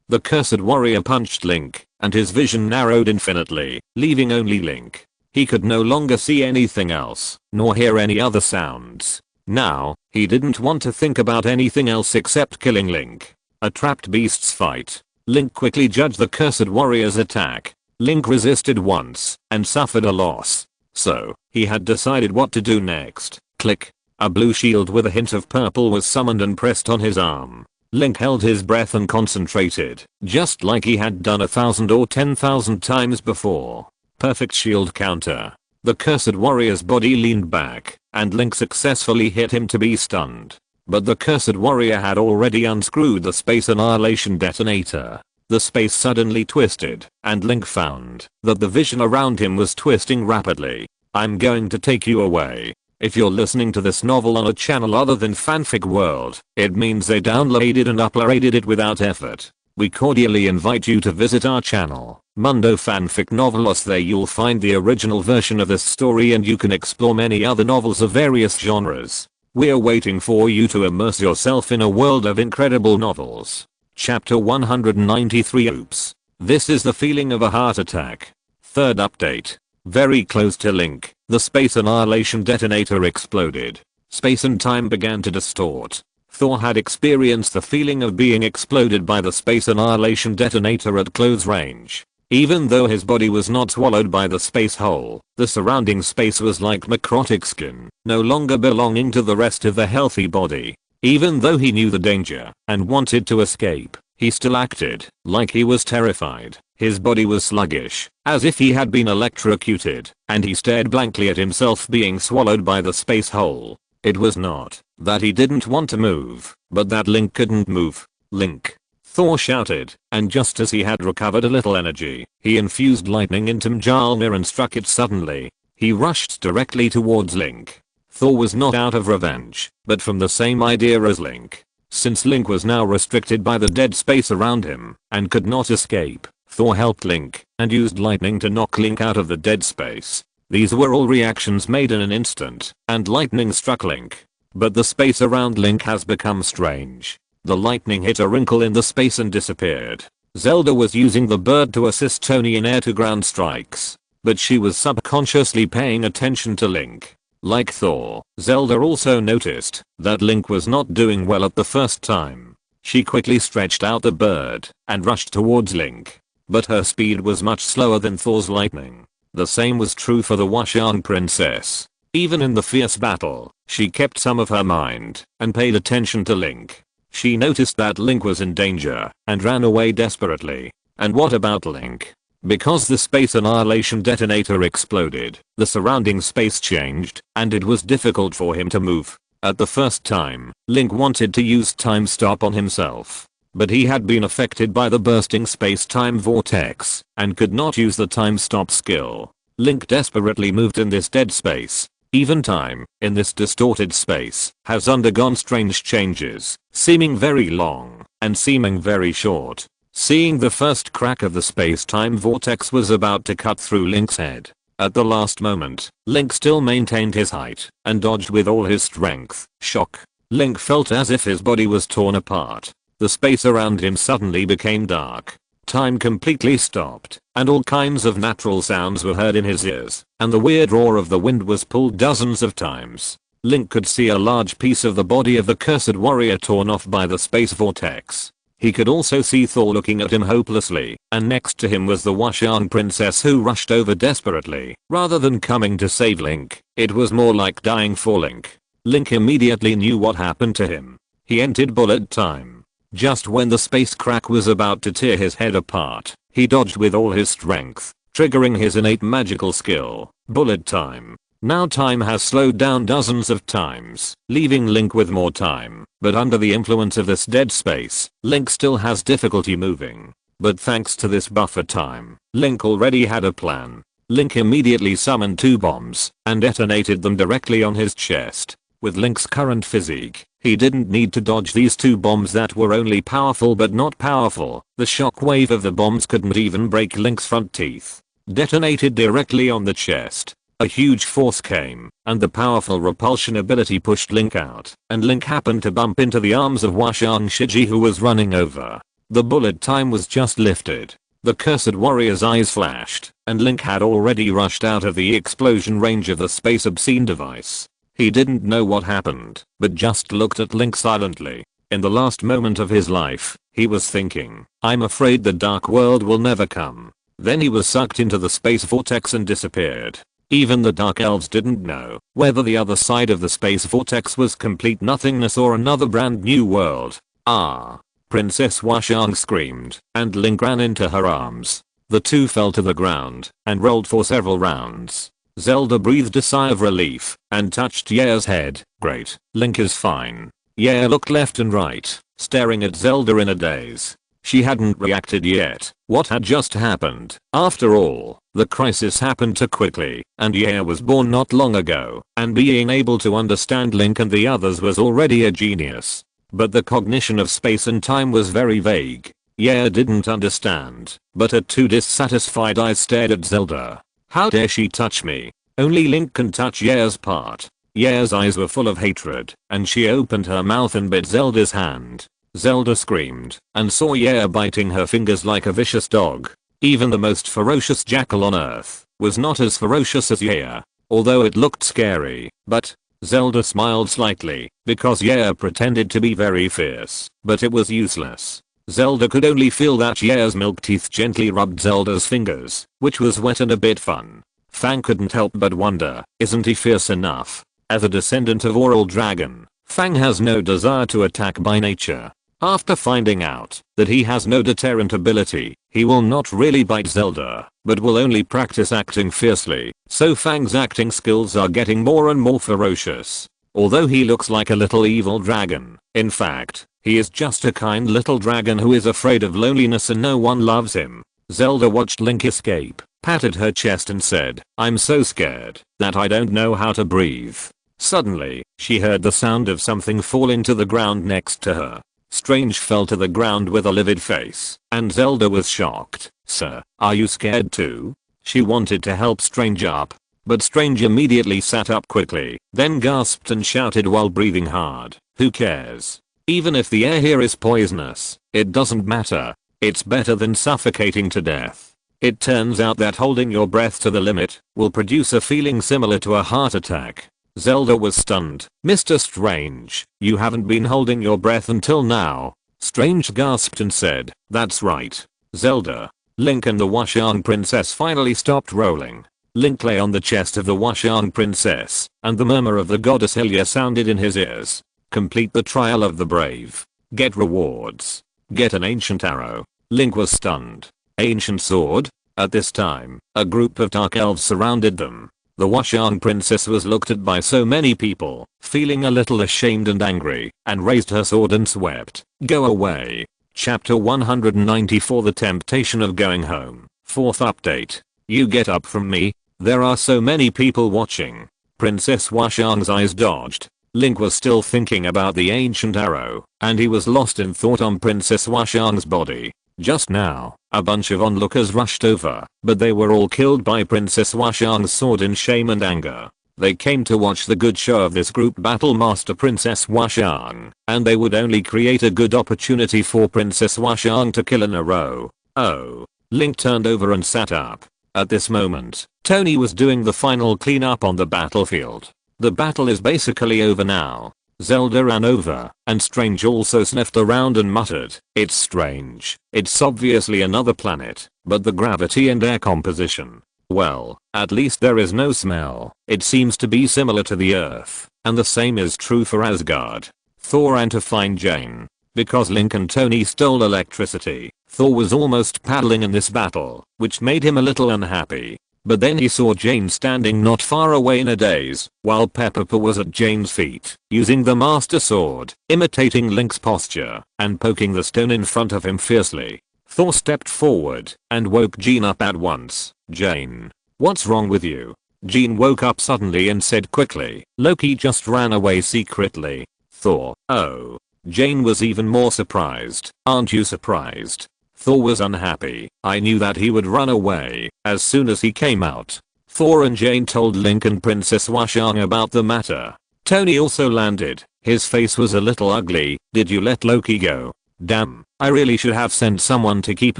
Speaker 1: The Cursed Warrior punched Link, and his vision narrowed infinitely, leaving only Link. He could no longer see anything else, nor hear any other sounds. Now, he didn't want to think about anything else except killing Link. A trapped beast's fight. Link quickly judged the Cursed Warrior's attack. Link resisted once, and suffered a loss. So, he had decided what to do next. Click. A blue shield with a hint of purple was summoned and pressed on his arm. Link held his breath and concentrated, just like he had done 1,000 or 10,000 times before. Perfect shield counter. The Cursed Warrior's body leaned back, and Link successfully hit him to be stunned. But the Cursed Warrior had already unscrewed the Space Annihilation detonator. The space suddenly twisted, and Link found that the vision around him was twisting rapidly. I'm going to take you away. If you're listening to this novel on a channel other than Fanfic World, it means they downloaded and uploaded it without effort. We cordially invite you to visit our channel, Mundo Fanfic Novelos. There you'll find the original version of this story and you can explore many other novels of various genres. We're waiting for you to immerse yourself in a world of incredible novels. Chapter 193. Oops. This is the feeling of a heart attack. Third update. Very close to Link, The space annihilation detonator exploded. Space and time began to distort. Thor had experienced the feeling of being exploded by the space annihilation detonator at close range. Even though his body was not swallowed by the space hole, the surrounding space was like necrotic skin, no longer belonging to the rest of the healthy body. Even though he knew the danger and wanted to escape, he still acted like he was terrified. His body was sluggish, as if he had been electrocuted, and he stared blankly at himself being swallowed by the space hole. It was not that he didn't want to move, but that Link couldn't move. Link! Thor shouted, and just as he had recovered a little energy, he infused lightning into Mjolnir and struck it suddenly. He rushed directly towards Link. Thor was not out of revenge, but from the same idea as Link. Since Link was now restricted by the dead space around him, and could not escape, Thor helped Link, and used lightning to knock Link out of the dead space. These were all reactions made in an instant, and lightning struck Link. But the space around Link has become strange. The lightning hit a wrinkle in the space and disappeared. Zelda was using the bird to assist Tony in air-to-ground strikes, but she was subconsciously paying attention to Link. Like Thor, Zelda also noticed that Link was not doing well at the first time. She quickly stretched out the bird and rushed towards Link. But her speed was much slower than Thor's lightning. The same was true for the Washan princess. Even in the fierce battle, she kept some of her mind and paid attention to Link. She noticed that Link was in danger and ran away desperately. And what about Link? Because the space annihilation detonator exploded, the surrounding space changed, and it was difficult for him to move. At the first time, Link wanted to use time stop on himself. But he had been affected by the bursting space-time vortex, and could not use the time stop skill. Link desperately moved in this dead space. Even time, in this distorted space, has undergone strange changes, seeming very long, and seeming very short. Seeing the first crack of the space-time vortex was about to cut through Link's head. At the last moment, Link still maintained his height, and dodged with all his strength. Shock. Link felt as if his body was torn apart. The space around him suddenly became dark. Time completely stopped, and all kinds of natural sounds were heard in his ears, and the weird roar of the wind was pulled dozens of times. Link could see a large piece of the body of the cursed warrior torn off by the space vortex. He could also see Thor looking at him hopelessly, and next to him was the Washan princess who rushed over desperately. Rather than coming to save Link, it was more like dying for Link. Link immediately knew what happened to him. He entered bullet time. Just when the space crack was about to tear his head apart, he dodged with all his strength, triggering his innate magical skill, bullet time. Now time has slowed down dozens of times, leaving Link with more time, but under the influence of this dead space, Link still has difficulty moving. But thanks to this buffer time, Link already had a plan. Link immediately summoned 2 bombs, and detonated them directly on his chest. With Link's current physique, he didn't need to dodge these 2 bombs that were only powerful but not powerful. The shockwave of the bombs couldn't even break Link's front teeth. Detonated directly on the chest. A huge force came, and the powerful repulsion ability pushed Link out, and Link happened to bump into the arms of Washan Shiji who was running over. The bullet time was just lifted. The cursed warrior's eyes flashed, and Link had already rushed out of the explosion range of the space obscene device. He didn't know what happened, but just looked at Link silently. In the last moment of his life, he was thinking, I'm afraid the dark world will never come. Then he was sucked into the space vortex and disappeared. Even the Dark Elves didn't know whether the other side of the space vortex was complete nothingness or another brand new world. Ah! Princess Washan screamed, and Link ran into her arms. The two fell to the ground, and rolled for several rounds. Zelda breathed a sigh of relief, and touched Yair's head. Great, Link is fine. Yair looked left and right, staring at Zelda in a daze. She hadn't reacted yet. What had just happened? After all, the crisis happened too quickly, and Yair was born not long ago, and being able to understand Link and the others was already a genius. But the cognition of space and time was very vague. Yair didn't understand, but her 2 dissatisfied eyes stared at Zelda. How dare she touch me? Only Link can touch Yair's part. Yair's eyes were full of hatred, and she opened her mouth and bit Zelda's hand. Zelda screamed, and saw Yair biting her fingers like a vicious dog. Even the most ferocious jackal on earth was not as ferocious as Yair. although it looked scary, but Zelda smiled slightly because Yaya pretended to be very fierce, but it was useless. Zelda could only feel that Yaya's milk teeth gently rubbed Zelda's fingers, which was wet and a bit fun. Fang couldn't help but wonder, isn't he fierce enough? As a descendant of Oral Dragon, Fang has no desire to attack by nature. After finding out that he has no deterrent ability, he will not really bite Zelda, but will only practice acting fiercely, so Fang's acting skills are getting more and more ferocious. Although he looks like a little evil dragon, in fact, he is just a kind little dragon who is afraid of loneliness and no one loves him. Zelda watched Link escape, patted her chest and said, "I'm so scared that I don't know how to breathe." Suddenly, she heard the sound of something falling to the ground next to her. Strange fell to the ground with a livid face, and Zelda was shocked. "Sir, are you scared too?" She wanted to help Strange up, but Strange immediately sat up quickly, then gasped and shouted while breathing hard, "Who cares? Even if the air here is poisonous, it doesn't matter. It's better than suffocating to death." It turns out that holding your breath to the limit will produce a feeling similar to a heart attack. Zelda was stunned. "Mr. Strange, you haven't been holding your breath until now." Strange gasped and said, "That's right." Zelda, Link and the Washang Princess finally stopped rolling. Link lay on the chest of the Washang Princess, and the murmur of the goddess Hylia sounded in his ears. Complete the trial of the brave. Get rewards. Get an ancient arrow. Link was stunned. Ancient sword? At this time, a group of dark elves surrounded them. The Washang Princess was looked at by so many people, feeling a little ashamed and angry, and raised her sword and swept. "Go away." Chapter 194 The Temptation of Going Home. 4th update. "You get up from me. There are so many people watching." Princess Washang's eyes dodged. Link was still thinking about the ancient arrow, and he was lost in thought on Princess Washang's body. Just now, a bunch of onlookers rushed over, but they were all killed by Princess Washang's sword in shame and anger. They came to watch the good show of this group battle Master Princess Washang, and they would only create a good opportunity for Princess Washang to kill in a row. Oh. Link turned over and sat up. At this moment, Tony was doing the final cleanup on the battlefield. The battle is basically over now. Zelda ran over, and Strange also sniffed around and muttered, "It's strange. It's obviously another planet, but the gravity and air composition. Well, at least there is no smell. It seems to be similar to the Earth, and the same is true for Asgard." Thor ran to find Jane. Because Link and Tony stole electricity, Thor was almost paddling in this battle, which made him a little unhappy. But then he saw Jane standing not far away in a daze, while Pepper was at Jane's feet, using the Master Sword, imitating Link's posture, and poking the stone in front of him fiercely. Thor stepped forward, and woke Jean up at once. "Jane, what's wrong with you?" Jean woke up suddenly and said quickly, "Loki just ran away secretly." Thor, "Oh." Jane was even more surprised. "Aren't you surprised?" Thor was unhappy. "I knew that he would run away as soon as he came out." Thor and Jane told Link and Princess Washang about the matter. Tony also landed. His face was a little ugly. "Did you let Loki go?" "Damn, I really should have sent someone to keep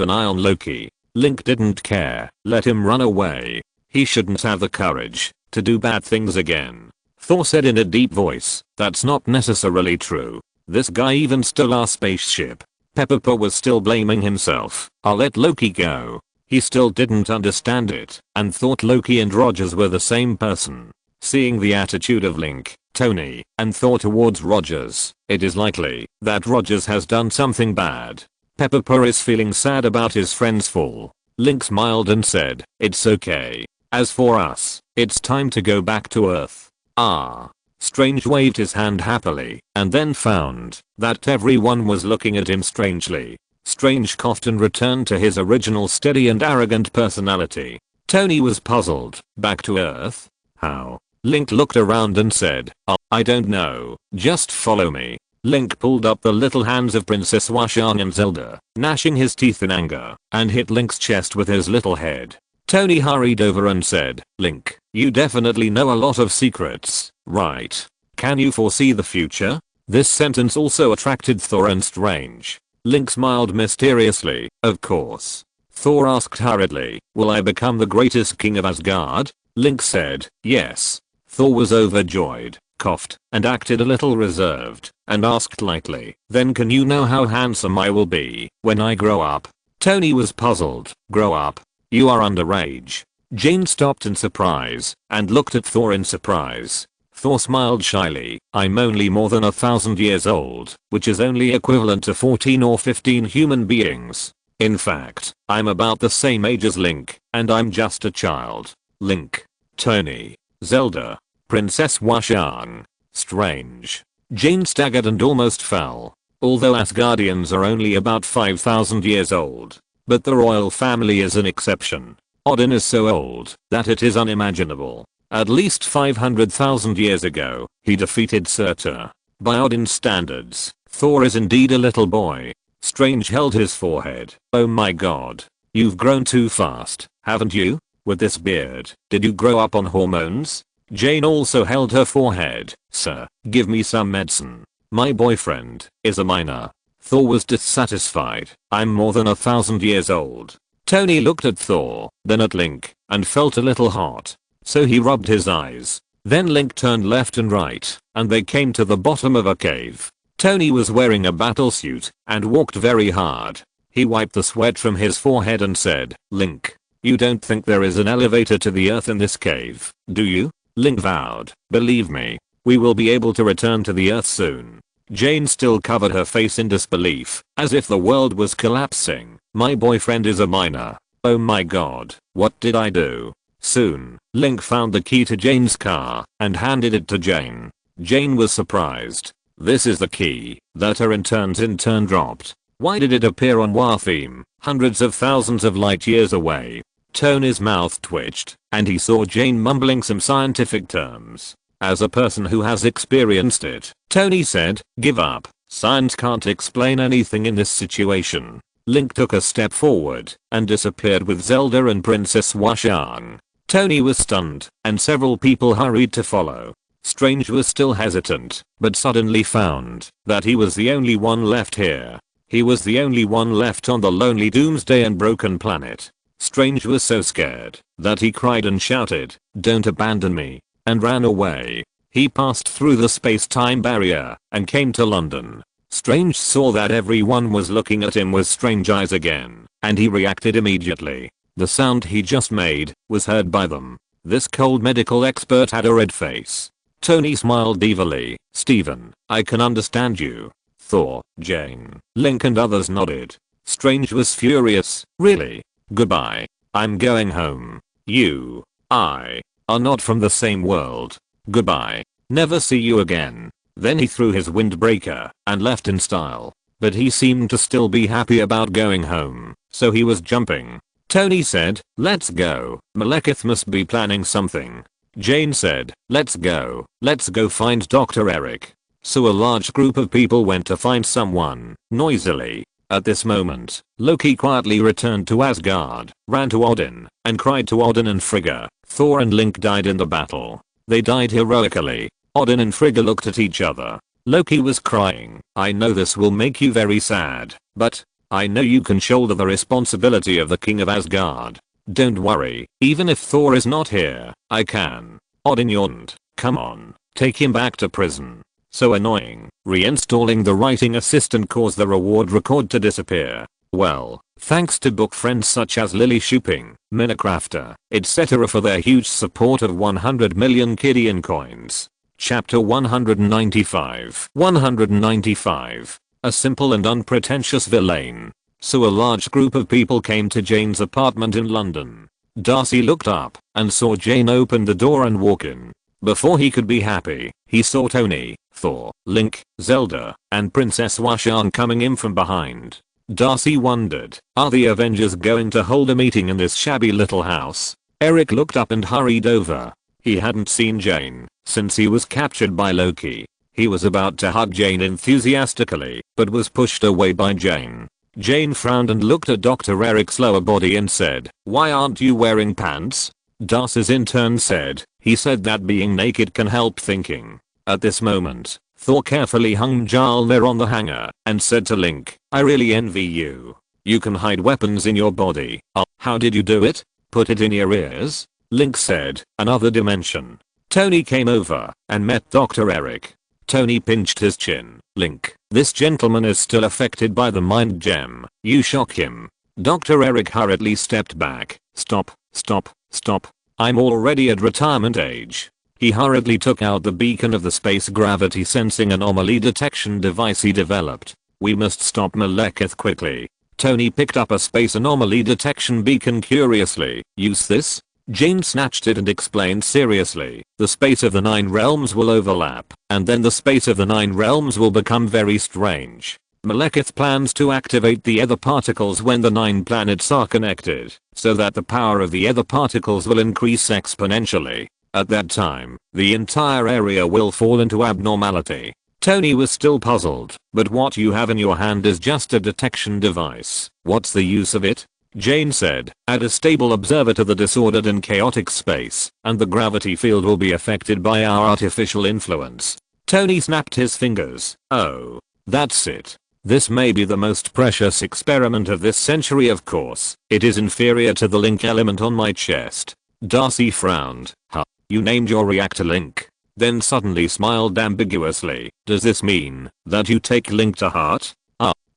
Speaker 1: an eye on Loki." Link didn't care. Let him run away. He shouldn't have the courage to do bad things again. Thor said in a deep voice, "That's not necessarily true. This guy even stole our spaceship." Pepper was still blaming himself. "I'll let Loki go." He still didn't understand it, and thought Loki and Rogers were the same person. Seeing the attitude of Link, Tony, and Thor towards Rogers, it is likely that Rogers has done something bad. Pepper is feeling sad about his friend's fall. Link smiled and said, "It's okay. As for us, it's time to go back to Earth." "Ah." Strange waved his hand happily, and then found that everyone was looking at him strangely. Strange coughed and returned to his original steady and arrogant personality. Tony was puzzled. "Back to Earth? How?" Link looked around and said, I don't know, just follow me." Link pulled up the little hands of Princess Washang and Zelda, gnashing his teeth in anger, and hit Link's chest with his little head. Tony hurried over and said, "Link, you definitely know a lot of secrets, right? Can you foresee the future?" This sentence also attracted Thor and Strange. Link smiled mysteriously, "Of course." Thor asked hurriedly, will I become the greatest king of Asgard? Link said, yes. Thor was overjoyed, coughed, and acted a little reserved, and asked lightly, then can you know how handsome I will be when I grow up? Tony was puzzled. Grow up? You are underage. Jane stopped in surprise and looked at Thor in surprise. Thor smiled shyly. I'm only more than 1,000 years old, which is only equivalent to 14 or 15 human beings. In fact, I'm about the same age as Link, and I'm just a child. Link, Tony, Zelda, Princess Washan. Strange. Jane staggered and almost fell. Although Asgardians are only about 5,000 years old. But the royal family is an exception. Odin is so old that it is unimaginable. At least 500,000 years ago, he defeated Surtur. By Odin's standards, Thor is indeed a little boy. Strange held his forehead. Oh my god. You've grown too fast, haven't you? With this beard, did you grow up on hormones? Jane also held her forehead. Sir, give me some medicine. My boyfriend is a minor. Thor was dissatisfied. I'm more than 1,000 years old. Tony looked at Thor, then at Link, and felt a little hot. So he rubbed his eyes. Then Link turned left and right, and they came to the bottom of a cave. Tony was wearing a battlesuit and walked very hard. He wiped the sweat from his forehead and said, Link, you don't think there is an elevator to the earth in this cave, do you? Link vowed, believe me, we will be able to return to the earth soon. Jane still covered her face in disbelief, as if the world was collapsing. My boyfriend is a minor. Oh my god, what did I do? Soon, Link found the key to Jane's car and handed it to Jane. Jane was surprised. This is the key that her in turn dropped. Why did it appear on Wartheme, hundreds of thousands of light years away? Tony's mouth twitched, and he saw Jane mumbling some scientific terms. As a person who has experienced it, Tony said, give up. Science can't explain anything in this situation. Link took a step forward and disappeared with Zelda and Princess Washan. Tony was stunned, and several people hurried to follow. Strange was still hesitant, but suddenly found that he was the only one left here. He was the only one left on the lonely Doomsday and Broken Planet. Strange was so scared that he cried and shouted, don't abandon me, and ran away. He passed through the space-time barrier and came to London. Strange saw that everyone was looking at him with strange eyes again, and he reacted immediately. The sound he just made was heard by them. This cold medical expert had a red face. Tony smiled evilly. Steven, I can understand you. Thor, Jane, Link and others nodded. Strange was furious. Really? Goodbye. I'm going home. I are not from the same world. Goodbye. Never see you again. Then he threw his windbreaker and left in style. But he seemed to still be happy about going home, so he was jumping. Tony said, let's go. Malekith must be planning something. Jane said, let's go find Dr. Eric. So a large group of people went to find someone, noisily. At this moment, Loki quietly returned to Asgard, ran to Odin, and cried to Odin and Frigga. Thor and Link died in the battle. They died heroically. Odin and Frigga looked at each other. Loki was crying. I know this will make you very sad, but I know you can shoulder the responsibility of the king of Asgard. Don't worry, even if Thor is not here, I can. Odin yawned. Come on, take him back to prison. So annoying. Reinstalling the writing assistant caused the reward record to disappear. Well, thanks to book friends such as Lily Shooping, Minecrafter, etc. for their huge support of 100 million Kidian coins. Chapter 195. 195. A simple and unpretentious villain. So a large group of people came to Jane's apartment in London. Darcy looked up and saw Jane open the door and walk in. Before he could be happy, he saw Tony, Thor, Link, Zelda, and Princess Washan coming in from behind. Darcy wondered, are the Avengers going to hold a meeting in this shabby little house? Eric looked up and hurried over. He hadn't seen Jane since he was captured by Loki. He was about to hug Jane enthusiastically, but was pushed away by Jane. Jane frowned and looked at Dr. Eric's lower body and said, why aren't you wearing pants? Darcy's intern said, he said that being naked can help thinking. At this moment, Thor carefully hung Mjolnir on the hanger and said to Link, I really envy you. You can hide weapons in your body. How did you do it? Put it in your ears? Link said. Another dimension. Tony came over and met Dr. Eric. Tony pinched his chin. Link, this gentleman is still affected by the mind gem. You shock him. Dr. Eric hurriedly stepped back. Stop, stop, stop. I'm already at retirement age. He hurriedly took out the beacon of the space gravity sensing anomaly detection device he developed. We must stop Malekith quickly. Tony picked up a space anomaly detection beacon curiously. Use this? Jane snatched it and explained seriously. The space of the 9 realms will overlap, and then the space of the 9 realms will become very strange. Malekith plans to activate the ether particles when the 9 planets are connected, so that the power of the ether particles will increase exponentially. At that time, the entire area will fall into abnormality. Tony was still puzzled, but what you have in your hand is just a detection device. What's the use of it? Jane said, add a stable observer to the disordered and chaotic space, and the gravity field will be affected by our artificial influence. Tony snapped his fingers. Oh, that's it. This may be the most precious experiment of this century, of course. It is inferior to the Link element on my chest. Darcy frowned. Huh. You named your reactor Link. Then suddenly smiled ambiguously. Does this mean that you take Link to heart?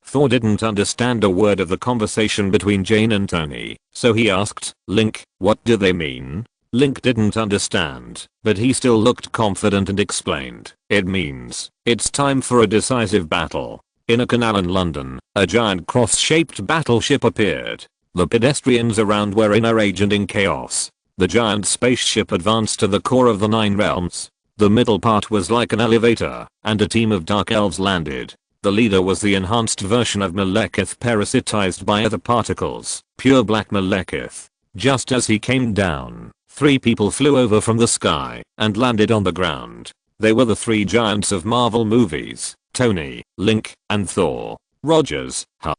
Speaker 1: Thor didn't understand a word of the conversation between Jane and Tony, so he asked, Link, what do they mean? Link didn't understand, but he still looked confident and explained, it means, it's time for a decisive battle. In a canal in London, a giant cross-shaped battleship appeared. The pedestrians around were in a rage and in chaos. The giant spaceship advanced to the core of the 9 realms. The middle part was like an elevator, and a team of dark elves landed. The leader was the enhanced version of Malekith parasitized by other particles, pure black Malekith. Just as he came down, 3 people flew over from the sky and landed on the ground. They were the 3 giants of Marvel movies, Tony, Link, and Thor. Rogers, huh?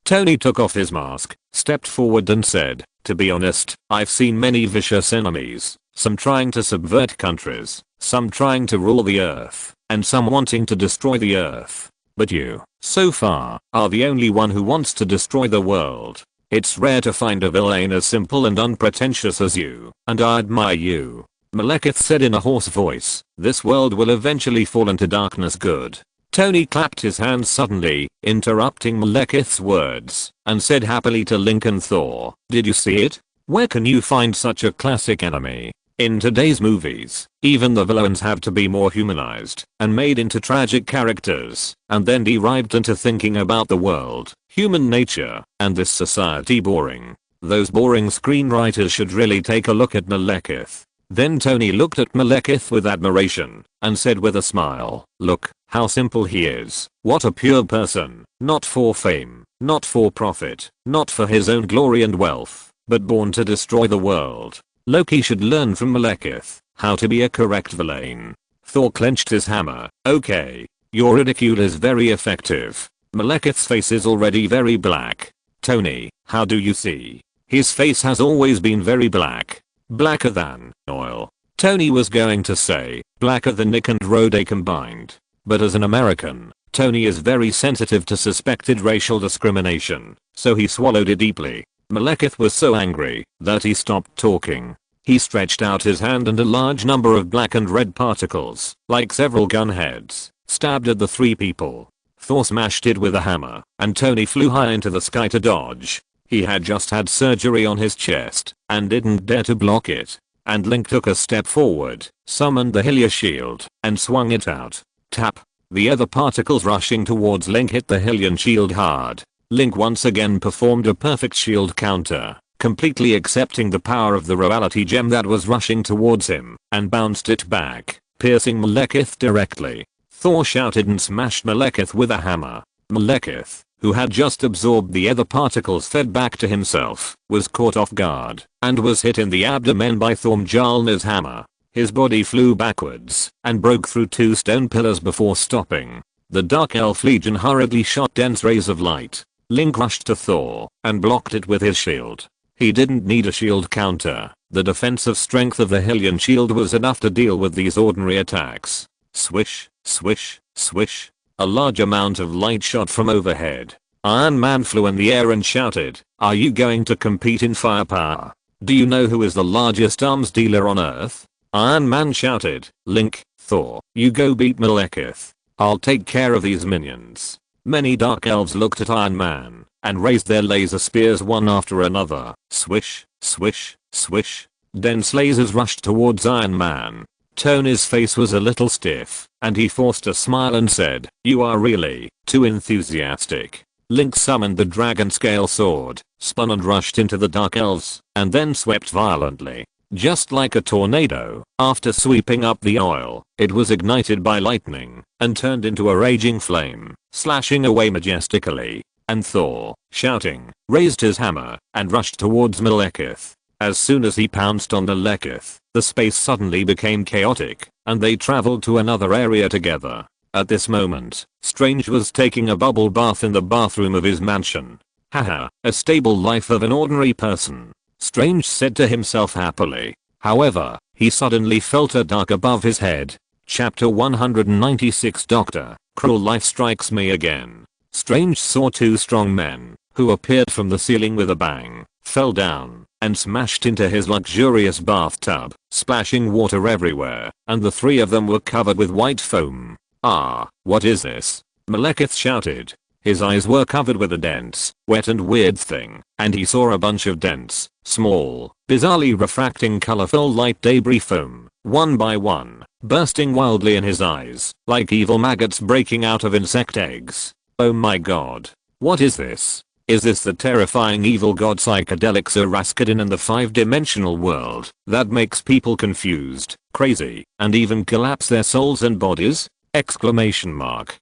Speaker 1: Tony took off his mask, stepped forward and said, to be honest, I've seen many vicious enemies, some trying to subvert countries, some trying to rule the earth, and some wanting to destroy the earth. But you, so far, are the only one who wants to destroy the world. It's rare to find a villain as simple and unpretentious as you, and I admire you. Malekith said in a hoarse voice, this world will eventually fall into darkness. Good. Tony clapped his hands suddenly, interrupting Malekith's words, and said happily to Link and Thor, did you see it? Where can you find such a classic enemy? In today's movies, even the villains have to be more humanized and made into tragic characters, and then derived into thinking about the world, human nature, and this society boring. Those boring screenwriters should really take a look at Malekith. Then Tony looked at Malekith with admiration and said with a smile, look, how simple he is. What a pure person, not for fame, not for profit, not for his own glory and wealth, but born to destroy the world. Loki should learn from Malekith how to be a correct villain. Thor clenched his hammer. Okay. Your ridicule is very effective. Malekith's face is already very black. Tony, how do you see? His face has always been very black. Blacker than oil. Tony was going to say, blacker than Nick and Rhoda combined. But as an American, Tony is very sensitive to suspected racial discrimination, so he swallowed it deeply. Malekith was so angry that he stopped talking. He stretched out his hand and a large number of black and red particles, like several gun heads, stabbed at the 3 people. Thor smashed it with a hammer, and Tony flew high into the sky to dodge. He had just had surgery on his chest, and didn't dare to block it. And Link took a step forward, summoned the Hylia shield, and swung it out. Tap. The other particles rushing towards Link hit the Hylian shield hard. Link once again performed a perfect shield counter, completely accepting the power of the reality gem that was rushing towards him, and bounced it back, piercing Malekith directly. Thor shouted and smashed Malekith with a hammer. Malekith, who had just absorbed the other particles fed back to himself, was caught off guard, and was hit in the abdomen by Thor Mjolnir's hammer. His body flew backwards, and broke through 2 stone pillars before stopping. The Dark Elf Legion hurriedly shot dense rays of light. Link rushed to Thor, and blocked it with his shield. He didn't need a shield counter. The defensive strength of the Hylian shield was enough to deal with these ordinary attacks. Swish, swish, swish. A large amount of light shot from overhead. Iron Man flew in the air and shouted, "Are you going to compete in firepower? Do you know who is the largest arms dealer on Earth?" Iron Man shouted, "Link, Thor, you go beat Malekith. I'll take care of these minions." Many dark elves looked at Iron Man and raised their laser spears one after another. Swish, swish, swish. Dense lasers rushed towards Iron Man. Tony's face was a little stiff, and he forced a smile and said, "You are really too enthusiastic." Link summoned the dragon scale sword, spun and rushed into the dark elves, and then swept violently. Just like a tornado, after sweeping up the oil, it was ignited by lightning and turned into a raging flame, slashing away majestically. And Thor, shouting, raised his hammer and rushed towards Malekith. As soon as he pounced on Malekith, the space suddenly became chaotic, and they traveled to another area together. At this moment, Strange was taking a bubble bath in the bathroom of his mansion. Haha, a stable life of an ordinary person, Strange said to himself happily. However, he suddenly felt a dark above his head. Chapter 196 Doctor, Cruel Life Strikes Me Again. Strange saw two strong men, who appeared from the ceiling with a bang, fell down, and smashed into his luxurious bathtub, splashing water everywhere, and the three of them were covered with white foam. "Ah, what is this?" Malekith shouted. His eyes were covered with a dense, wet and weird thing, and he saw a bunch of dense, small, bizarrely refracting colorful light debris foam, one by one, bursting wildly in his eyes, like evil maggots breaking out of insect eggs. Oh my god. What is this? Is this the terrifying evil god psychedelic Rasputin in the 5-dimensional world that makes people confused, crazy, and even collapse their souls and bodies? Exclamation mark.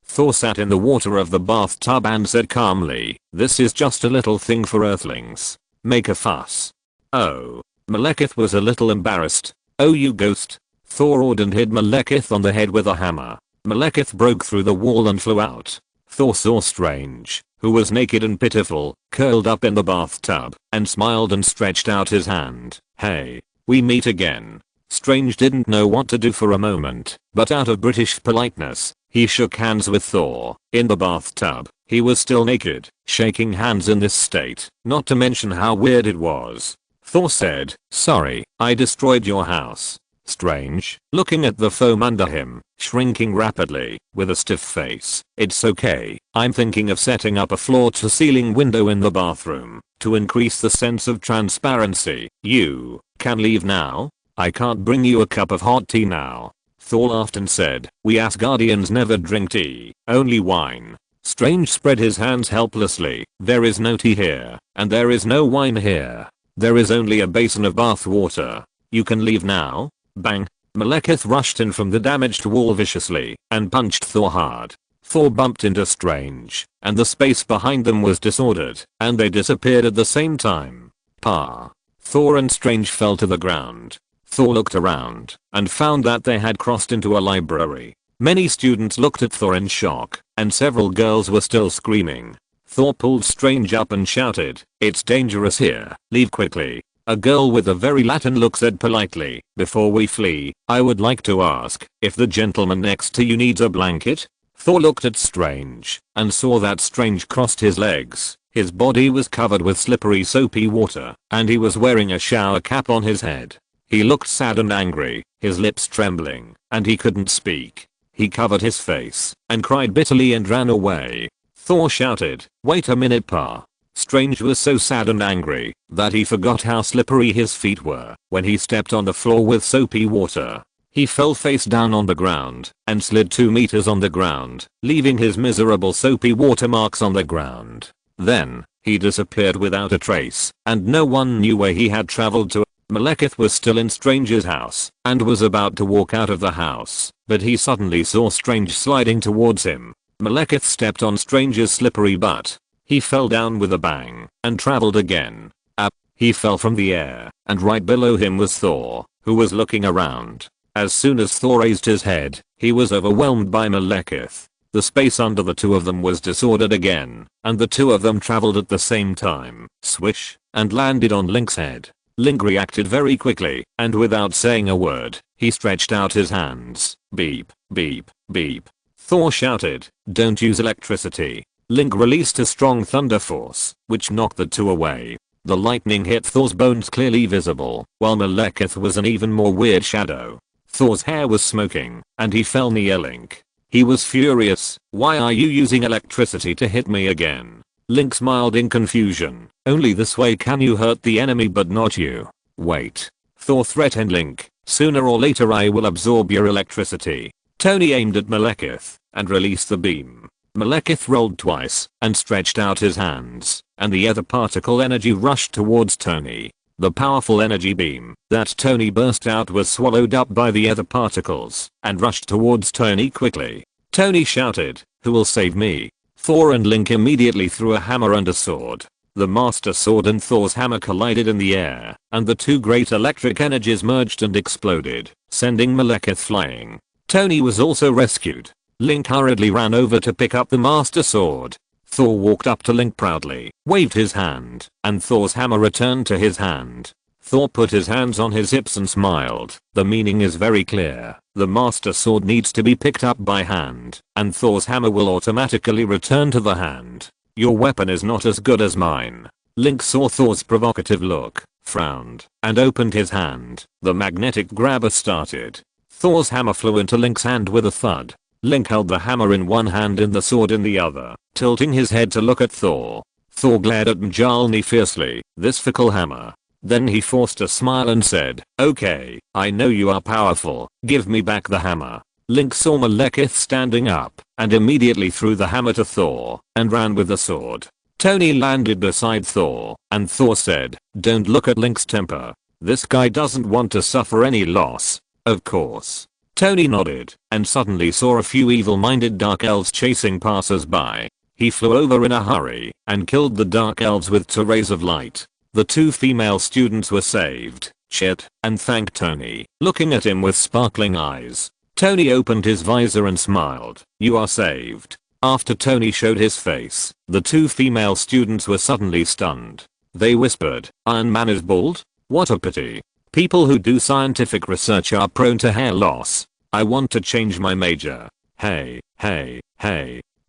Speaker 1: Thor sat in the water of the bathtub and said calmly, "This is just a little thing for earthlings. Make a fuss." Oh. Malekith was a little embarrassed. "Oh you ghost." Thor ordered and hit Malekith on the head with a hammer. Malekith broke through the wall and flew out. Thor saw Strange, who was naked and pitiful, curled up in the bathtub, and smiled and stretched out his hand. "Hey, we meet again." Strange didn't know what to do for a moment, but out of British politeness, he shook hands with Thor. In the bathtub, he was still naked, shaking hands in this state, not to mention how weird it was. Thor said, "Sorry, I destroyed your house." Strange, looking at the foam under him, shrinking rapidly, with a stiff face. "It's okay, I'm thinking of setting up a floor-to-ceiling window in the bathroom, to increase the sense of transparency. You can leave now? I can't bring you a cup of hot tea now." Thor laughed and said, "We Asgardians never drink tea, only wine." Strange spread his hands helplessly. "There is no tea here, and there is no wine here. There is only a basin of bath water. You can leave now." Bang. Malekith rushed in from the damaged wall viciously and punched Thor hard. Thor bumped into Strange, and the space behind them was disordered, and they disappeared at the same time. Pa. Thor and Strange fell to the ground. Thor looked around and found that they had crossed into a library. Many students looked at Thor in shock, and several girls were still screaming. Thor pulled Strange up and shouted, "It's dangerous here, leave quickly." A girl with a very Latin look said politely, "Before we flee, I would like to ask if the gentleman next to you needs a blanket." Thor looked at Strange and saw that Strange crossed his legs. His body was covered with slippery soapy water, and he was wearing a shower cap on his head. He looked sad and angry, his lips trembling, and he couldn't speak. He covered his face and cried bitterly and ran away. Thor shouted, "Wait a minute, Pa." Strange was so sad and angry that he forgot how slippery his feet were when he stepped on the floor with soapy water. He fell face down on the ground and slid 2 meters on the ground, leaving his miserable soapy water marks on the ground. Then, he disappeared without a trace, and no one knew where he had traveled to. Malekith was still in Strange's house and was about to walk out of the house, but he suddenly saw Strange sliding towards him. Malekith stepped on Strange's slippery butt. He fell down with a bang and traveled again. Up, he fell from the air, and right below him was Thor, who was looking around. As soon as Thor raised his head, he was overwhelmed by Malekith. The space under the two of them was disordered again, and the two of them traveled at the same time, swish, and landed on Link's head. Link reacted very quickly, and without saying a word, he stretched out his hands. Beep, beep, beep. Thor shouted, "Don't use electricity." Link released a strong thunder force, which knocked the two away. The lightning hit Thor's bones clearly visible, while Malekith was an even more weird shadow. Thor's hair was smoking, and he fell near Link. He was furious. Why are you using electricity to hit me again? Link smiled in confusion. Only this way can you hurt the enemy but not you. Wait. Thor threatened Link. Sooner or later I will absorb your electricity. Tony aimed at Malekith and released the beam. Malekith rolled twice and stretched out his hands, and the ether particle energy rushed towards Tony. The powerful energy beam that Tony burst out was swallowed up by the ether particles and rushed towards Tony quickly. Tony shouted, "Who will save me?" Thor and Link immediately threw a hammer and a sword. The Master Sword and Thor's hammer collided in the air, and the two great electric energies merged and exploded, sending Malekith flying. Tony was also rescued. Link hurriedly ran over to pick up the Master Sword. Thor walked up to Link proudly, waved his hand, and Thor's hammer returned to his hand. Thor put his hands on his hips and smiled. The meaning is very clear. The Master Sword needs to be picked up by hand, and Thor's hammer will automatically return to the hand. Your weapon is not as good as mine. Link saw Thor's provocative look, frowned, and opened his hand. The magnetic grabber started. Thor's hammer flew into Link's hand with a thud. Link held the hammer in one hand and the sword in the other, tilting his head to look at Thor. Thor glared at Mjolnir fiercely. This fickle hammer. Then he forced a smile and said, "Okay, I know you are powerful. Give me back the hammer." Link saw Malekith standing up and immediately threw the hammer to Thor and ran with the sword. Tony landed beside Thor and Thor said, "Don't look at Link's temper. This guy doesn't want to suffer any loss." Of course. Tony nodded and suddenly saw a few evil-minded dark elves chasing passers-by. He flew over in a hurry and killed the dark elves with 2 rays of light. The 2 female students were saved, cheered, and thanked Tony, looking at him with sparkling eyes. Tony opened his visor and smiled. "You are saved." After Tony showed his face, the 2 female students were suddenly stunned. They whispered, "Iron Man is bald? What a pity. People who do scientific research are prone to hair loss. I want to change my major." Hey.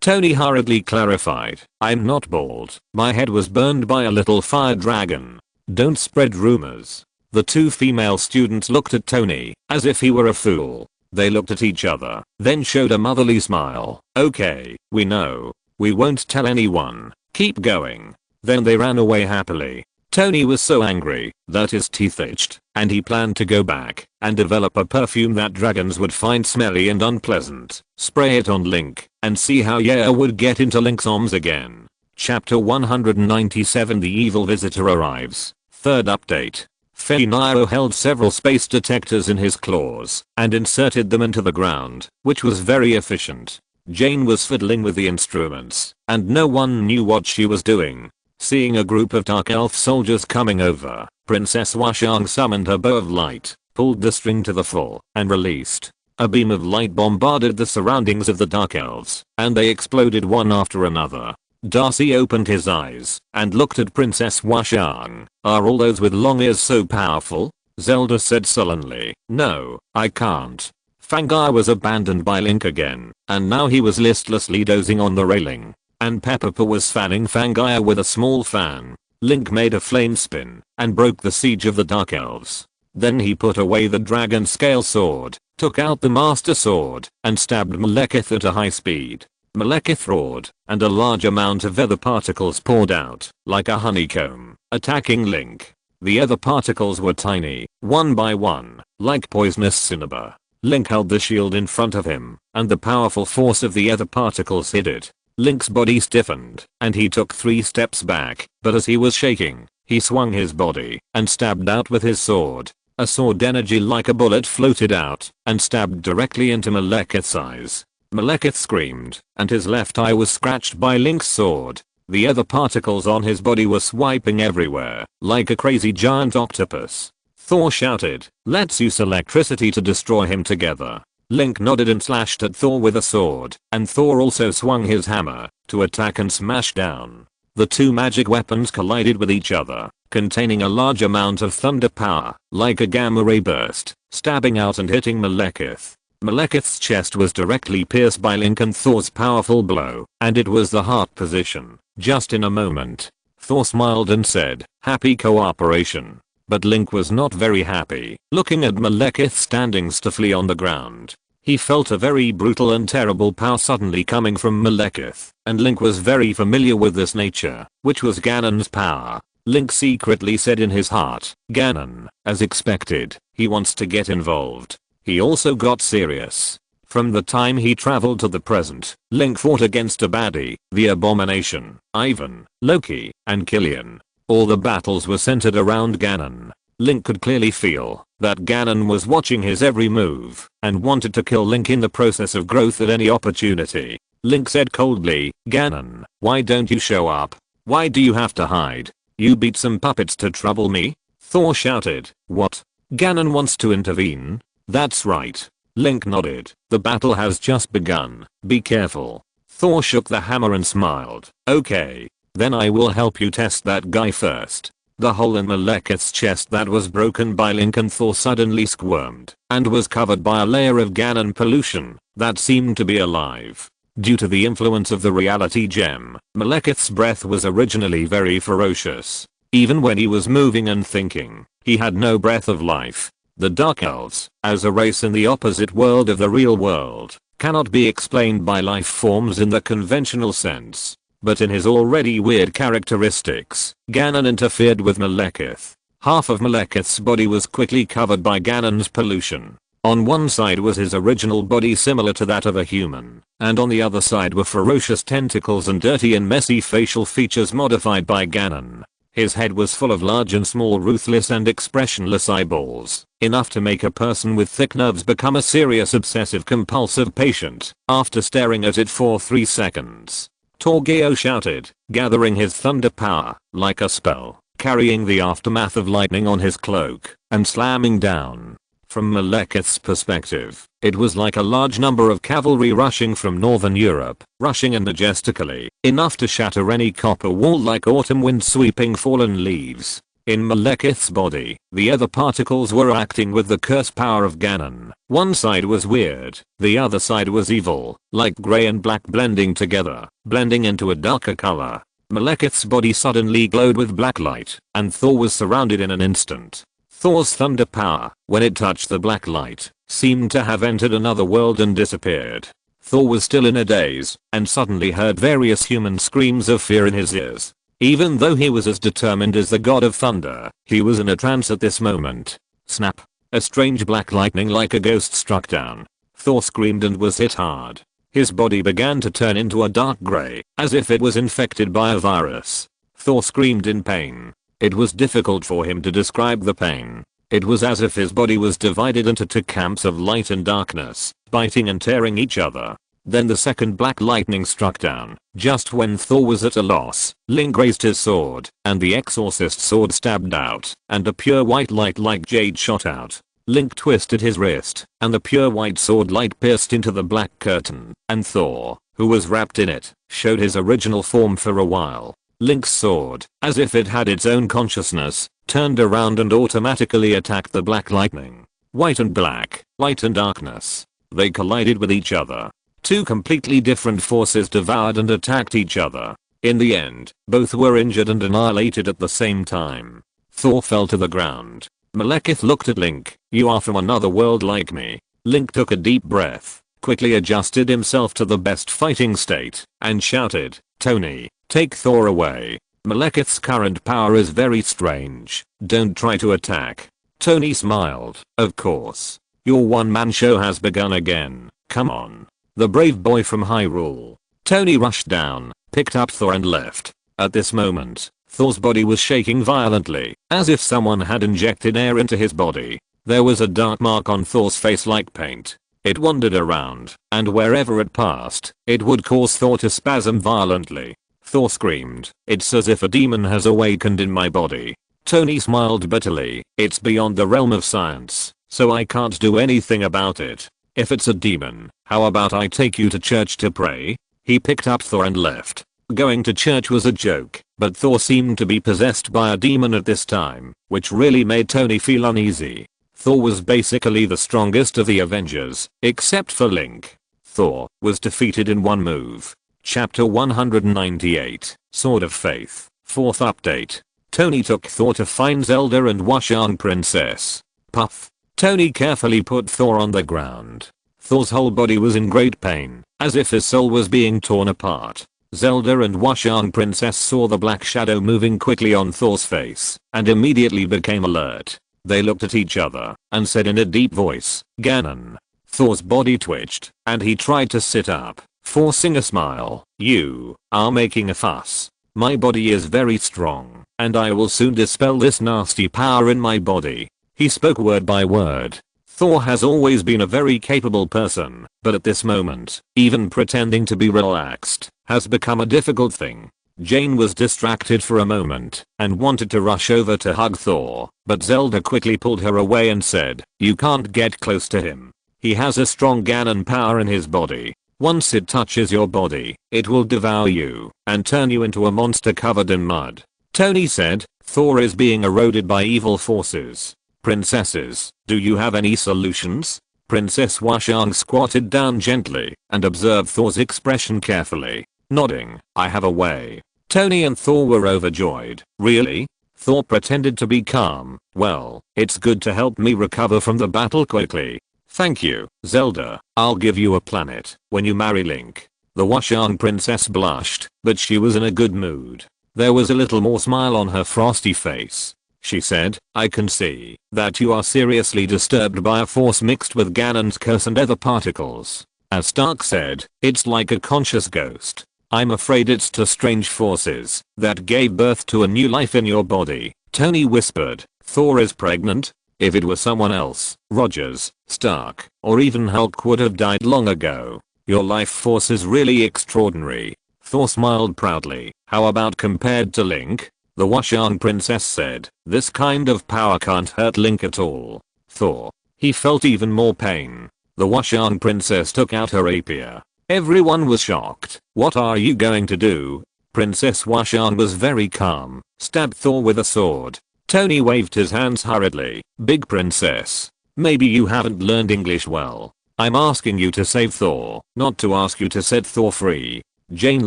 Speaker 1: Tony hurriedly clarified, "I'm not bald. My head was burned by a little fire dragon. Don't spread rumors." The 2 female students looked at Tony as if he were a fool. They looked at each other, then showed a motherly smile. "Okay, we know. We won't tell anyone. Keep going." Then they ran away happily. Tony was so angry that his teeth itched, and he planned to go back and develop a perfume that dragons would find smelly and unpleasant, spray it on Link, and see how Yaya would get into Link's arms again. Chapter 197 The Evil Visitor Arrives. Third update. Feniro held several space detectors in his claws and inserted them into the ground, which was very efficient. Jane was fiddling with the instruments, and no one knew what she was doing. Seeing a group of dark elf soldiers coming over, Princess Washang summoned her bow of light, pulled the string to the full, and released. A beam of light bombarded the surroundings of the dark elves, and they exploded one after another. Darcy opened his eyes and looked at Princess Washang. "Are all those with long ears so powerful?" Zelda said sullenly. "No, I can't." Fangai was abandoned by Link again, and now he was listlessly dozing on the railing. And Peppa was fanning Fangai with a small fan. Link made a flame spin and broke the siege of the Dark Elves. Then he put away the dragon scale sword, took out the Master Sword, and stabbed Malekith at a high speed. Malekith roared, and a large amount of ether particles poured out, like a honeycomb, attacking Link. The ether particles were tiny, one by one, like poisonous cinnabar. Link held the shield in front of him, and the powerful force of the ether particles hit it. Link's body stiffened, and he took 3 steps back, but as he was shaking, he swung his body and stabbed out with his sword. A sword energy like a bullet floated out and stabbed directly into Malekith's eyes. Malekith screamed, and his left eye was scratched by Link's sword. The other particles on his body were swiping everywhere, like a crazy giant octopus. Thor shouted, "Let's use electricity to destroy him together." Link nodded and slashed at Thor with a sword, and Thor also swung his hammer to attack and smash down. The 2 magic weapons collided with each other, containing a large amount of thunder power, like a gamma ray burst, stabbing out and hitting Malekith. Malekith's chest was directly pierced by Link and Thor's powerful blow, and it was the heart position. Just in a moment, Thor smiled and said, "Happy cooperation." But Link was not very happy, looking at Malekith standing stiffly on the ground. He felt a very brutal and terrible power suddenly coming from Malekith, and Link was very familiar with this nature, which was Ganon's power. Link secretly said in his heart, "Ganon," as expected, he wants to get involved. He also got serious. From the time he traveled to the present, Link fought against a baddie, the Abomination, Ivan, Loki, and Killian. All the battles were centered around Ganon. Link could clearly feel that Ganon was watching his every move and wanted to kill Link in the process of growth at any opportunity. Link said coldly, "Ganon, why don't you show up? Why do you have to hide? You beat some puppets to trouble me?" Thor shouted, "What? Ganon wants to intervene?" "That's right." Link nodded. "The battle has just begun. Be careful." Thor shook the hammer and smiled. "Okay. Then I will help you test that guy first." The hole in Malekith's chest that was broken by Link and Thor suddenly squirmed and was covered by a layer of Ganon pollution that seemed to be alive. Due to the influence of the reality gem, Malekith's breath was originally very ferocious. Even when he was moving and thinking, he had no breath of life. The Dark Elves, as a race in the opposite world of the real world, cannot be explained by life forms in the conventional sense. But in his already weird characteristics, Ganon interfered with Malekith. Half of Malekith's body was quickly covered by Ganon's pollution. On one side was his original body similar to that of a human, and on the other side were ferocious tentacles and dirty and messy facial features modified by Ganon. His head was full of large and small ruthless and expressionless eyeballs, enough to make a person with thick nerves become a serious obsessive compulsive patient after staring at it for 3 seconds. Torgeo shouted, gathering his thunder power like a spell, carrying the aftermath of lightning on his cloak, and slamming down. From Malekith's perspective, it was like a large number of cavalry rushing from northern Europe, rushing in majestically, enough to shatter any copper wall like autumn wind sweeping fallen leaves. In Malekith's body, the other particles were acting with the curse power of Ganon. One side was weird, the other side was evil, like grey and black blending together, blending into a darker color. Malekith's body suddenly glowed with black light, and Thor was surrounded in an instant. Thor's thunder power, when it touched the black light, seemed to have entered another world and disappeared. Thor was still in a daze, and suddenly heard various human screams of fear in his ears. Even though he was as determined as the god of thunder, he was in a trance at this moment. Snap! A strange black lightning like a ghost struck down. Thor screamed and was hit hard. His body began to turn into a dark grey, as if it was infected by a virus. Thor screamed in pain. It was difficult for him to describe the pain. It was as if his body was divided into 2 camps of light and darkness, biting and tearing each other. Then the second black lightning struck down. Just when Thor was at a loss, Link raised his sword, and the exorcist sword stabbed out, and a pure white light like jade shot out. Link twisted his wrist, and the pure white sword light pierced into the black curtain, and Thor, who was wrapped in it, showed his original form for a while. Link's sword, as if it had its own consciousness, turned around and automatically attacked the black lightning. White and black, light and darkness. They collided with each other. 2 completely different forces devoured and attacked each other. In the end, both were injured and annihilated at the same time. Thor fell to the ground. Malekith looked at Link. "You are from another world like me." Link took a deep breath, quickly adjusted himself to the best fighting state, and shouted, "Tony, take Thor away. Malekith's current power is very strange. Don't try to attack." Tony smiled. "Of course. Your one-man show has begun again. Come on." The brave boy from Hyrule. Tony rushed down, picked up Thor and left. At this moment, Thor's body was shaking violently, as if someone had injected air into his body. There was a dark mark on Thor's face like paint. It wandered around, and wherever it passed, it would cause Thor to spasm violently. Thor screamed, "It's as if a demon has awakened in my body." Tony smiled bitterly. "It's beyond the realm of science, so I can't do anything about it. If it's a demon, how about I take you to church to pray?" He picked up Thor and left. Going to church was a joke, but Thor seemed to be possessed by a demon at this time, which really made Tony feel uneasy. Thor was basically the strongest of the Avengers, except for Link. Thor was defeated in one move. Chapter 198, Sword of Faith, 4th update. Tony took Thor to find Zelda and Washang Princess. Puff. Tony carefully put Thor on the ground. Thor's whole body was in great pain, as if his soul was being torn apart. Zelda and Washang Princess saw the black shadow moving quickly on Thor's face, and immediately became alert. They looked at each other, and said in a deep voice, Ganon. Thor's body twitched, and he tried to sit up, forcing a smile. You are making a fuss. My body is very strong, and I will soon dispel this nasty power in my body. He spoke word by word. Thor has always been a very capable person, but at this moment, even pretending to be relaxed has become a difficult thing. Jane was distracted for a moment and wanted to rush over to hug Thor, but Zelda quickly pulled her away and said, you can't get close to him. He has a strong Ganon power in his body. Once it touches your body, it will devour you and turn you into a monster covered in mud. Tony said, Thor is being eroded by evil forces. Princesses, do you have any solutions? Princess Washang squatted down gently and observed Thor's expression carefully. Nodding, I have a way. Tony and Thor were overjoyed. Really? Thor pretended to be calm. Well, it's good to help me recover from the battle quickly. Thank you, Zelda. I'll give you a planet when you marry Link. The Washang Princess blushed, but she was in a good mood. There was a little more smile on her frosty face. She said, I can see that you are seriously disturbed by a force mixed with Ganon's curse and other particles. As Stark said, it's like a conscious ghost. I'm afraid it's two strange forces that gave birth to a new life in your body. Tony whispered, Thor is pregnant? If it were someone else, Rogers, Stark, or even Hulk would have died long ago. Your life force is really extraordinary. Thor smiled proudly. How about compared to Link? The Washang Princess said, this kind of power can't hurt Link at all. Thor. He felt even more pain. The Washang Princess took out her rapier. Everyone was shocked. What are you going to do? Princess Washang was very calm. Stabbed Thor with a sword. Tony waved his hands hurriedly. Big princess. Maybe you haven't learned English well. I'm asking you to save Thor, not to ask you to set Thor free. Jane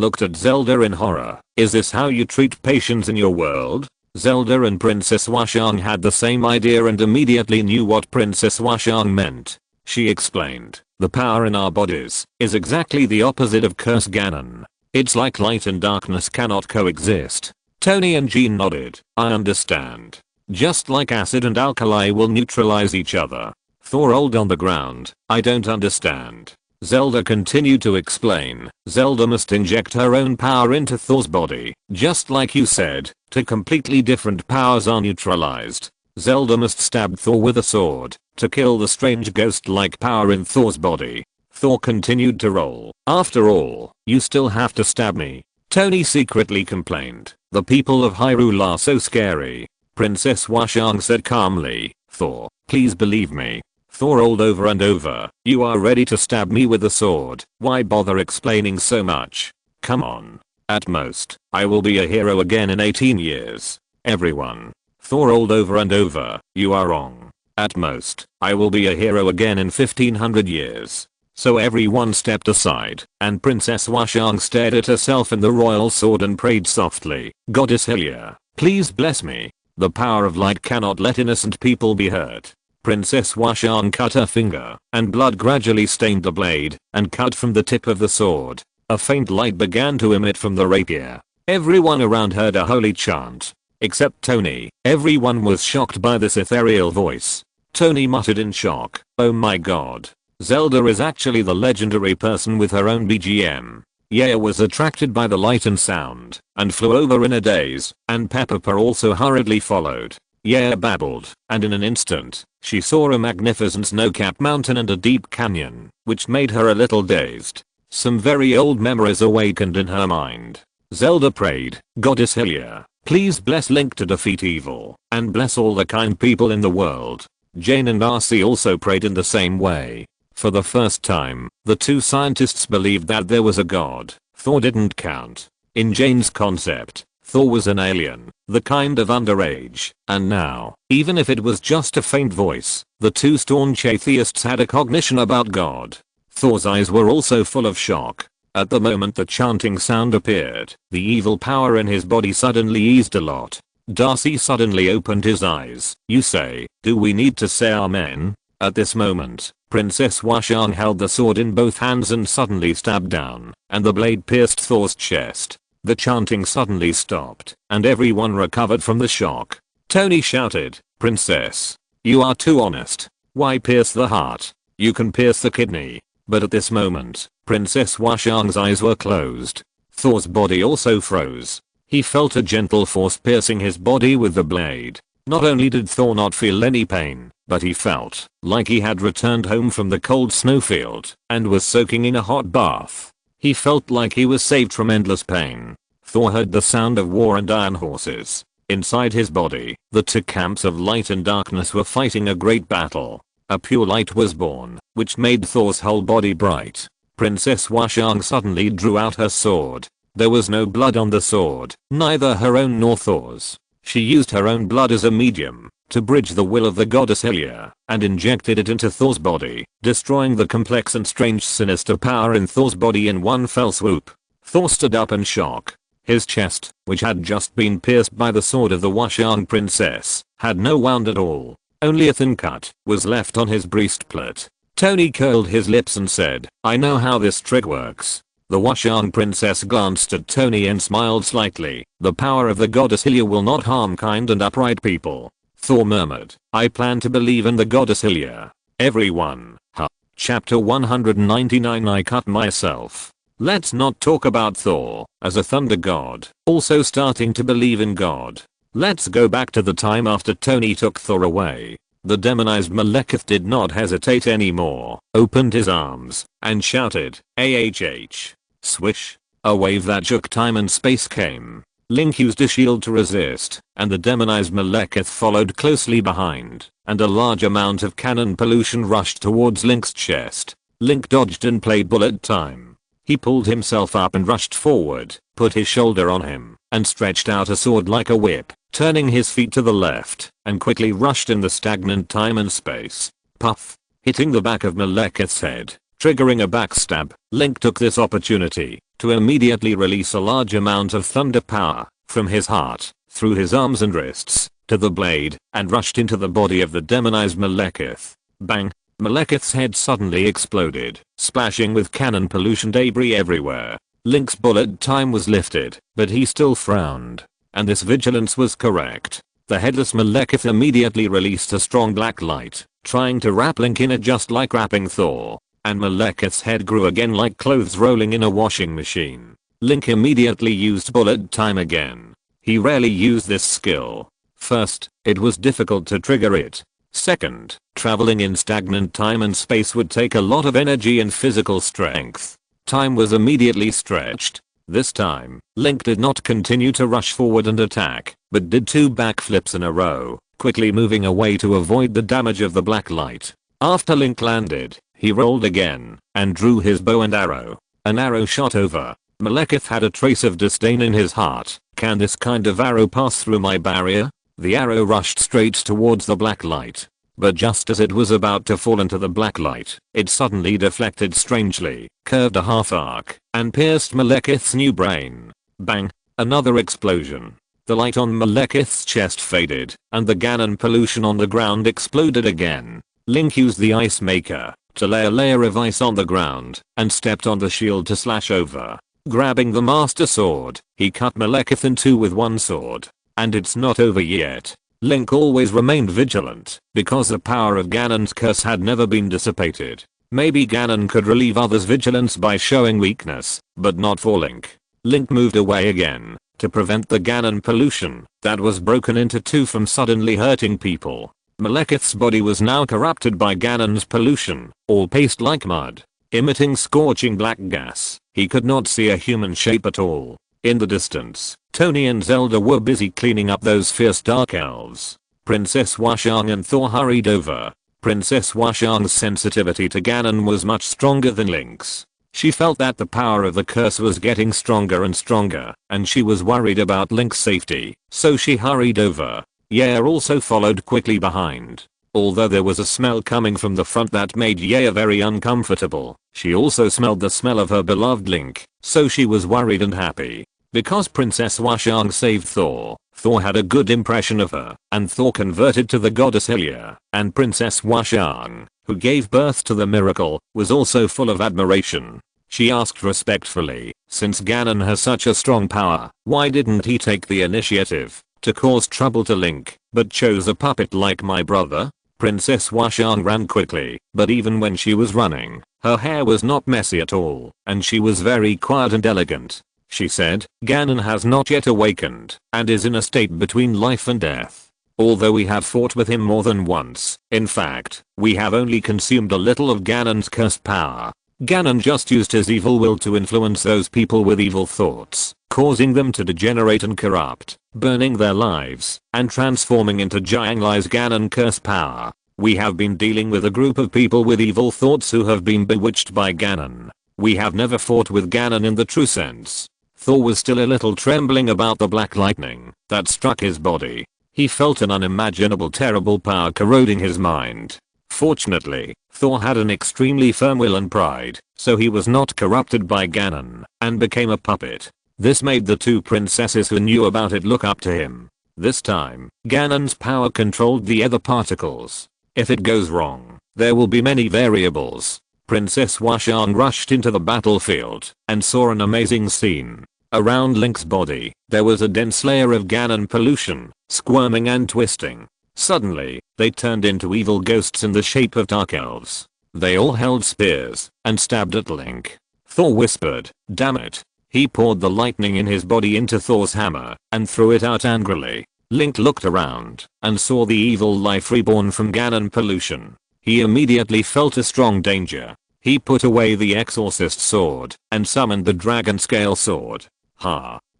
Speaker 1: looked at Zelda in horror. Is this how you treat patients in your world? Zelda and Princess Washang had the same idea and immediately knew what Princess Washang meant. She explained, the power in our bodies is exactly the opposite of Curse Ganon. It's like light and darkness cannot coexist. Tony and Jean nodded. I understand. Just like acid and alkali will neutralize each other. Thor rolled on the ground. I don't understand. Zelda continued to explain. Zelda must inject her own power into Thor's body. Just like you said, two completely different powers are neutralized. Zelda must stab Thor with a sword to kill the strange ghost-like power in Thor's body. Thor continued to roll. After all, you still have to stab me. Tony secretly complained. The people of Hyrule are so scary. Princess Washang said calmly. Thor, please believe me. Thor rolled over and over. You are ready to stab me with a sword. Why bother explaining so much? Come on. At most, I will be a hero again in 18 years. Everyone. Thor rolled over and over. You are wrong. At most, I will be a hero again in 1500 years. So everyone stepped aside, and Princess Washang stared at herself in the royal sword and prayed softly. Goddess Hylia, please bless me. The power of light cannot let innocent people be hurt. Princess Washang cut her finger, and blood gradually stained the blade, and cut from the tip of the sword. A faint light began to emit from the rapier. Everyone around heard a holy chant. Except Tony. Everyone was shocked by this ethereal voice. Tony muttered in shock. Oh my god. Zelda is actually the legendary person with her own BGM. Yaya was attracted by the light and sound, and flew over in a daze, and Peppa also hurriedly followed. Yaya babbled, and in an instant, she saw a magnificent snow-capped mountain and a deep canyon, which made her a little dazed. Some very old memories awakened in her mind. Zelda prayed, Goddess Hylia, please bless Link to defeat evil, and bless all the kind people in the world. Jane and RC also prayed in the same way. For the first time, the two scientists believed that there was a god. Thor didn't count. In Jane's concept, Thor was an alien, the kind of underage, and now, even if it was just a faint voice, the two staunch atheists had a cognition about God. Thor's eyes were also full of shock. At the moment the chanting sound appeared, the evil power in his body suddenly eased a lot. Darcy suddenly opened his eyes. You say, do we need to say amen? At this moment, Princess Washang held the sword in both hands and suddenly stabbed down, and the blade pierced Thor's chest. The chanting suddenly stopped, and everyone recovered from the shock. Tony shouted, Princess, you are too honest. Why pierce the heart? You can pierce the kidney. But at this moment, Princess Washang's eyes were closed. Thor's body also froze. He felt a gentle force piercing his body with the blade. Not only did Thor not feel any pain, but he felt like he had returned home from the cold snowfield and was soaking in a hot bath. He felt like he was saved from endless pain. Thor heard the sound of war and iron horses. Inside his body, the two camps of light and darkness were fighting a great battle. A pure light was born, which made Thor's whole body bright. Princess Washang suddenly drew out her sword. There was no blood on the sword, neither her own nor Thor's. She used her own blood as a medium to bridge the will of the goddess Hylia, and injected it into Thor's body, destroying the complex and strange sinister power in Thor's body in one fell swoop. Thor stood up in shock. His chest, which had just been pierced by the sword of the Washang princess, had no wound at all. Only a thin cut was left on his breastplate. Tony curled his lips and said, I know how this trick works. The Washang princess glanced at Tony and smiled slightly. The power of the goddess Hylia will not harm kind and upright people. Thor murmured, I plan to believe in the goddess Hylia. Everyone, huh. Chapter 199 I cut myself. Let's not talk about Thor, as a thunder god, also starting to believe in God. Let's go back to the time after Tony took Thor away. The demonized Malekith did not hesitate anymore, opened his arms, and shouted, AHH. Swish. A wave that shook time and space came. Link used a shield to resist, and the demonized Malekith followed closely behind, and a large amount of cannon pollution rushed towards Link's chest. Link dodged and played bullet time. He pulled himself up and rushed forward, put his shoulder on him, and stretched out a sword like a whip, turning his feet to the left, and quickly rushed in the stagnant time and space. Puff! Hitting the back of Malekith's head, triggering a backstab. Link took this opportunity to immediately release a large amount of thunder power from his heart, through his arms and wrists, to the blade, and rushed into the body of the demonized Malekith. Bang! Malekith's head suddenly exploded, splashing with cannon pollution debris everywhere. Link's bullet time was lifted, but he still frowned. And this vigilance was correct. The headless Malekith immediately released a strong black light, trying to wrap Link in it just like wrapping Thor. And Malekith's head grew again like clothes rolling in a washing machine. Link immediately used bullet time again. He rarely used this skill. First, it was difficult to trigger it. Second, traveling in stagnant time and space would take a lot of energy and physical strength. Time was immediately stretched. This time, Link did not continue to rush forward and attack, but did 2 backflips in a row, quickly moving away to avoid the damage of the black light. After Link landed, he rolled again, and drew his bow and arrow. An arrow shot over. Malekith had a trace of disdain in his heart. Can this kind of arrow pass through my barrier? The arrow rushed straight towards the black light. But just as it was about to fall into the black light, it suddenly deflected strangely, curved a half arc, and pierced Malekith's new brain. Bang! Another explosion. The light on Malekith's chest faded, and the Ganon pollution on the ground exploded again. Link used the Ice Maker to lay a layer of ice on the ground, and stepped on the shield to slash over. Grabbing the Master Sword, he cut Malekith in 2 with one sword. And it's not over yet. Link always remained vigilant, because the power of Ganon's curse had never been dissipated. Maybe Ganon could relieve others' vigilance by showing weakness, but not for Link. Link moved away again, to prevent the Ganon pollution that was broken into 2 from suddenly hurting people. Malekith's body was now corrupted by Ganon's pollution, all paste like mud, emitting scorching black gas. He could not see a human shape at all. In the distance, Tony and Zelda were busy cleaning up those fierce dark elves. Princess Washang and Thor hurried over. Princess Washang's sensitivity to Ganon was much stronger than Link's. She felt that the power of the curse was getting stronger and stronger, and she was worried about Link's safety, so she hurried over. Yaya also followed quickly behind. Although there was a smell coming from the front that made Yaya very uncomfortable, she also smelled the smell of her beloved Link, so she was worried and happy. Because Princess Washang saved Thor, Thor had a good impression of her, and Thor converted to the goddess Hylia, and Princess Washang, who gave birth to the miracle, was also full of admiration. She asked respectfully, since Ganon has such a strong power, why didn't he take the initiative to cause trouble to Link, but chose a puppet like my brother? Princess Washang ran quickly, but even when she was running, her hair was not messy at all, and she was very quiet and elegant. She said, Ganon has not yet awakened, and is in a state between life and death. Although we have fought with him more than once, in fact, we have only consumed a little of Ganon's cursed power. Ganon just used his evil will to influence those people with evil thoughts, causing them to degenerate and corrupt, burning their lives, and transforming into Jiang Li's Ganon curse power. We have been dealing with a group of people with evil thoughts who have been bewitched by Ganon. We have never fought with Ganon in the true sense. Thor was still a little trembling about the black lightning that struck his body. He felt an unimaginable terrible power corroding his mind. Fortunately, Thor had an extremely firm will and pride, so he was not corrupted by Ganon, and became a puppet. This made the two princesses who knew about it look up to him. This time, Ganon's power controlled the other particles. If it goes wrong, there will be many variables. Princess Washang rushed into the battlefield, and saw an amazing scene. Around Link's body, there was a dense layer of Ganon pollution, squirming and twisting. Suddenly, they turned into evil ghosts in the shape of dark elves. They all held spears, and stabbed at Link. Thor whispered, damn it. He poured the lightning in his body into Thor's hammer, and threw it out angrily. Link looked around, and saw the evil life reborn from Ganon pollution. He immediately felt a strong danger. He put away the exorcist sword, and summoned the dragon scale sword.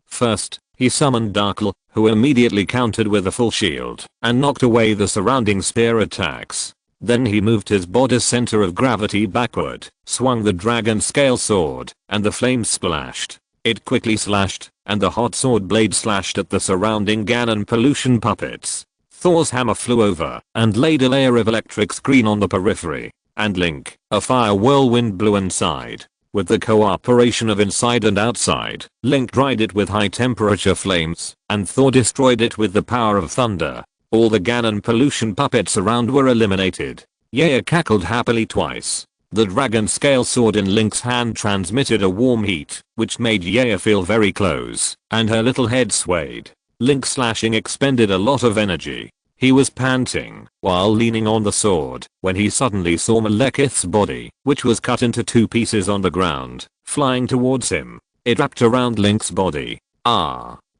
Speaker 1: First, he summoned Darkle, who immediately countered with a full shield, and knocked away the surrounding spear attacks. Then he moved his body's center of gravity backward, swung the dragon scale sword, and the flames splashed. It quickly slashed, and the hot sword blade slashed at the surrounding Ganon pollution puppets. Thor's hammer flew over, and laid a layer of electric screen on the periphery. And Link, a fire whirlwind blew inside. With the cooperation of inside and outside, Link dried it with high temperature flames, and Thor destroyed it with the power of thunder. All the Ganon pollution puppets around were eliminated. Yaya cackled happily twice. The dragon scale sword in Link's hand transmitted a warm heat, which made Yaya feel very close, and her little head swayed. Link's slashing expended a lot of energy. He was panting while leaning on the sword when he suddenly saw Malekith's body, which was cut into two pieces on the ground, flying towards him. It wrapped around Link's body.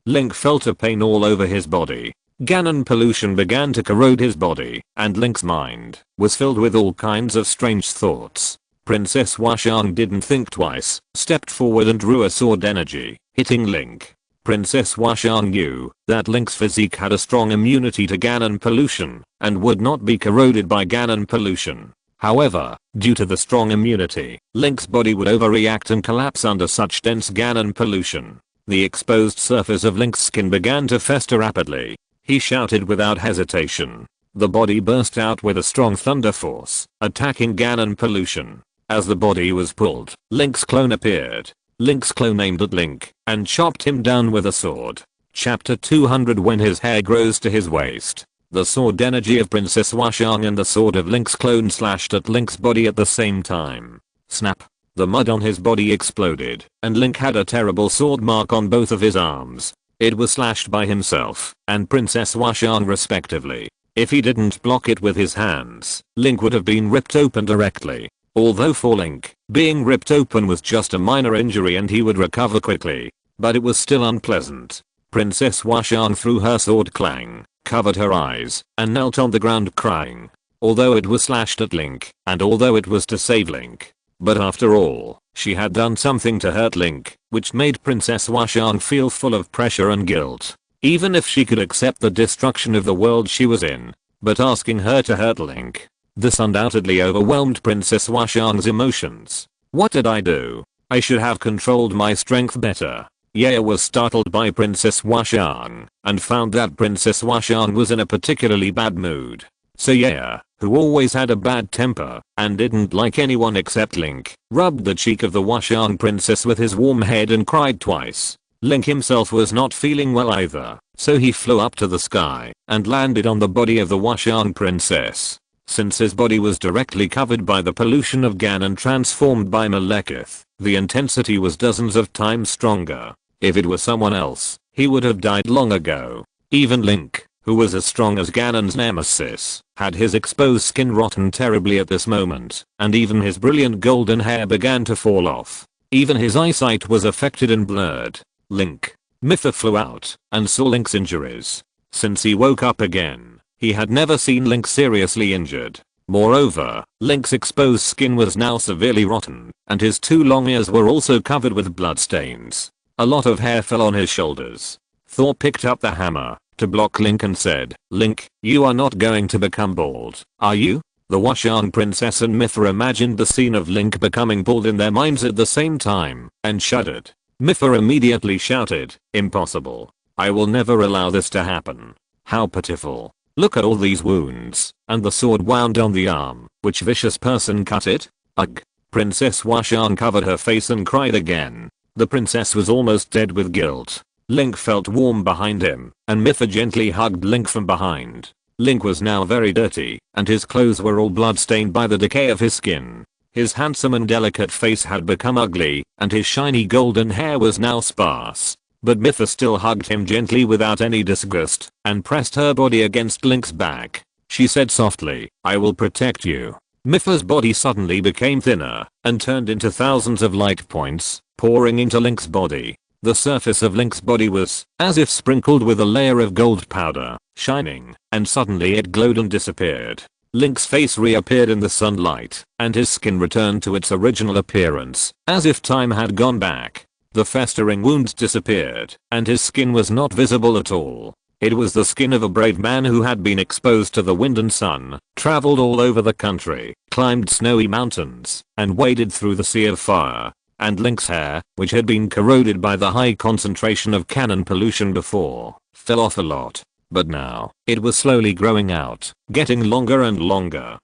Speaker 1: Link felt a pain all over his body. Ganon pollution began to corrode his body, and Link's mind was filled with all kinds of strange thoughts. Princess Washang didn't think twice, stepped forward and drew a sword energy, hitting Link. Princess Washang knew that Link's physique had a strong immunity to Ganon pollution and would not be corroded by Ganon pollution. However, due to the strong immunity, Link's body would overreact and collapse under such dense Ganon pollution. The exposed surface of Link's skin began to fester rapidly. He shouted without hesitation. The body burst out with a strong thunder force, attacking Ganon pollution. As the body was pulled, Link's clone appeared. Link's clone aimed at Link and chopped him down with a sword. Chapter 200 When his hair grows to his waist. The sword energy of Princess Washang and the sword of Link's clone slashed at Link's body at the same time. Snap. The mud on his body exploded, and Link had a terrible sword mark on both of his arms. It was slashed by himself and Princess Washang respectively. If he didn't block it with his hands, Link would have been ripped open directly. Although for Link, being ripped open was just a minor injury and he would recover quickly, but it was still unpleasant. Princess Washang threw her sword clang, covered her eyes, and knelt on the ground crying. Although it was slashed at Link, and although it was to save Link. But after all, she had done something to hurt Link, which made Princess Washang feel full of pressure and guilt. Even if she could accept the destruction of the world she was in, but asking her to hurt Link. This undoubtedly overwhelmed Princess Washang's emotions. What did I do? I should have controlled my strength better. Yaya was startled by Princess Washang and found that Princess Washang was in a particularly bad mood. So Yaya, who always had a bad temper and didn't like anyone except Link, rubbed the cheek of the Washang princess with his warm head and cried twice. Link himself was not feeling well either, so he flew up to the sky and landed on the body of the Washang princess. Since his body was directly covered by the pollution of Ganon transformed by Malekith, the intensity was dozens of times stronger. If it was someone else, he would have died long ago. Even Link, who was as strong as Ganon's nemesis, had his exposed skin rotten terribly at this moment, and even his brilliant golden hair began to fall off. Even his eyesight was affected and blurred. Link. Mytha flew out and saw Link's injuries. Since he woke up again, he had never seen Link seriously injured. Moreover, Link's exposed skin was now severely rotten, and his 2 long ears were also covered with bloodstains. A lot of hair fell on his shoulders. Thor picked up the hammer to block Link and said, "Link, you are not going to become bald, are you?" The Washang princess and Mytha imagined the scene of Link becoming bald in their minds at the same time and shuddered. Mytha immediately shouted, "Impossible. I will never allow this to happen. How pitiful. Look at all these wounds, and the sword wound on the arm. Which vicious person cut it? Ugh." Princess Washang covered her face and cried again. The princess was almost dead with guilt. Link felt warm behind him, and Mytha gently hugged Link from behind. Link was now very dirty, and his clothes were all bloodstained by the decay of his skin. His handsome and delicate face had become ugly, and his shiny golden hair was now sparse. But Mytha still hugged him gently without any disgust, and pressed her body against Link's back. She said softly, "I will protect you." Mytha's body suddenly became thinner, and turned into thousands of light points, pouring into Link's body. The surface of Link's body was as if sprinkled with a layer of gold powder, shining, and suddenly it glowed and disappeared. Link's face reappeared in the sunlight, and his skin returned to its original appearance, as if time had gone back. The festering wounds disappeared, and his skin was not visible at all. It was the skin of a brave man who had been exposed to the wind and sun, traveled all over the country, climbed snowy mountains, and waded through the sea of fire. And Link's hair, which had been corroded by the high concentration of Ganon pollution before, fell off a lot. But now, it was slowly growing out, getting longer and longer.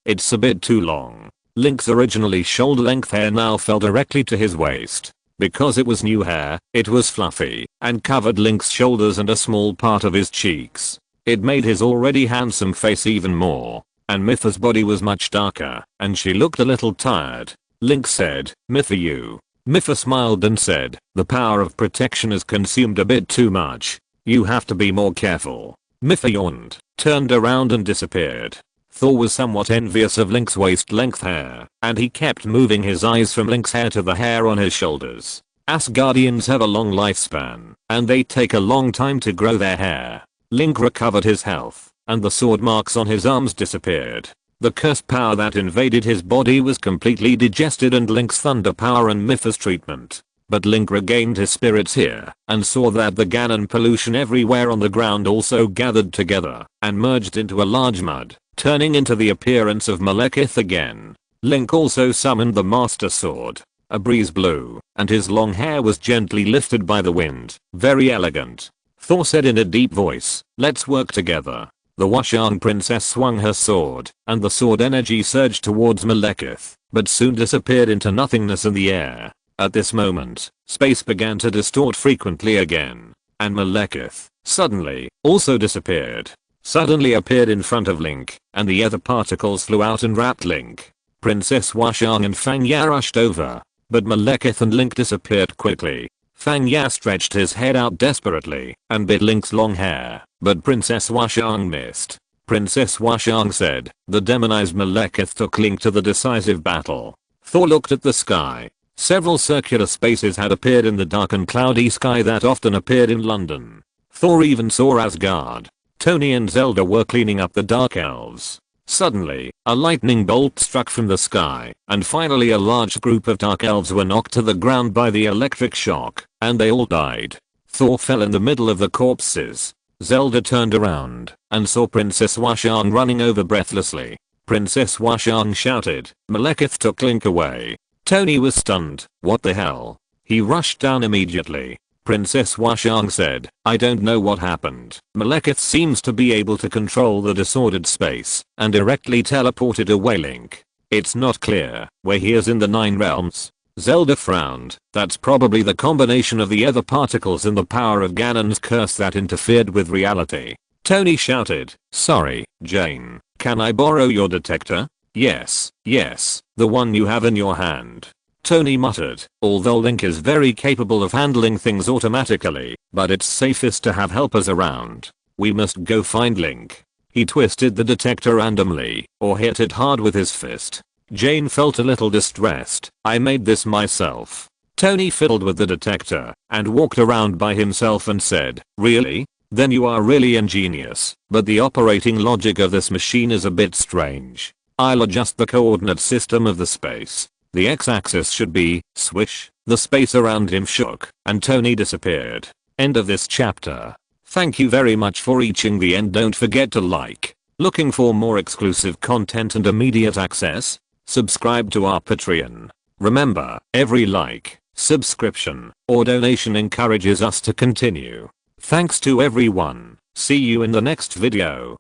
Speaker 1: It's a bit too long. Link's originally shoulder-length hair now fell directly to his waist. Because it was new hair, it was fluffy, and covered Link's shoulders and a small part of his cheeks. It made his already handsome face even more. And Mytha's body was much darker, and she looked a little tired. Link said, "Mytha, you." Mytha smiled and said, "The power of protection is consumed a bit too much. You have to be more careful." Mytha yawned, turned around and disappeared. Thor was somewhat envious of Link's waist-length hair, and he kept moving his eyes from Link's hair to the hair on his shoulders. Asgardians have a long lifespan, and they take a long time to grow their hair. Link recovered his health, and the sword marks on his arms disappeared. The cursed power that invaded his body was completely digested, and Link's thunder power and Mytha's treatment. But Link regained his spirits here, and saw that the Ganon pollution everywhere on the ground also gathered together, and merged into a large mud, turning into the appearance of Malekith again. Link also summoned the Master Sword. A breeze blew, and his long hair was gently lifted by the wind. Very elegant. Thor said in a deep voice, "Let's work together." The Washang princess swung her sword, and the sword energy surged towards Malekith, but soon disappeared into nothingness in the air. At this moment, space began to distort frequently again, and Malekith, suddenly, also disappeared. Suddenly appeared in front of Link, and the other particles flew out and wrapped Link. Princess Washang and Fang Ya rushed over, but Malekith and Link disappeared quickly. Fang Ya stretched his head out desperately, and bit Link's long hair, but Princess Washang missed. Princess Washang said, "The demonized Malekith took Link to the decisive battle." Thor looked at the sky. Several circular spaces had appeared in the dark and cloudy sky that often appeared in London. Thor even saw Asgard. Tony and Zelda were cleaning up the Dark Elves. Suddenly, a lightning bolt struck from the sky, and finally a large group of Dark Elves were knocked to the ground by the electric shock, and they all died. Thor fell in the middle of the corpses. Zelda turned around, and saw Princess Washang running over breathlessly. Princess Washang shouted, "Malekith took Link away." Tony was stunned. What the hell? He rushed down immediately. Princess Washang said, I don't know what happened. Malekith seems to be able to control the disordered space and directly teleported away Link. It's not clear where he is in the 9 realms. Zelda frowned. That's probably the combination of the other particles and the power of Ganon's curse that interfered with reality. Tony shouted, sorry, Jane. Can I borrow your detector? Yes, the one you have in your hand. Tony muttered, although Link is very capable of handling things automatically, but it's safest to have helpers around. We must go find Link. He twisted the detector randomly, or hit it hard with his fist. Jane felt a little distressed. I made this myself. Tony fiddled with the detector and walked around by himself and said, really? Then you are really ingenious, but the operating logic of this machine is a bit strange. I'll adjust the coordinate system of the space. The x-axis should be, swish. The space around him shook, and Tony disappeared. End of this chapter. Thank you very much for reaching the end. Don't forget to like. Looking for more exclusive content and immediate access? Subscribe to our Patreon. Remember, every like, subscription, or donation encourages us to continue. Thanks to everyone. See you in the next video.